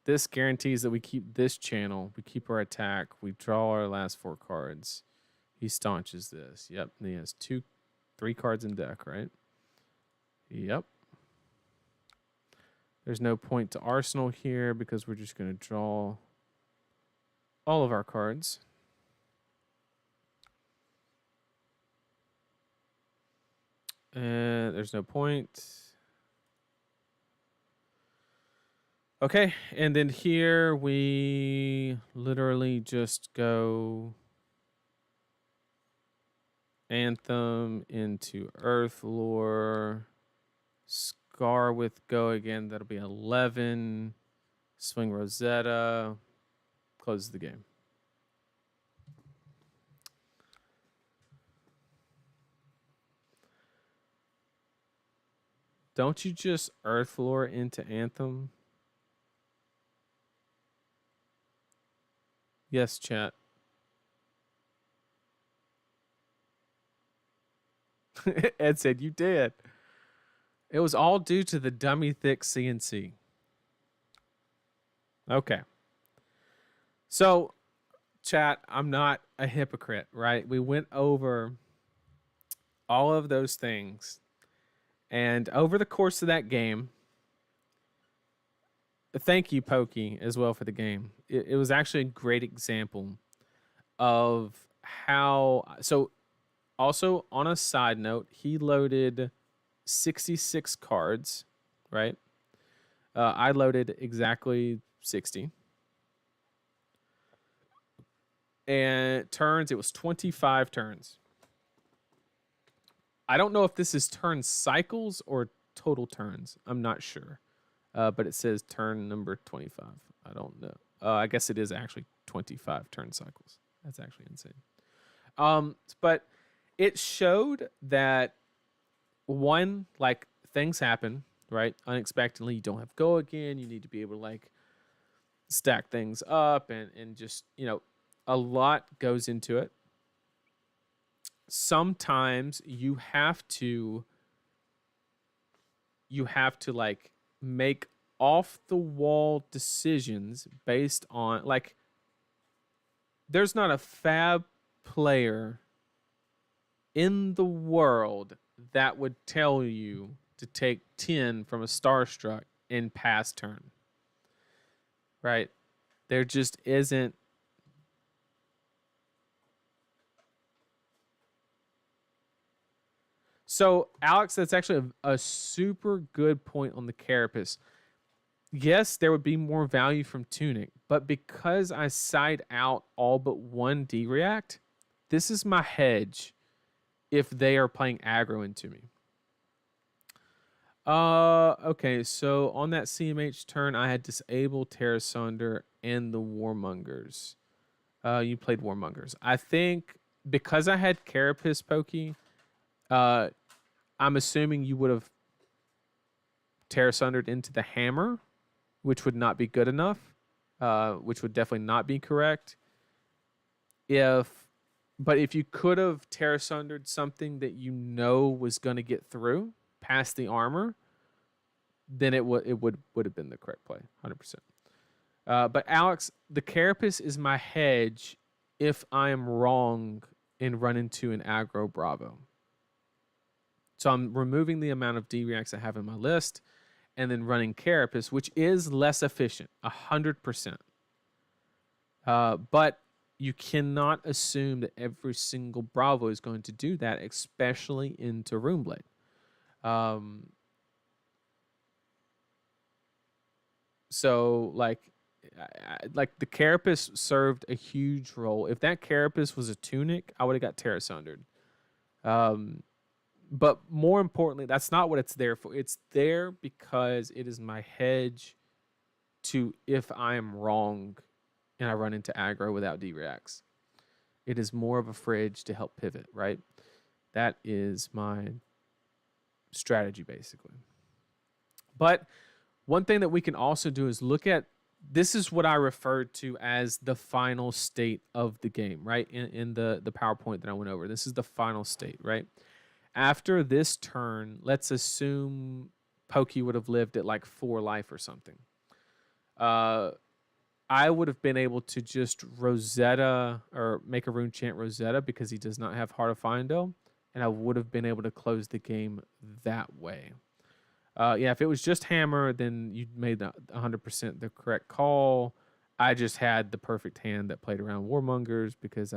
this guarantees that we keep this channel. We keep our attack. We draw our last 4 cards. He staunches this. Yep. And he has 3 cards in deck, right? Yep. There's no point to Arsenal here because we're just going to draw all of our cards. And there's no point. Okay, and then here we literally just go Anthem into Earthlore, Scar with Go again, that'll be 11, Swing Rosetta, closes the game. Don't you just Earthlore into Anthem? Yes, chat. Ed said you did. It was all due to the dummy thick CNC. Okay. So, chat, I'm not a hypocrite, right? We went over all of those things. And over the course of that game, thank you, Pokey, as well for the game. It was actually a great example of how... So, also, on a side note, he loaded 66 cards, right? I loaded exactly 60. And turns, it was 25 turns. I don't know if this is turn cycles or total turns. I'm not sure. But it says turn number 25. I don't know. I guess it is actually 25 turn cycles. That's actually insane. But it showed that, one, like, things happen, right? Unexpectedly, you don't have go again. You need to be able to, like, stack things up and just, you know, a lot goes into it. Sometimes you have to like make off the wall decisions based on, like, there's not a fab player in the world that would tell you to take 10 from a Starstruck in pass turn. Right? There just isn't. So, Alex, that's actually a super good point on the Carapace. Yes, there would be more value from Tunic, but because I side out all but one D-React, this is my hedge if they are playing aggro into me. Okay, so on that CMH turn, I had disabled Terra Sunder and the Warmongers. You played Warmongers. I think because I had Carapace Pokey, I'm assuming you would have Terra Sundered into the Hammer, which would not be good enough, which would definitely not be correct. But if you could have Terra Sundered something that you know was going to get through past the armor, then it would have been the correct play, 100%. But Alex, the Carapace is my hedge if I am wrong and run into an aggro Bravo. So I'm removing the amount of D-Reacts I have in my list and then running Carapace, which is less efficient, 100%. But you cannot assume that every single Bravo is going to do that, especially into Runeblade. So, like the Carapace served a huge role. If that Carapace was a Tunic, I would have got Terra Sundered. But more importantly, that's not what it's there for. It's there because it is my hedge to if I am wrong and I run into aggro without D-Reacts. It is more of a fridge to help pivot, right? That is my strategy, basically. But one thing that we can also do is look at, this is what I referred to as the final state of the game, right? In the PowerPoint that I went over. This is the final state, right? After this turn, let's assume Pokey would have lived at like 4 life or something. I would have been able to just Rosetta or make a rune chant Rosetta because he does not have Heart of Findo, and I would have been able to close the game that way. Yeah, if it was just Hammer, then you made 100% the correct call. I just had the perfect hand that played around Warmongers because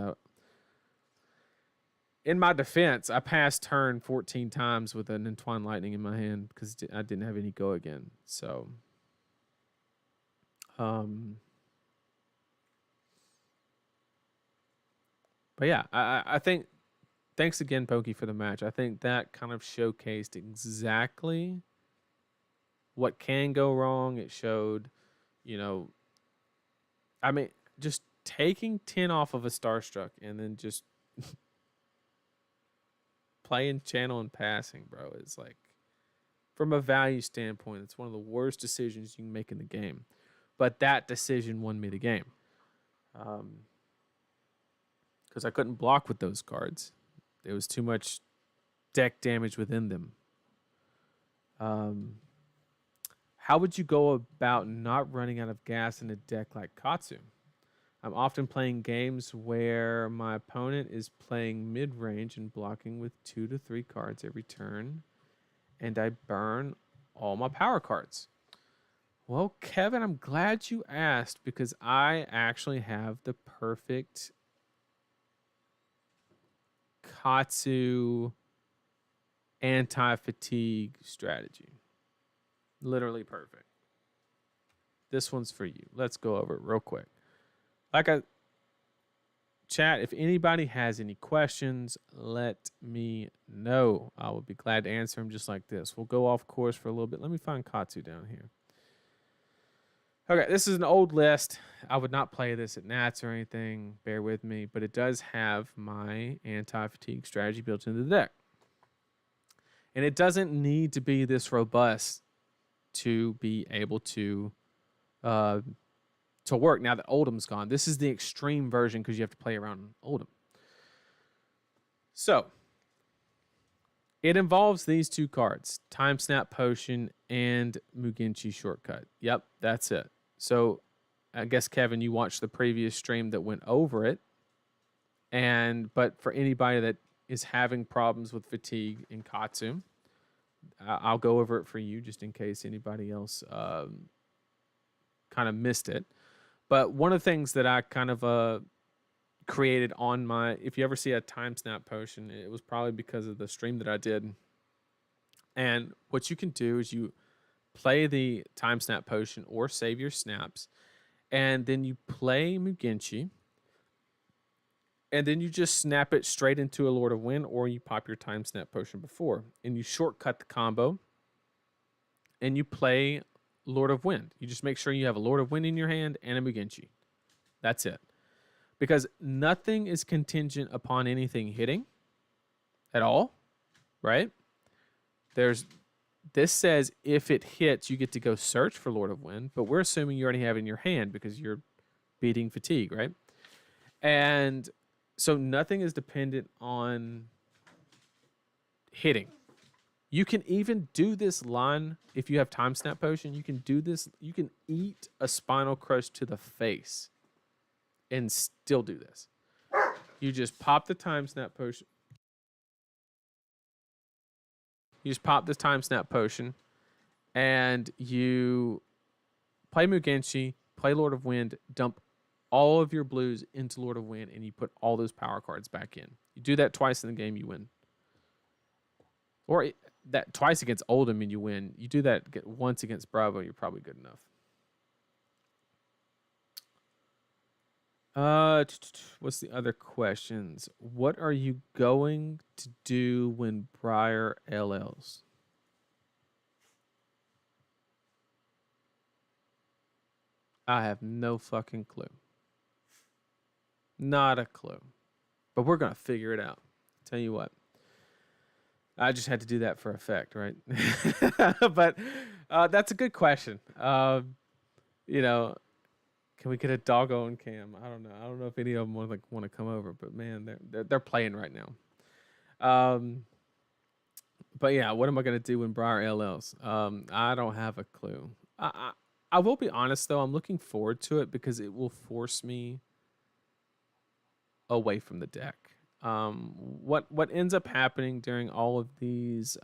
in my defense, I passed turn 14 times with an Entwined Lightning in my hand because I didn't have any go again. So, but yeah, I think, thanks again, Pokey, for the match. I think that kind of showcased exactly what can go wrong. It showed, I mean, just taking 10 off of a Starstruck and then just playing channel and passing, bro, is like, from a value standpoint, it's one of the worst decisions you can make in the game. But that decision won me the game. Because I couldn't block with those cards. There was too much deck damage within them. How would you go about not running out of gas in a deck like Katsu? I'm often playing games where my opponent is playing mid-range and blocking with 2 to 3 cards every turn, and I burn all my power cards. Well, Kevin, I'm glad you asked because I actually have the perfect Katsu anti-fatigue strategy. Literally perfect. This one's for you. Let's go over it real quick. Chat, if anybody has any questions, let me know. I will be glad to answer them just like this. We'll go off course for a little bit. Let me find Katsu down here. Okay, this is an old list. I would not play this at Nats or anything. Bear with me. But it does have my anti-fatigue strategy built into the deck. And it doesn't need to be this robust to be able to work now that Oldham's gone. This is the extreme version because you have to play around Oldham. So, it involves these 2 cards, Time Snap Potion and Mugenchi Shortcut. Yep, that's it. So, I guess, Kevin, you watched the previous stream that went over it. But for anybody that is having problems with fatigue in Katsu, I'll go over it for you just in case anybody else kind of missed it. But one of the things that I kind of created on my, if you ever see a Time Snap Potion, it was probably because of the stream that I did. And what you can do is you play the Time Snap Potion or save your snaps, and then you play Mugenchi, and then you just snap it straight into a Lord of Wind, or you pop your Time Snap Potion before, and you shortcut the combo, and you play Lord of Wind. You just make sure you have a Lord of Wind in your hand and a Mugenchi. That's it. Because nothing is contingent upon anything hitting at all, right? This says if it hits, you get to go search for Lord of Wind, but we're assuming you already have it in your hand because you're beating fatigue, right? And so nothing is dependent on hitting. You can even do this line if you have Time Snap Potion. You can do this. You can eat a Spinal Crush to the face and still do this. You just pop the Time Snap Potion. You just pop the Time Snap Potion, and you play Mugenchi, play Lord of Wind, dump all of your blues into Lord of Wind, and you put all those power cards back in. You do that twice in the game, you win. Or that twice against Oldham and you win. You do that once against Bravo, you're probably good enough. What's the other questions? What are you going to do when Briar LLs? I have no fucking clue. Not a clue. But we're going to figure it out. Tell you what. I just had to do that for effect, right? But that's a good question. You know, can we get a doggone cam? I don't know. I don't know if any of them want to come over, but man, they're playing right now. But yeah, what am I gonna do when Briar LLs? I don't have a clue. I will be honest though. I'm looking forward to it because it will force me away from the deck. What ends up happening during all of these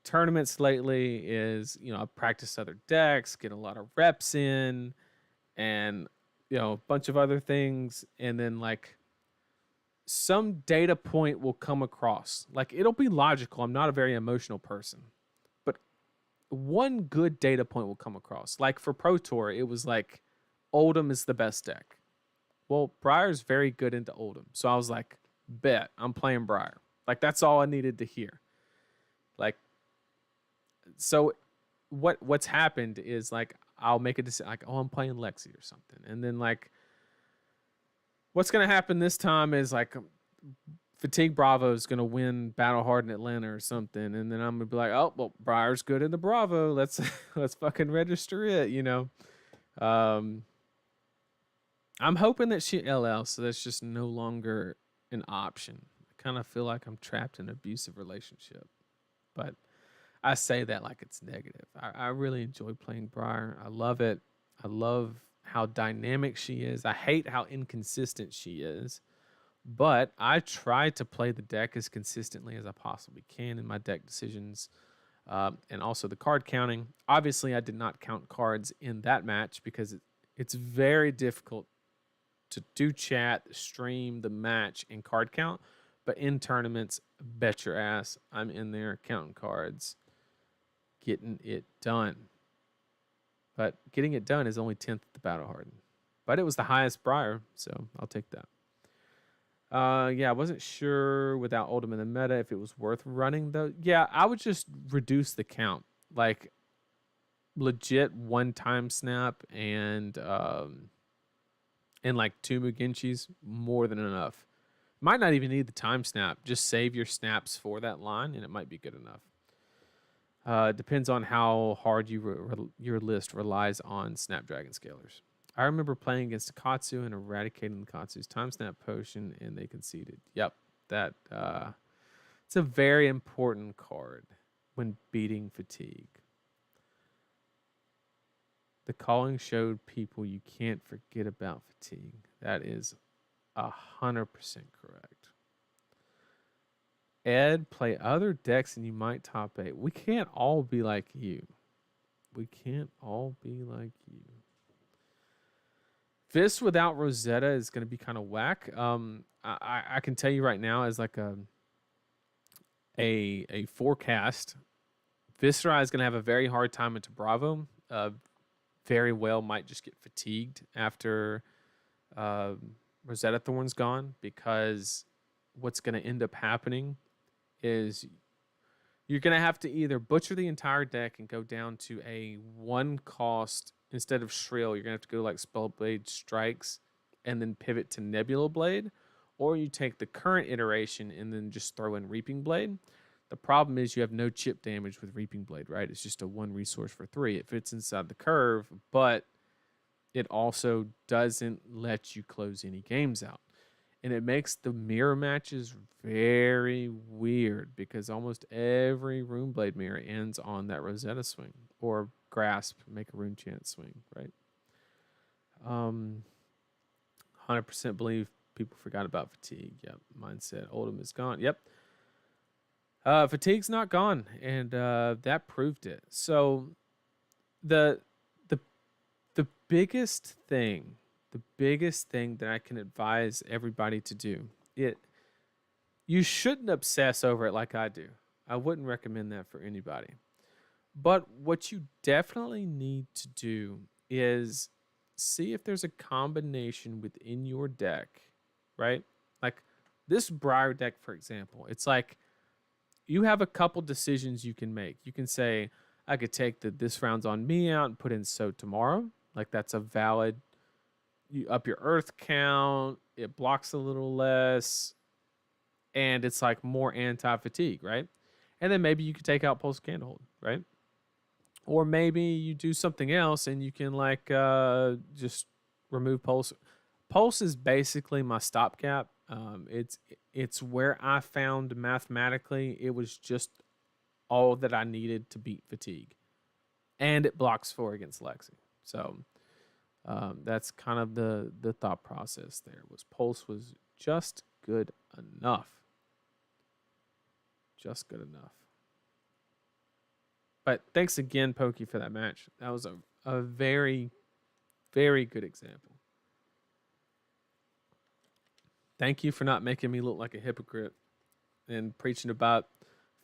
tournaments lately is, I practice other decks, get a lot of reps in, and a bunch of other things, and then like some data point will come across. Like it'll be logical. I'm not a very emotional person, but one good data point will come across. Like for Pro Tour, it was like Oldhim is the best deck. Well, Briar's very good into Oldhim. So I was like, bet, I'm playing Briar. Like that's all I needed to hear. Like, so what's happened is like I'll make a decision like, oh, I'm playing Lexi or something. And then like what's gonna happen this time is like Fatigue Bravo is gonna win Battle Hard in Atlanta or something, and then I'm gonna be like, oh well, Briar's good in the Bravo. Let's fucking register it, I'm hoping that she LL, so that's just no longer an option. I kind of feel like I'm trapped in an abusive relationship, but I say that like it's negative. I really enjoy playing Briar. I love it. I love how dynamic she is. I hate how inconsistent she is, but I try to play the deck as consistently as I possibly can in my deck decisions, and also the card counting. Obviously, I did not count cards in that match because it's very difficult to do chat, stream the match, and card count. But in tournaments, bet your ass I'm in there counting cards, getting it done. But getting it done is only 10th at the Battle Harden. But it was the highest Briar, so I'll take that. Yeah, I wasn't sure without Oldhim in the meta if it was worth running, though. Yeah, I would just reduce the count. Like, legit one time snap and like 2 Mugenshis, more than enough. Might not even need the time snap. Just save your snaps for that line, and it might be good enough. Depends on how hard your list relies on Snapdragon Scalers. I remember playing against Katsu and eradicating the Katsu's time snap potion, and they conceded. Yep, that it's a very important card when beating Fatigue. The calling showed people you can't forget about Fatigue. That is 100% correct. Ed, play other decks and you might top 8. We can't all be like you. We can't all be like you. Fist without Rosetta is going to be kind of whack. I can tell you right now as like a forecast, Viscera is going to have a very hard time into Bravo. Very well might just get fatigued after Rosetta Thorn's gone, because what's going to end up happening is you're going to have to either butcher the entire deck and go down to a 1 cost instead of Shrill. You're going to have to go like Spellblade Strikes and then pivot to Nebula Blade, or you take the current iteration and then just throw in Reaping Blade. The problem is you have no chip damage with Reaping Blade, right? It's just a 1 resource for 3. It fits inside the curve, but it also doesn't let you close any games out. And it makes the mirror matches very weird because almost every Runeblade mirror ends on that Rosetta swing or Grasp, make a Rune Chant swing, right? 100% believe people forgot about Fatigue. Yep, mindset. Oldhim is gone. Yep. Fatigue's not gone, and that proved it. So the biggest thing that I can advise everybody to do, you shouldn't obsess over it like I do. I wouldn't recommend that for anybody. But what you definitely need to do is see if there's a combination within your deck, right? Like this Briar deck, for example, it's like you have a couple decisions you can make. You can say, I could take this round's on me out and put in So tomorrow. Like that's a valid you up your earth count, it blocks a little less, and it's like more anti-fatigue, right? And then maybe you could take out Pulse Candlehold, right? Or maybe you do something else and you can like just remove Pulse. Pulse is basically my stopgap. It's where I found mathematically it was just all that I needed to beat fatigue, and it blocks 4 against Lexi. So that's kind of the thought process there. Was Pulse was just good enough, just good enough. But thanks again, Pokey, for that match. That was a very, very good example. Thank you for not making me look like a hypocrite and preaching about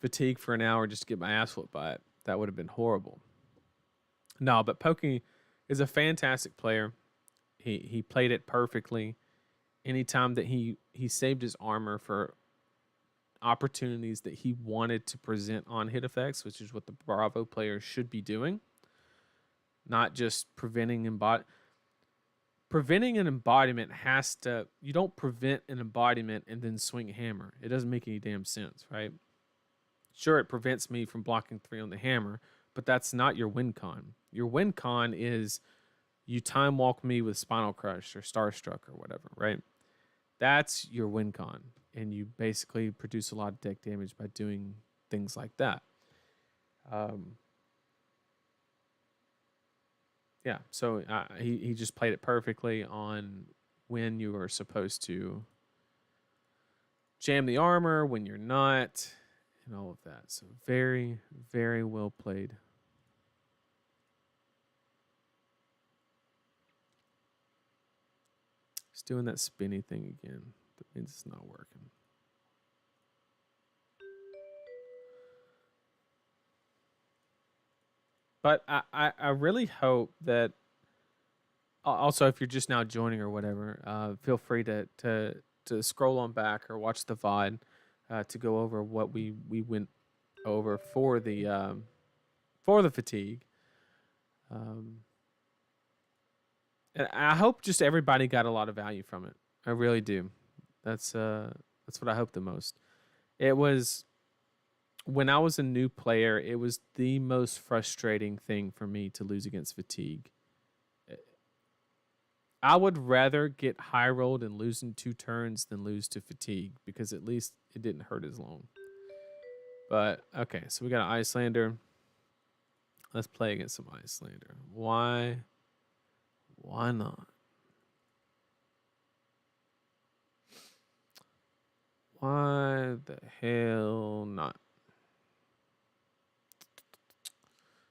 fatigue for an hour just to get my ass whooped by it. That would have been horrible. No, but Pokey is a fantastic player. He played it perfectly. Anytime that he saved his armor for opportunities that he wanted to present on hit effects, which is what the Bravo players should be doing, not just preventing an embodiment has to, you don't prevent an embodiment and then swing a hammer. It doesn't make any damn sense, right? Sure, it prevents me from blocking 3 on the hammer, but that's not your win con. Your win con is you time walk me with Spinal Crush or Starstruck or whatever, right? That's your win con. And you basically produce a lot of deck damage by doing things like that. Yeah, so he just played it perfectly on when you are supposed to jam the armor, when you're not, and all of that. So very, very well played. It's doing that spinny thing again. That means it's not working. But I really hope that also, if you're just now joining or whatever, feel free to scroll on back or watch the VOD to go over what we went over for the fatigue. And I hope just everybody got a lot of value from it. I really do. That's what I hope the most. It was when I was a new player, it was the most frustrating thing for me to lose against fatigue. I would rather get high rolled and lose in 2 turns than lose to fatigue because at least it didn't hurt as long. But okay, so we got an Icelander. Let's play against some Icelander. Why not? Why the hell not?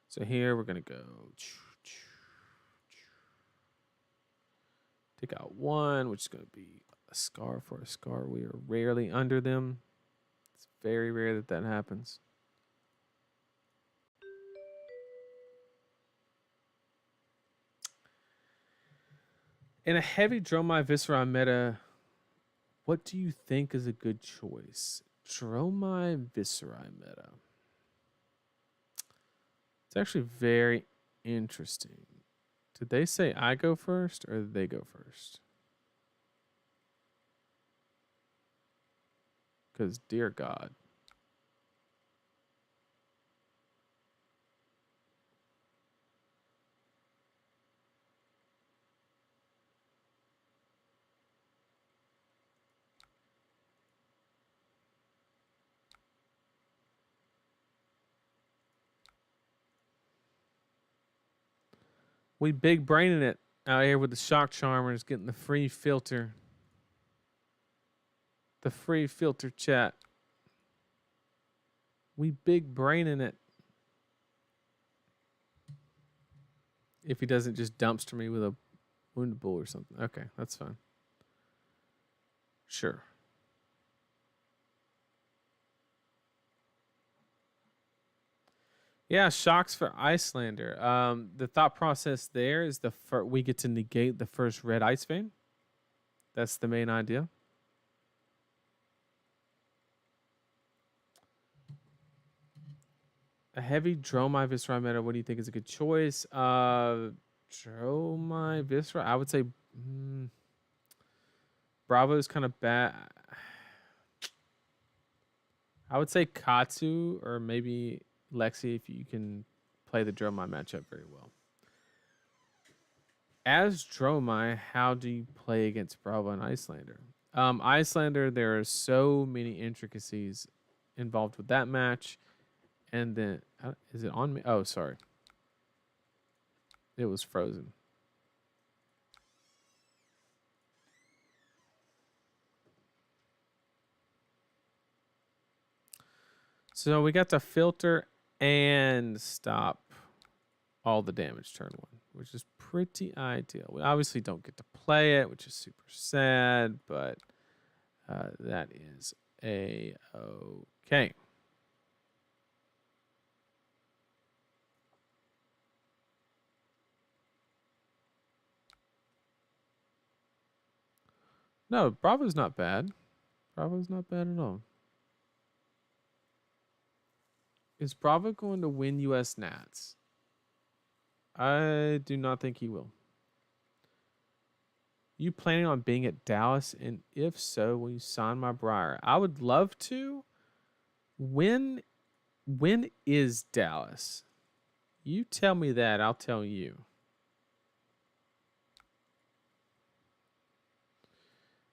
So here we're going to go. Take out 1, which is going to be a Scar for a Scar. We are rarely under them. It's very rare that happens. In a heavy Dromai Viscera meta, what do you think is a good choice? Dromai Viscera meta. It's actually very interesting. Did they say I go first or did they go first? Because, dear God. We big braining it out here with the Shock Charmers getting the free filter. The free filter chat. We big braining it. If he doesn't just dumpster me with a wounded bull or something. Okay, that's fine. Sure. Yeah, shocks for Icelander. The thought process there is we get to negate the first red Ice Vein. That's the main idea. A heavy Dromai Viscera meta. What do you think is a good choice? Dromai Viscera. I would say Bravo is kind of bad. I would say Katsu or maybe Lexi if you can play the Dromai matchup very well. As Dromai, how do you play against Bravo and Icelander? Icelander, there are so many intricacies involved with that match. And then, is it on me? Oh, sorry. It was frozen. So we got to filter and stop all the damage turn one, which is pretty ideal. We obviously don't get to play it, which is super sad, but that is a-okay. No, Bravo's not bad. Bravo's not bad at all. Is Bravo going to win US Nats? I do not think he will. You planning on being at Dallas? And if so, will you sign my Briar? I would love to. When is Dallas? You tell me that, I'll tell you.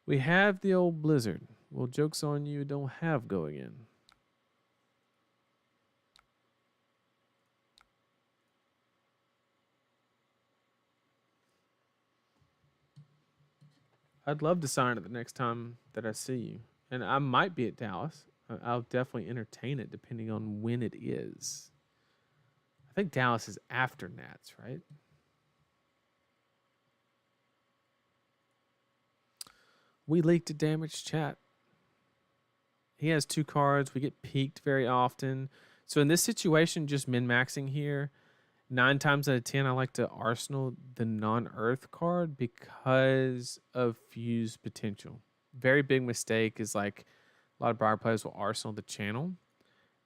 We have the old Blizzard. Well, joke's on you, don't have go again. I'd love to sign it the next time that I see you. And I might be at Dallas. I'll definitely entertain it depending on when it is. I think Dallas is after Nats, right? We leaked a damaged chat. He has 2 cards. We get peaked very often. So in this situation, just min-maxing here, 9 times out of 10, I like to arsenal the non-earth card because of fuse potential. Very big mistake is like a lot of Briar players will arsenal the channel,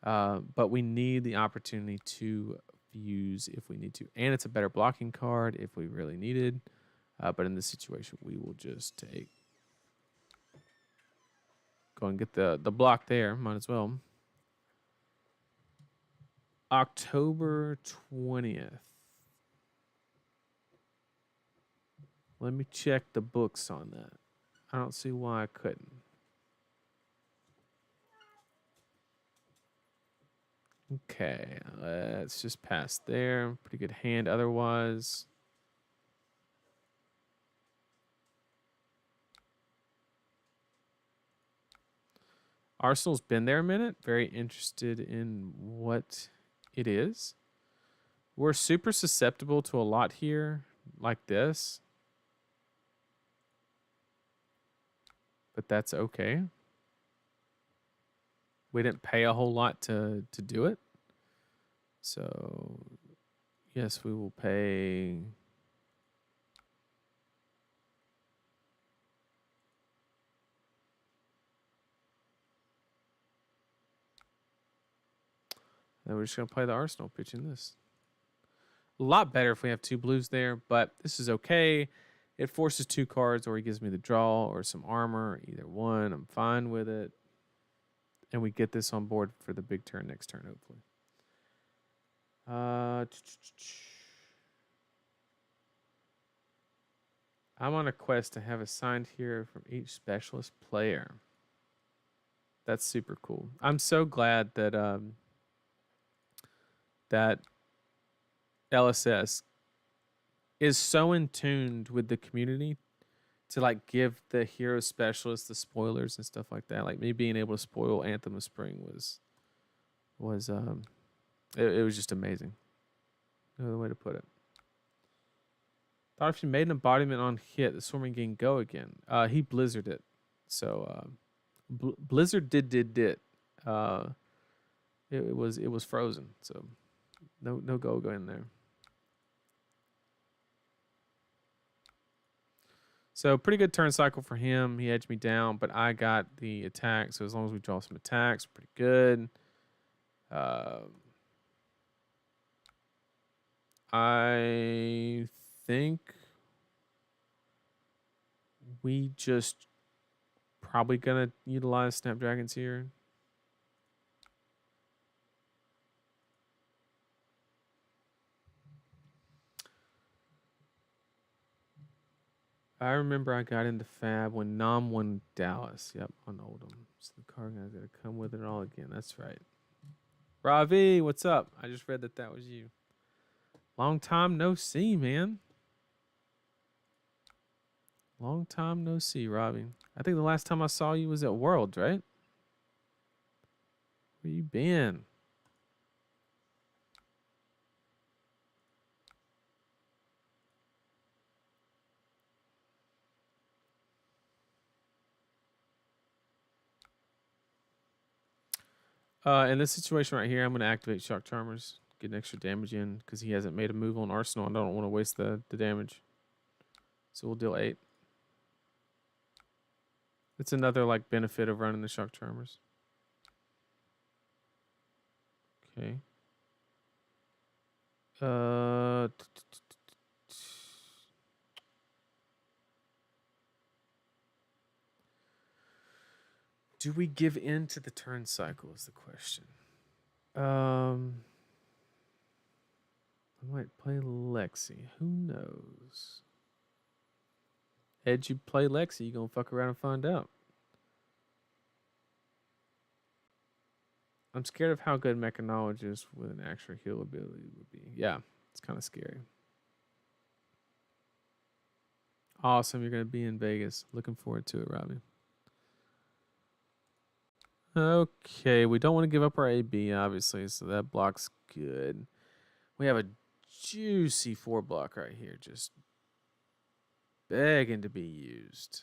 but we need the opportunity to fuse if we need to. And it's a better blocking card if we really needed. But in this situation, we will just take... Go and get the block there. Might as well. October 20th. Let me check the books on that. I don't see why I couldn't. Okay, let's just pass there. Pretty good hand otherwise. Arsenal's been there a minute. Very interested in what it is. We're super susceptible to a lot here like this. But that's okay. We didn't pay a whole lot to do it. So, yes, we will pay... Then we're just going to play the Arsenal pitching this. A lot better if we have 2 blues there, but this is okay. It forces 2 cards, or he gives me the draw or some armor. Either one, I'm fine with it. And we get this on board for the big turn next turn, hopefully. I'm on a quest to have assigned here from each specialist player. That's super cool. I'm so glad that that LSS is so in tune with the community to like give the hero specialists the spoilers and stuff like that. Like me being able to spoil Anthem of Spring was it was just amazing. No other way to put it. Thought if you made an embodiment on hit, the swarming can go again. He blizzarded it, so Blizzard did. It was frozen, so no go in there. So pretty good turn cycle for him. He edged me down, but I got the attack. So as long as we draw some attacks, pretty good. I think we just probably gonna utilize Snapdragons here? I remember I got into Fab when Nom won Dallas. Yep, on Oldham. So the car guy's gotta come with it all again. That's right. Ravi, what's up? I just read that was you. Long time no see, man. Long time no see, Ravi. I think the last time I saw you was at Worlds, right? Where you been? In this situation right here, I'm going to activate Shock Charmers, get an extra damage in because he hasn't made a move on Arsenal. And I don't want to waste the damage. So we'll deal 8. It's another like benefit of running the Shock Charmers. Okay. Do we give in to the turn cycle is the question. I might play Lexi. Who knows? Ed, you play Lexi, you gonna fuck around and find out. I'm scared of how good Mechanologist with an extra heal ability would be. Yeah, it's kind of scary. Awesome, you're gonna be in Vegas. Looking forward to it, Robbie. Okay, we don't want to give up our AB, obviously, so that block's good. We have a juicy 4 block right here, just begging to be used.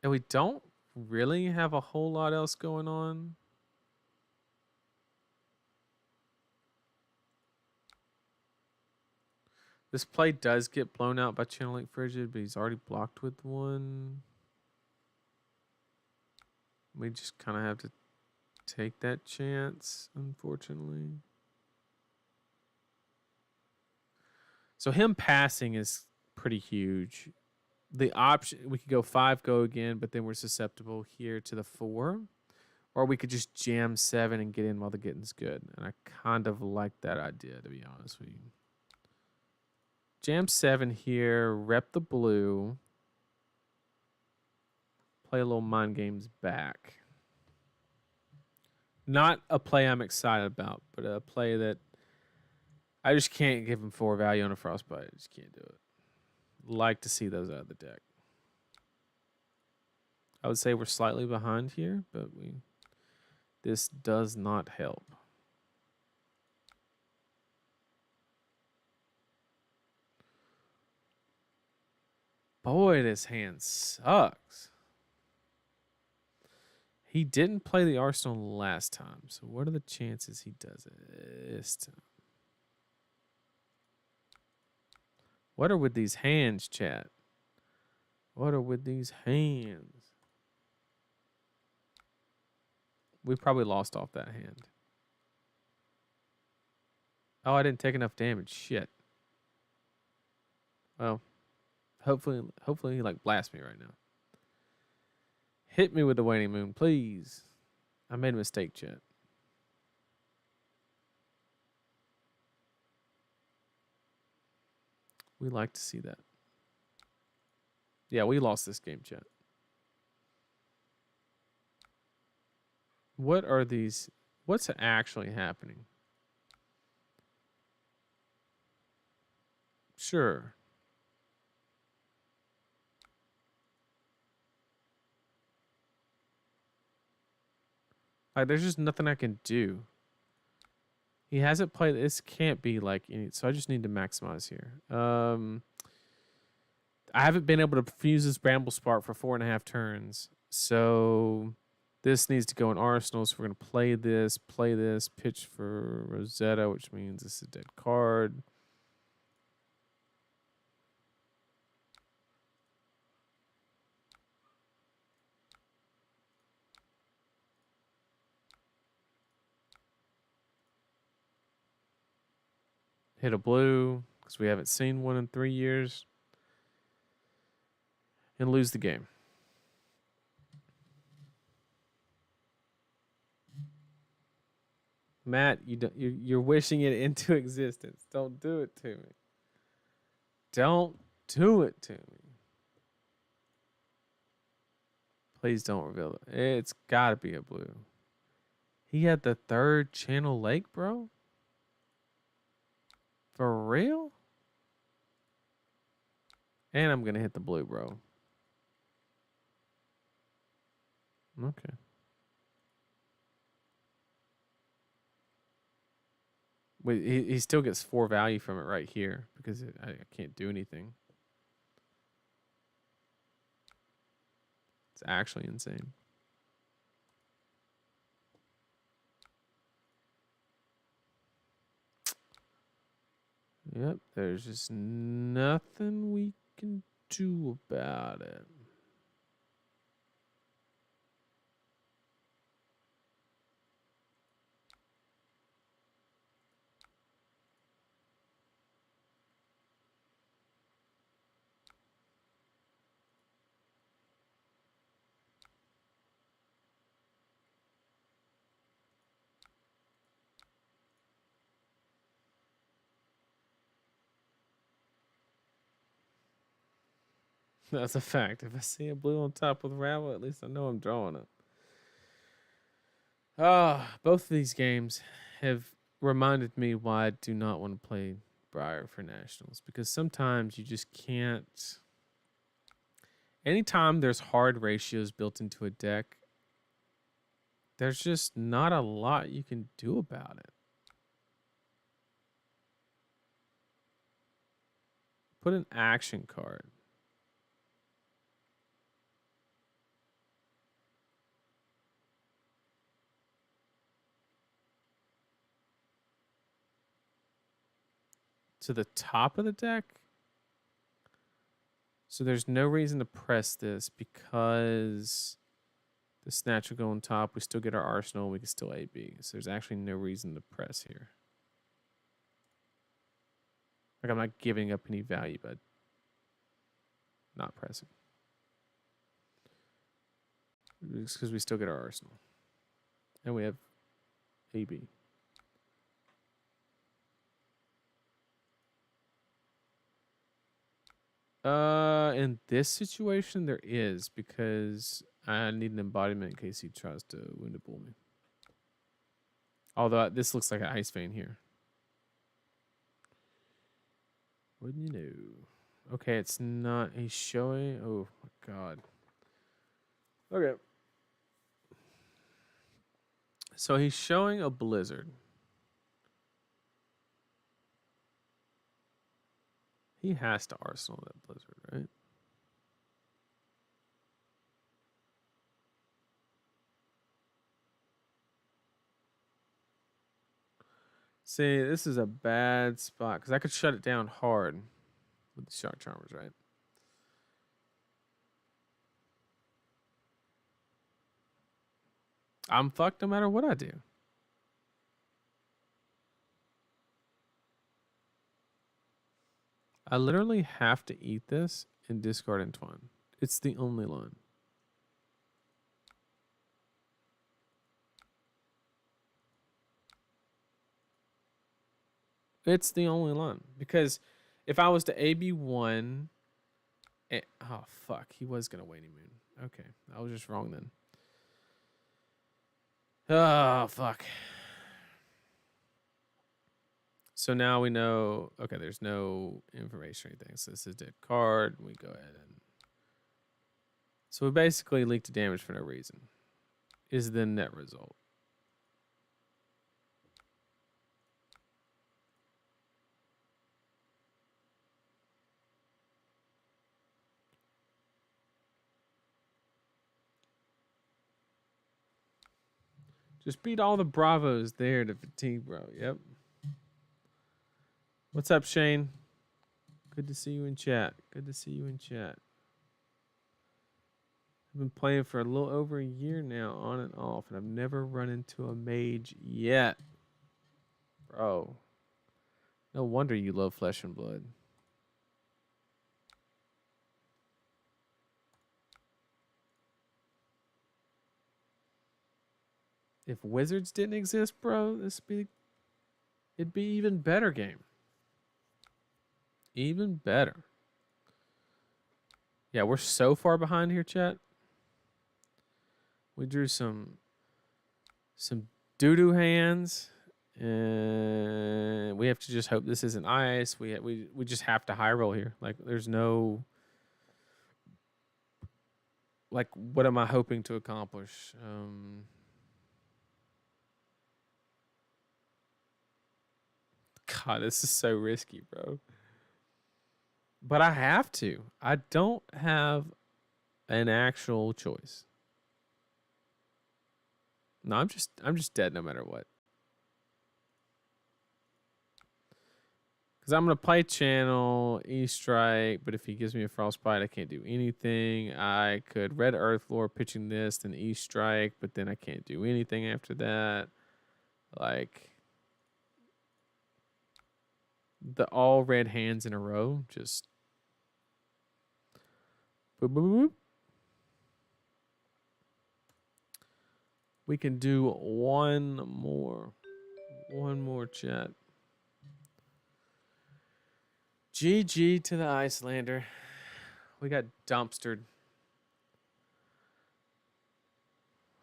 And we don't really have a whole lot else going on. This play does get blown out by Channel Link Frigid, but he's already blocked with one. We just kind of have to take that chance, unfortunately. So him passing is pretty huge. The option, we could go 5 go again, but then we're susceptible here to the 4. Or we could just jam 7 and get in while the getting's good. And I kind of like that idea, to be honest with you. Jam 7 here, rep the blue. Play a little mind games back. Not a play I'm excited about, but a play that I just can't give him 4 value on a Frostbite. I just can't do it. Like to see those out of the deck. I would say we're slightly behind here, but this does not help. Boy, this hand sucks. He didn't play the Arsenal last time, so what are the chances he does it this time? What are with these hands, chat? What are with these hands? We probably lost off that hand. Oh, I didn't take enough damage. Shit. Well, hopefully he like blasts me right now. Hit me with the waning moon, please. I made a mistake, chat. We like to see that. Yeah, we lost this game, chat. What are these? What's actually happening? Sure. Like, there's just nothing I can do. He hasn't played. This can't be like any. So I just need to maximize here. I haven't been able to fuse this Bramble Spark for 4.5 turns. So this needs to go in Arsenal. So we're going to play this, pitch for Rosetta, which means this is a dead card. Hit a blue, because we haven't seen one in 3 years. And lose the game. Matt, you're wishing it into existence. Don't do it to me. Don't do it to me. Please don't reveal it. It's got to be a blue. He had the 3rd channel lake, bro? For real? And I'm going to hit the blue, bro. Okay. Wait, he still gets 4 value from it right here because I can't do anything. It's actually insane. Yep, there's just nothing we can do about it. That's a fact. If I see a blue on top with rabble, at least I know I'm drawing it. Both of these games have reminded me why I do not want to play Briar for Nationals, because sometimes you just can't. Anytime there's hard ratios built into a deck, there's just not a lot you can do about it. Put an action card. To the top of the deck. So there's no reason to press this because the snatch will go on top. We still get our arsenal. We can still AB. So there's actually no reason to press here. Like, I'm not giving up any value, but not pressing. It's because we still get our arsenal. And we have AB. In this situation, there is, because I need an embodiment in case he tries to wounded bull me. Although this looks like an ice vein here. Wouldn't you know? Okay, it's not. He's showing. Oh my god. Okay. So he's showing a blizzard. He has to arsenal that blizzard, right? See, this is a bad spot because I could shut it down hard with the Shark Charmers, right? I'm fucked no matter what I do. I literally have to eat this and discard Entwine. It's the only line. It's the only line. Because if I was to AB1... oh, fuck. He was going to Waning Moon. Okay. I was just wrong then. Oh, fuck. So now we know... Okay, there's no information or anything. So this is a dead card. We go ahead and... So we basically leaked the damage for no reason. Is the net result. Just beat all the Bravos there to fatigue, bro. Yep. What's up, Shane? Good to see you in chat. Good to see you in chat. I've been playing for a little over a year now, on and off, and I've never run into a mage yet. Bro. No wonder you love Flesh and Blood. If Wizards didn't exist, bro, it'd be even better game. Even better. Yeah, we're so far behind here, chat. We drew some doo-doo hands, and we have to just hope this isn't ice. We just have to high roll here. Like, there's no, like, what am I hoping to accomplish? God, this is so risky, bro. But I have to. I don't have an actual choice. No, I'm just dead no matter what. Because I'm going to play channel, E-Strike, but if he gives me a Frostbite, I can't do anything. I could Red Earthlore pitching this, then E-Strike, but then I can't do anything after that. Like, the all red hands in a row, just... Boop, boop, boop. We can do one more. One more, chat. GG to the Icelander. We got dumpstered.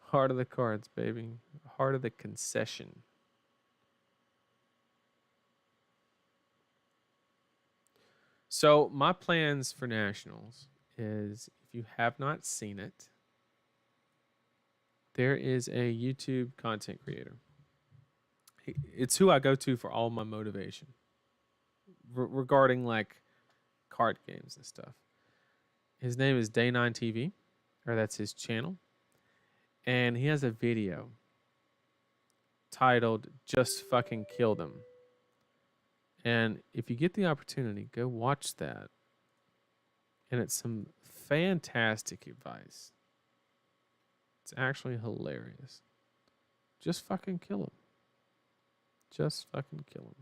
Heart of the cards, baby. Heart of the concession. So my plans for Nationals is, if you have not seen it, there is a YouTube content creator. It's who I go to for all my motivation regarding like card games and stuff. His name is Day9 TV, or that's his channel. And he has a video titled Just Fucking Kill Them. And if you get the opportunity, go watch that. And it's some fantastic advice. It's actually hilarious. Just fucking kill him. Just fucking kill him.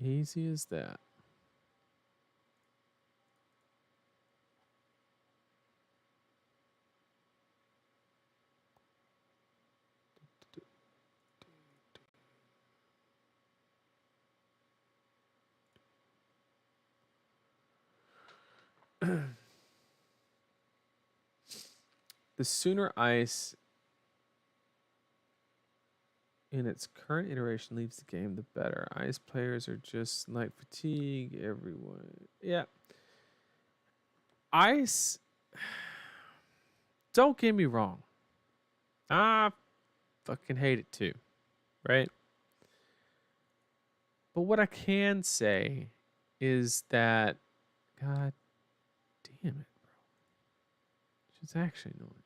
Easy as that. The sooner ice in its current iteration leaves the game, the better. Ice players are just like fatigue, everyone. Yeah. Ice, don't get me wrong. I fucking hate it too, right? But what I can say is that, God damn it, bro. It's actually annoying.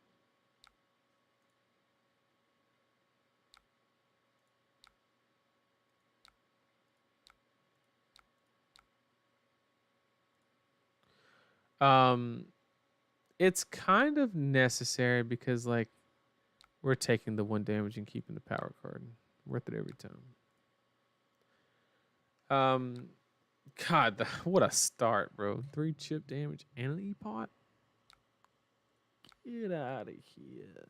It's kind of necessary because, like, we're taking the 1 damage and keeping the power card. Worth it every time. God, what a start, bro. 3 chip damage and an E-pot? Get out of here.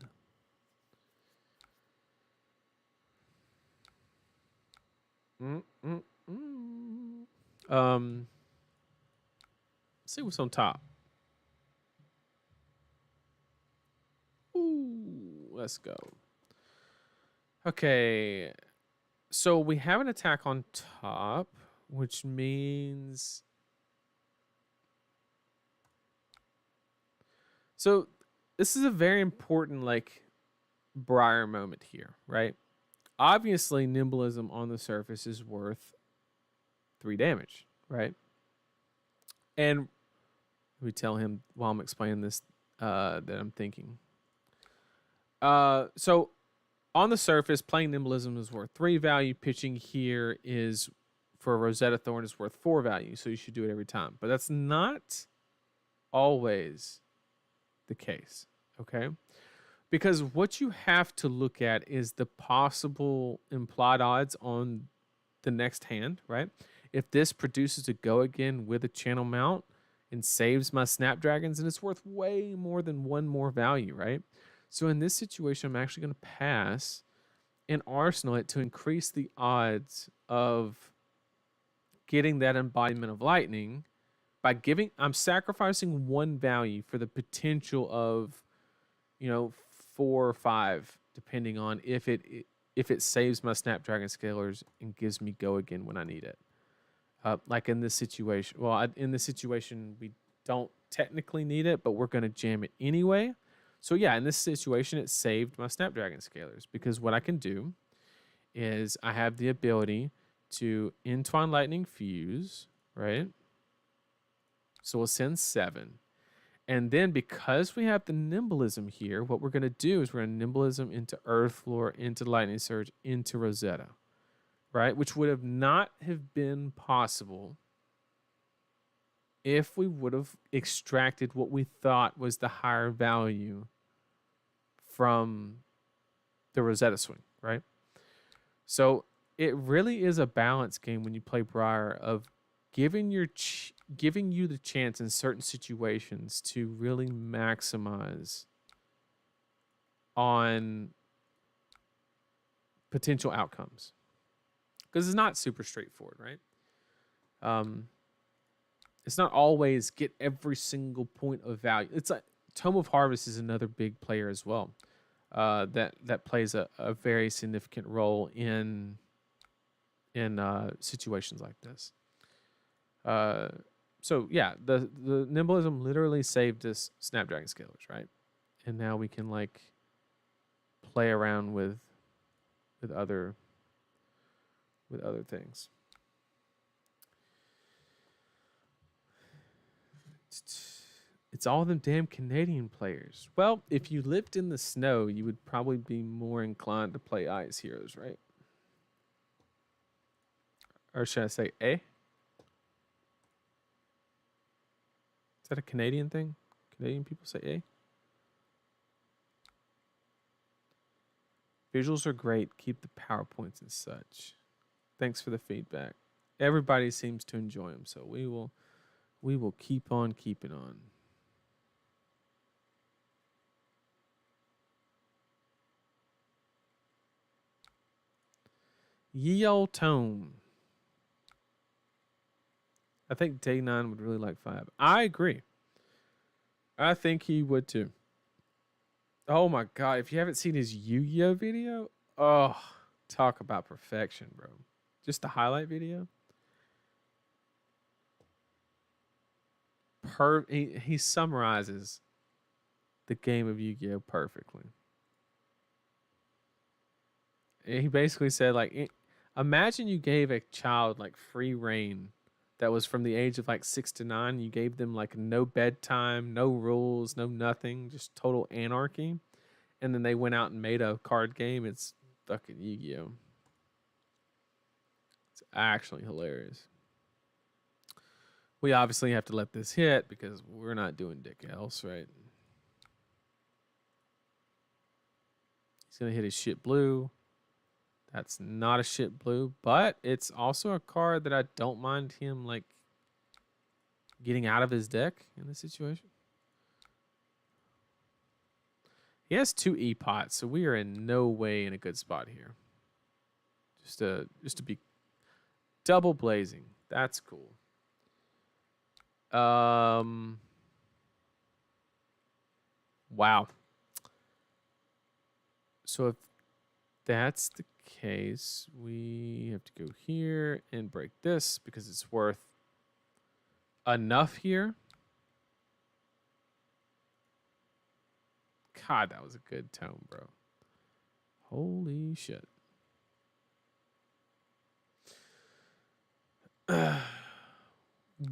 See what's on top. Ooh, let's go. Okay. So we have an attack on top, which means... So this is a very important, like, Briar moment here, right? Obviously, Nimblism on the surface is worth 3 damage, right? And we tell him while I'm explaining this that I'm thinking. So on the surface, playing Nimblism is worth 3 value. Pitching here is for Rosetta Thorn is worth 4 value. So you should do it every time. But that's not always the case. Okay. Because what you have to look at is the possible implied odds on the next hand, right? If this produces a go again with a channel mount and saves my snapdragons, and it's worth way more than one more value, right? So in this situation, I'm actually going to pass and arsenal it to increase the odds of getting that embodiment of lightning by giving. I'm sacrificing one value for the potential of, 4 or 5, depending on if it saves my Snapdragon scalars and gives me go again when I need it. Like in this situation, in this situation we don't technically need it, but we're going to jam it anyway. So yeah, in this situation, it saved my Snapdragon scalars because what I can do is I have the ability to entwine lightning fuse, right? So we'll send 7. And then because we have the nimblism here, what we're going to do is we're going to nimblism into Earth Floor, into Lightning Surge, into Rosetta, right? Which would have not have been possible if we would have extracted what we thought was the higher value from the Rosetta swing, right? So it really is a balance game when you play Briar of giving you the chance in certain situations to really maximize on potential outcomes, because it's not super straightforward, right? It's not always get every single point of value. It's like Tome of Harvest is another big player as well, that plays a very significant role in situations like this. So yeah, the nimblism literally saved us Snapdragon scalars, right? And now we can like play around with other things. It's all them damn Canadian players. Well, if you lived in the snow, you would probably be more inclined to play Ice Heroes, right? Or should I say A? Is that a Canadian thing? Canadian people say A? Visuals are great. Keep the PowerPoints and such. Thanks for the feedback. Everybody seems to enjoy them, so we will keep on keeping on. Ye old tone. I think Day 9 would really like 5. I agree. I think he would too. Oh my god, if you haven't seen his Yu-Gi-Oh video, oh, talk about perfection, bro. Just the highlight video. He summarizes the game of Yu-Gi-Oh perfectly. He basically said, like, imagine you gave a child like free reign that was from the age of like 6 to 9. You gave them like no bedtime, no rules, no nothing, just total anarchy. And then they went out and made a card game. It's fucking Yu-Gi-Oh. It's actually hilarious. We obviously have to let this hit because we're not doing dick else, right? He's going to hit his shit blue. That's not a shit blue, but it's also a card that I don't mind him like getting out of his deck in this situation. He has 2 E-pots, so we are in no way in a good spot here. Just to be double blazing. That's cool. Wow. So if that's the case, we have to go here and break this because it's worth enough here. God, that was a good tone, bro. Holy shit.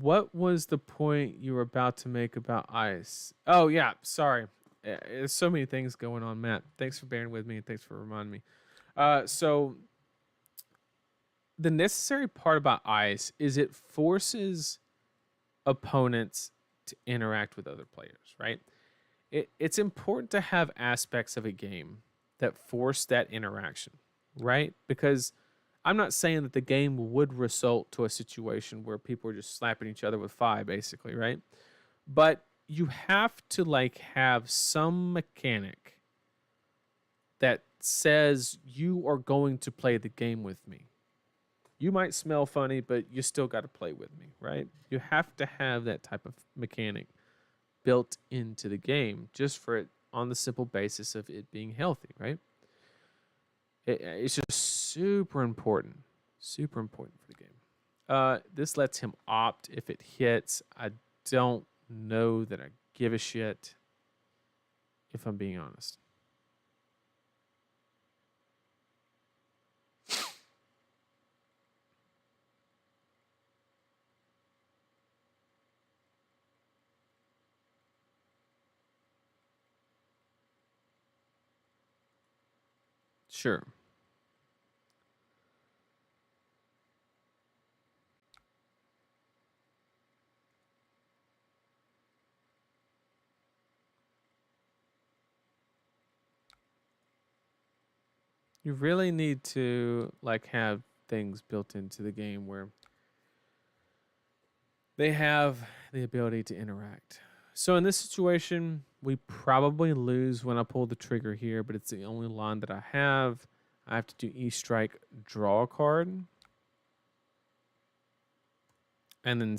What was the point you were about to make about ice? Oh, yeah. Sorry. There's so many things going on, Matt. Thanks for bearing with me and thanks for reminding me. So the necessary part about ice is it forces opponents to interact with other players, right? it's important to have aspects of a game that force that interaction, right? Because I'm not saying that the game would result to a situation where people are just slapping each other with five, basically, right? But you have to like have some mechanic that says you are going to play the game with me. You might smell funny, but you still got to play with me, right? You have to have that type of mechanic built into the game just for it on the simple basis of it being healthy, right? It's just super important for the game. This lets him opt if it hits. I don't know that I give a shit, if I'm being honest. Sure. You really need to like have things built into the game where they have the ability to interact. So in this situation, we probably lose when I pull the trigger here, but it's the only line that I have. I have to do E strike, draw a card. And then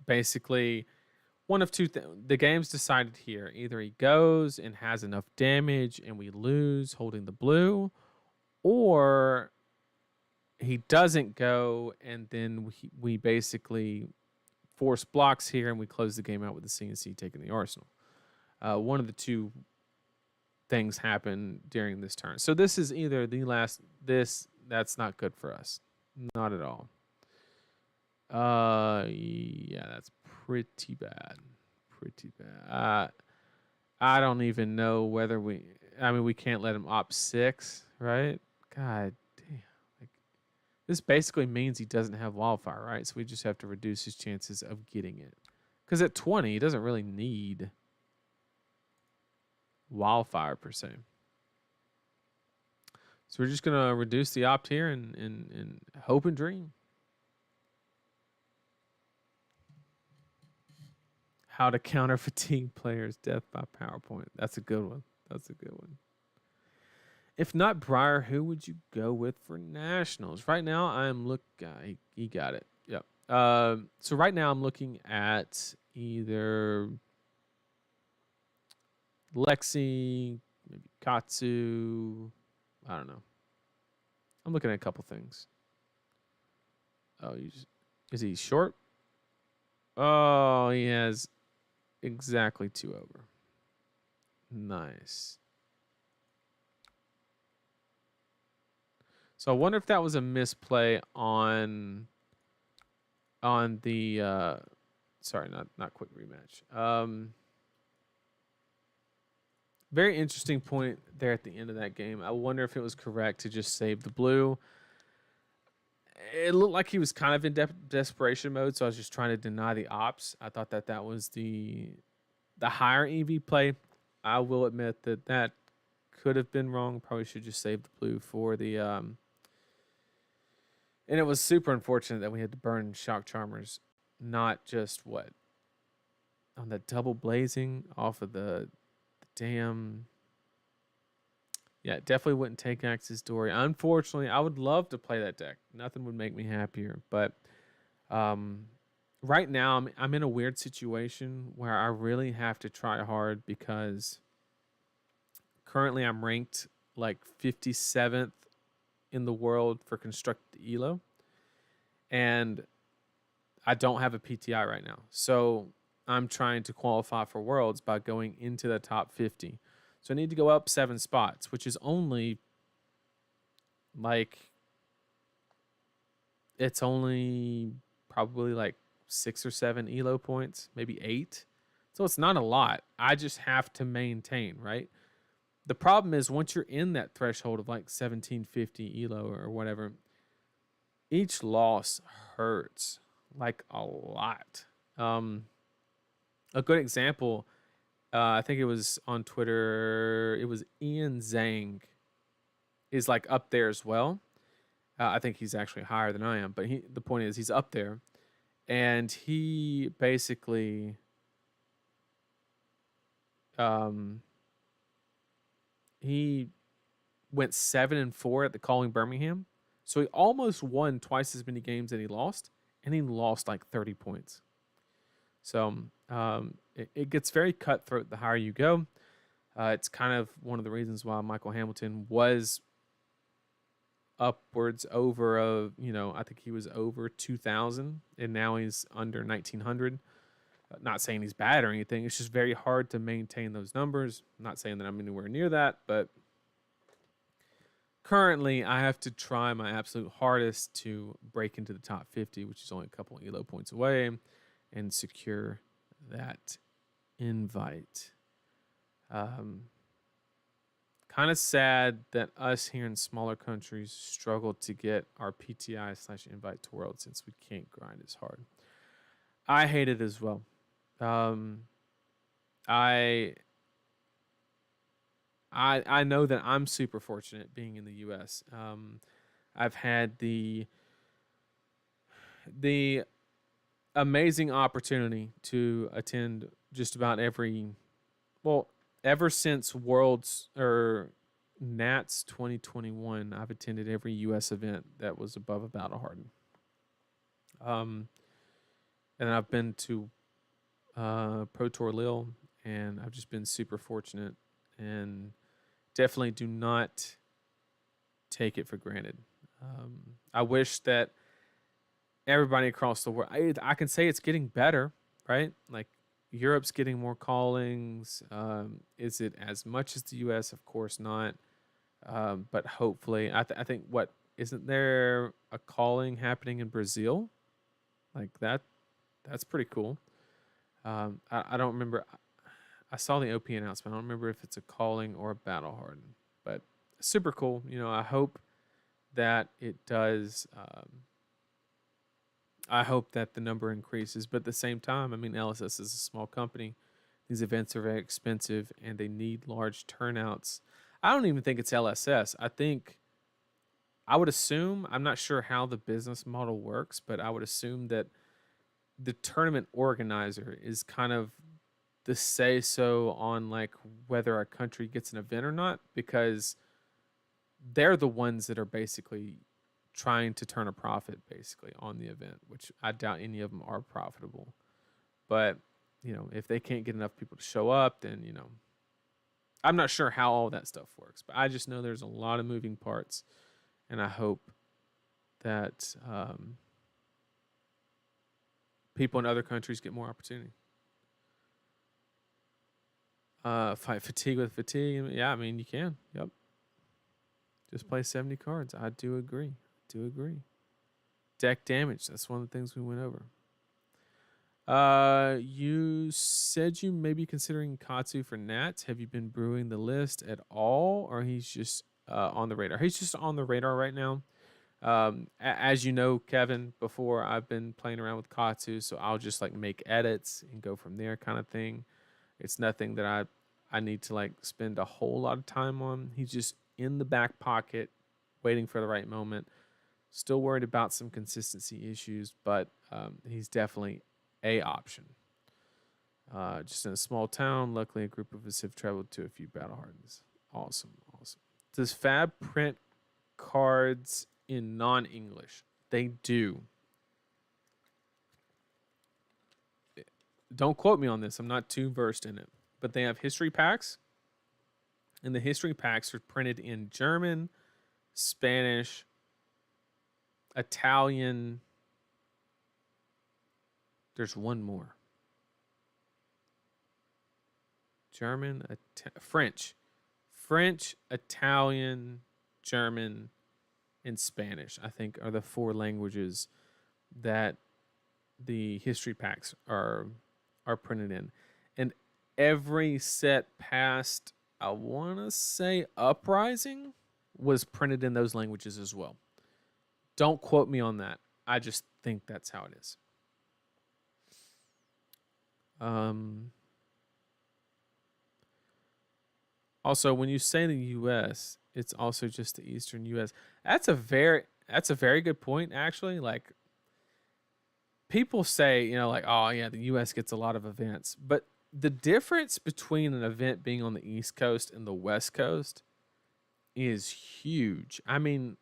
basically one of two things. The game's decided here. Either he goes and has enough damage and we lose holding the blue, or he doesn't go and then we basically force blocks here and we close the game out with the CNC taking the arsenal. One of the two things happen during this turn. So this is either the last, that's not good for us. Not at all. Yeah, that's pretty bad. Pretty bad. I don't even know whether we can't let him opt 6, right? God damn. Like, this basically means he doesn't have wildfire, right? So we just have to reduce his chances of getting it. Because at 20, he doesn't really need wildfire per se. So we're just gonna reduce the opt here and hope and dream. How to counter fatigue players' death by PowerPoint. That's a good one. That's a good one. If not Briar, who would you go with for nationals? Right now, I'm he got it. Yep. So right now, I'm looking at either Lexi, maybe Katsu. I don't know. I'm looking at a couple things. Oh, is he short? Oh, he has exactly 2 over. Nice. So I wonder if that was a misplay on the sorry, not quick rematch. Very interesting point there at the end of that game. I wonder if it was correct to just save the blue. It looked like he was kind of in desperation mode, so I was just trying to deny the ops. I thought that was the higher EV play. I will admit that could have been wrong. Probably should just save the blue for the and it was super unfortunate that we had to burn shock charmers, not just on the double blazing off of the damn. Yeah, definitely wouldn't take Axe's Dory. Unfortunately, I would love to play that deck. Nothing would make me happier. But right now, I'm in a weird situation where I really have to try hard because currently I'm ranked like 57th in the world for constructed elo. And I don't have a PTI right now. So I'm trying to qualify for Worlds by going into the top 50. So I need to go up 7 spots, which is only it's only probably like 6 or 7 elo points, maybe 8. So it's not a lot. I just have to maintain, right? The problem is once you're in that threshold of like 1750 elo or whatever, each loss hurts like a lot. A good example I think it was on Twitter. It was Ian Zhang is like up there as well. I think he's actually higher than I am, but the point is he's up there, and he basically um, he went 7-4 at the Calling Birmingham, so he almost won twice as many games that he lost, and he lost like 30 points. So it gets very cutthroat the higher you go. It's kind of one of the reasons why Michael Hamilton was upwards over I think he was over 2,000, and now he's under 1,900. Not saying he's bad or anything. It's just very hard to maintain those numbers. I'm not saying that I'm anywhere near that, but currently I have to try my absolute hardest to break into the top 50, which is only a couple of ELO points away, and secure that invite. Kind of sad that us here in smaller countries struggle to get our PTI/invite to World since we can't grind as hard. I hate it as well. I know that I'm super fortunate being in the U.S. I've had the amazing opportunity to attend just about ever since Worlds or Nats 2021, I've attended every U.S. event that was above a Battle Hardened. And I've been to Pro Tour Lille, and I've just been super fortunate, and definitely do not take it for granted. I wish that everybody across the world, I can say it's getting better, right? Like Europe's getting more callings. Is it as much as the U.S.? Of course not. But hopefully, I think isn't there a calling happening in Brazil? Like that's pretty cool. I don't remember. I saw the OP announcement. I don't remember if it's a calling or a battle harden, but super cool. I hope that it does. I hope that the number increases, but at the same time, I mean, LSS is a small company. These events are very expensive, and they need large turnouts. I don't even think it's LSS. I would assume, I'm not sure how the business model works, but I would assume that the tournament organizer is kind of the say so on like whether a country gets an event or not, because they're the ones that are basically trying to turn a profit basically on the event, which I doubt any of them are profitable. But, if they can't get enough people to show up, then, I'm not sure how all that stuff works, but I just know there's a lot of moving parts, and I hope that people in other countries get more opportunity. Fight fatigue with fatigue. Yeah, I mean, you can. Yep. Just play 70 cards. I do agree. Deck damage. That's one of the things we went over. You said you may be considering Katsu for Nats. Have you been brewing the list at all, or he's just on the radar? He's just on the radar right now. As you know, Kevin, before I've been playing around with Katsu, so I'll just like make edits and go from there, kind of thing. It's nothing that I need to like spend a whole lot of time on. He's just in the back pocket, waiting for the right moment. Still worried about some consistency issues, but he's definitely a option. Just in a small town. Luckily, a group of us have traveled to a few battle hardens. Awesome. Does Fab print cards in non-English? They do. Don't quote me on this. I'm not too versed in it. But they have history packs. And the history packs are printed in German, Spanish, Italian. There's one more. German, French. French, Italian, German, and Spanish, I think, are the 4 languages that the history packs are printed in. And every set past, I want to say, Uprising was printed in those languages as well. Don't quote me on that. I just think that's how it is. Also, when you say the U.S., it's also just the Eastern U.S. That's a very good point, actually. Like people say, like, oh yeah, the U.S. gets a lot of events, but the difference between an event being on the East Coast and the West Coast is huge. I mean,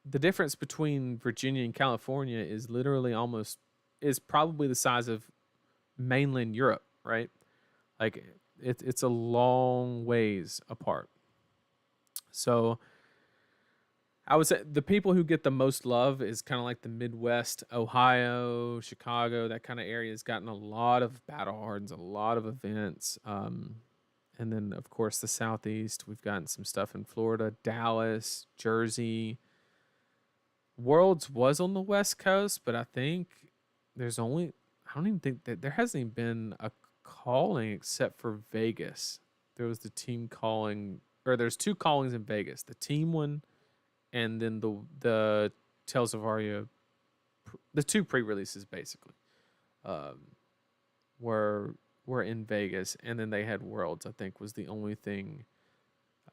the difference between Virginia and California is literally almost is probably the size of mainland Europe, right? Like it's a long ways apart. So I would say the people who get the most love is kind of like the Midwest, Ohio, Chicago, that kind of area has gotten a lot of battle hardens, a lot of events. And then of course the Southeast, we've gotten some stuff in Florida, Dallas, Jersey. Worlds was on the West Coast, but I think there's only I don't even think that there hasn't even been a calling except for Vegas. There was the team calling, or there's two callings in Vegas, the team one and then the Tales of Aria, the two pre-releases basically, um, were in Vegas, and then they had Worlds. I think was the only thing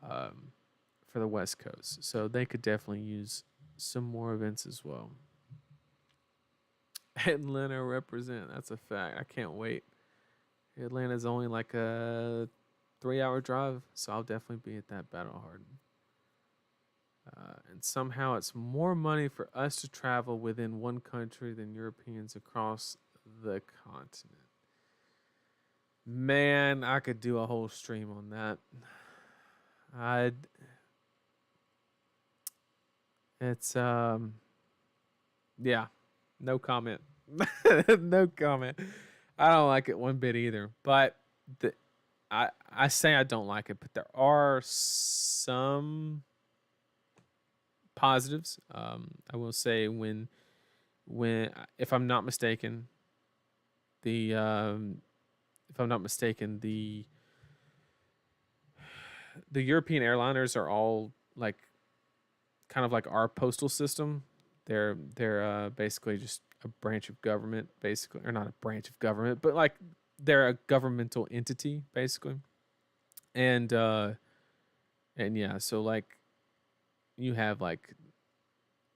um, for the West Coast, so they could definitely use some more events as well. Atlanta represent. That's a fact. I can't wait. Atlanta's only like a 3-hour drive, so I'll definitely be at that battle hard. And somehow it's more money for us to travel within one country than Europeans across the continent. Man, I could do a whole stream on that. I'd. It's yeah, no comment. No comment. I don't like it one bit either. But the I say I don't like it, but there are some positives. I will say when if I'm not mistaken, the if I'm not mistaken, the European airliners are all like kind of like our postal system. They're basically just a branch of government, basically, or not a branch of government, but like they're a governmental entity, basically. And and yeah, so like you have like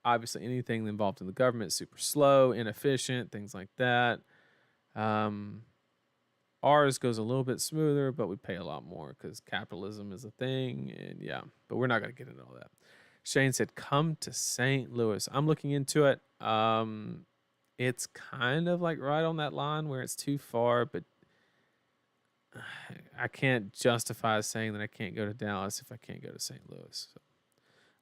obviously anything involved in the government is super slow, inefficient, things like that. Um, Ours goes a little bit smoother, but we pay a lot more because capitalism is a thing, and yeah. But we're not gonna get into all that. Shane said, "Come to St. Louis." I'm looking into it. It's kind of like right on that line where it's too far, but I can't justify saying that I can't go to Dallas if I can't go to St. Louis. So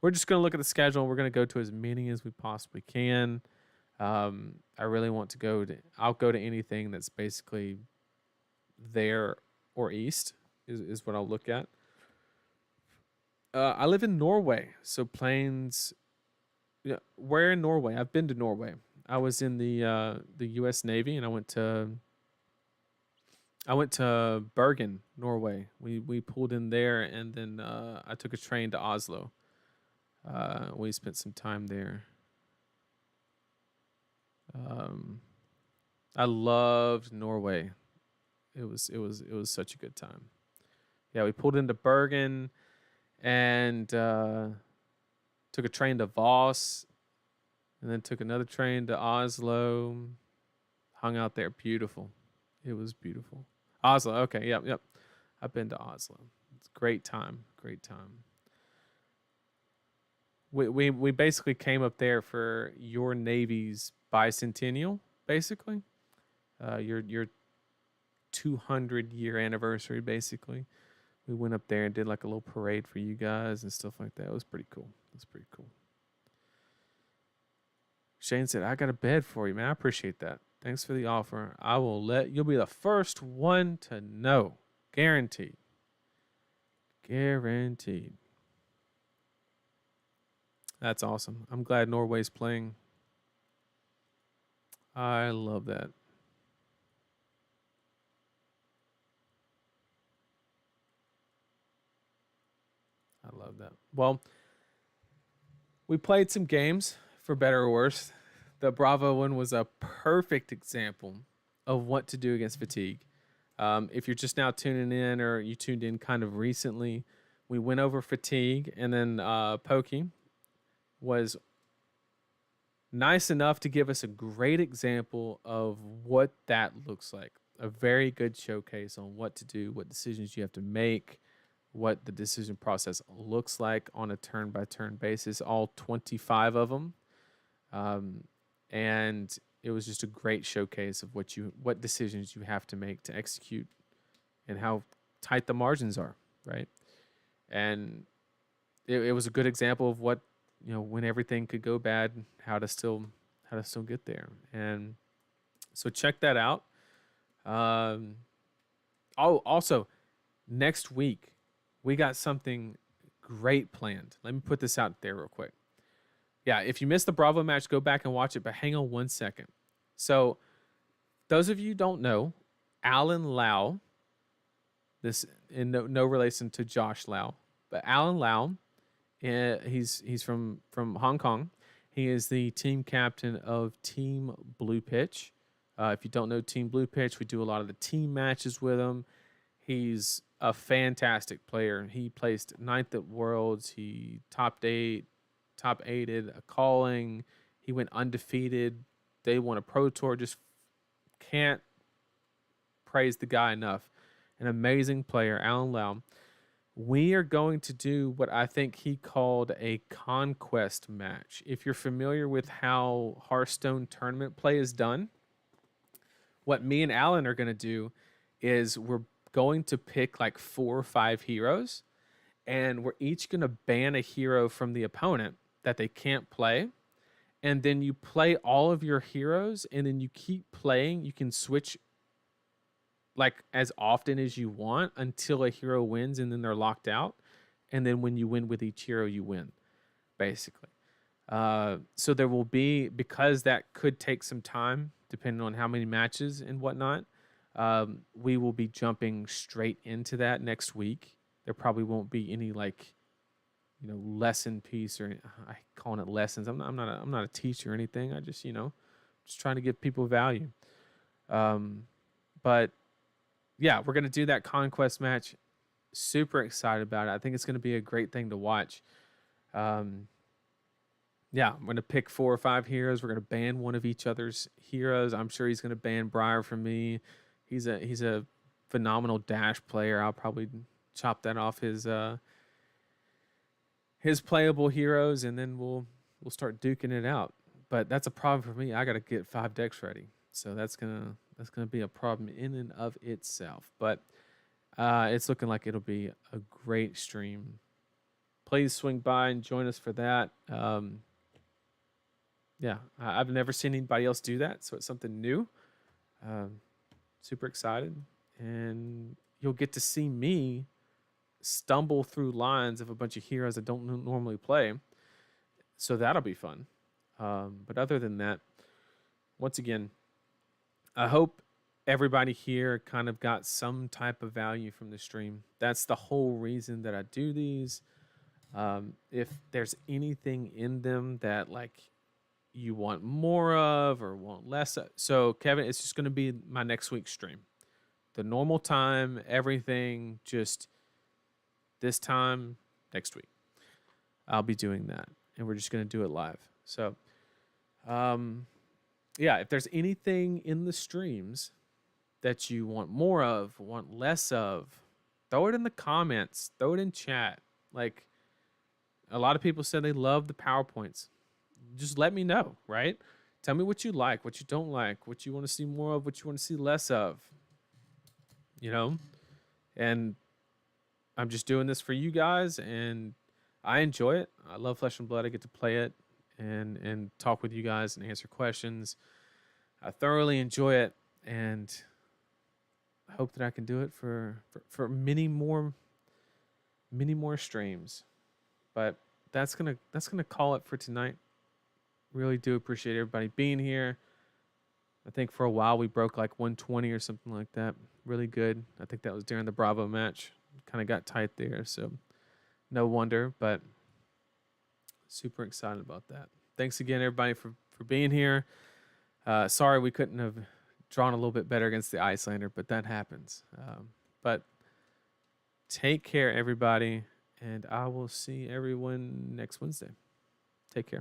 we're just gonna look at the schedule. We're gonna go to as many as we possibly can. I really want to go to. I'll go to anything that's basically there or east is what I'll look at. I live in Norway, so planes. Yeah, where in Norway? I've been to Norway. I was in the U.S. Navy, and I went to Bergen, Norway. We pulled in there, and then I took a train to Oslo. We spent some time there. Um, I loved Norway. It was such a good time. Yeah, we pulled into Bergen and took a train to Voss, and then took another train to Oslo. Hung out there. Beautiful. It was beautiful. Oslo. Okay. Yep. Yep. I've been to Oslo. It's a great time. Great time. We basically came up there for your Navy's bicentennial, basically. Your 200-year anniversary, basically. We went up there and did like a little parade for you guys and stuff like that. It was pretty cool. It was pretty cool. Shane said, "I got a bed for you, man. I appreciate that. Thanks for the offer. You'll be the first one to know. Guaranteed. Guaranteed." That's awesome. I'm glad Norway's playing. I love that. I love that. Well, we played some games for better or worse. The Bravo one was a perfect example of what to do against fatigue. If you're just now tuning in or you tuned in kind of recently, we went over fatigue, and then Pokey was nice enough to give us a great example of what that looks like. A very good showcase on what to do, what decisions you have to make, what the decision process looks like on a turn by turn basis, all 25 of them. And it was just a great showcase of what decisions you have to make to execute and how tight the margins are, right? And it was a good example of what, when everything could go bad, how to still get there. And so check that out. Also, next week we got something great planned. Let me put this out there real quick. Yeah, if you missed the Bravo match, go back and watch it, but hang on 1 second. So, those of you who don't know, Alan Lau, this in no relation to Josh Lau, but Alan Lau, he's from Hong Kong. He is the team captain of Team Blue Pitch. If you don't know Team Blue Pitch, we do a lot of the team matches with him. He's a fantastic player. He placed 9th at Worlds. He top aided a calling. He went undefeated. They won a pro tour. Just can't praise the guy enough. An amazing player, Alan Lau. We are going to do what I think he called a conquest match. If you're familiar with how Hearthstone tournament play is done, what me and Alan are going to do is we're going to pick like 4 or 5 heroes, and we're each going to ban a hero from the opponent that they can't play. And then you play all of your heroes, and then you keep playing. You can switch like as often as you want until a hero wins, and then they're locked out. And then when you win with each hero, you win, basically. So there will be, because that could take some time, depending on how many matches and whatnot, we will be jumping straight into that next week. There probably won't be any lesson piece, or I calling it lessons. I'm not a teacher or anything. I just just trying to give people value. But yeah, we're gonna do that conquest match. Super excited about it. I think it's gonna be a great thing to watch. Yeah, I'm gonna pick 4 or 5 heroes. We're gonna ban one of each other's heroes. I'm sure he's gonna ban Briar from me. He's a phenomenal dash player. I'll probably chop that off his playable heroes, and then we'll start duking it out. But that's a problem for me. I got to get 5 decks ready, so that's gonna be a problem in and of itself. But it's looking like it'll be a great stream. Please swing by and join us for that. Yeah, I've never seen anybody else do that, so it's something new. Super excited, and you'll get to see me stumble through lines of a bunch of heroes I don't normally play. So that'll be fun. But other than that, once again, I hope everybody here kind of got some type of value from the stream. That's the whole reason that I do these. If there's anything in them that you want more of or want less of. So Kevin, it's just going to be my next week's stream. The normal time, everything, just this time next week. I'll be doing that, and we're just going to do it live. So, yeah, if there's anything in the streams that you want more of, want less of, throw it in the comments, throw it in chat. Like, a lot of people said they love the PowerPoints. Just let me know, right? Tell me what you like, what you don't like, what you want to see more of, what you want to see less of. And I'm just doing this for you guys, and I enjoy it. I love Flesh and Blood. I get to play it and talk with you guys and answer questions. I thoroughly enjoy it, and I hope that I can do it for many more streams. But that's gonna call it for tonight. Really do appreciate everybody being here. I think for a while we broke like 120 or something like that. Really good. I think that was during the Bravo match. Kind of got tight there, so no wonder, but super excited about that. Thanks again, everybody, for being here. Sorry we couldn't have drawn a little bit better against the Icelander, but that happens. But take care, everybody, and I will see everyone next Wednesday. Take care.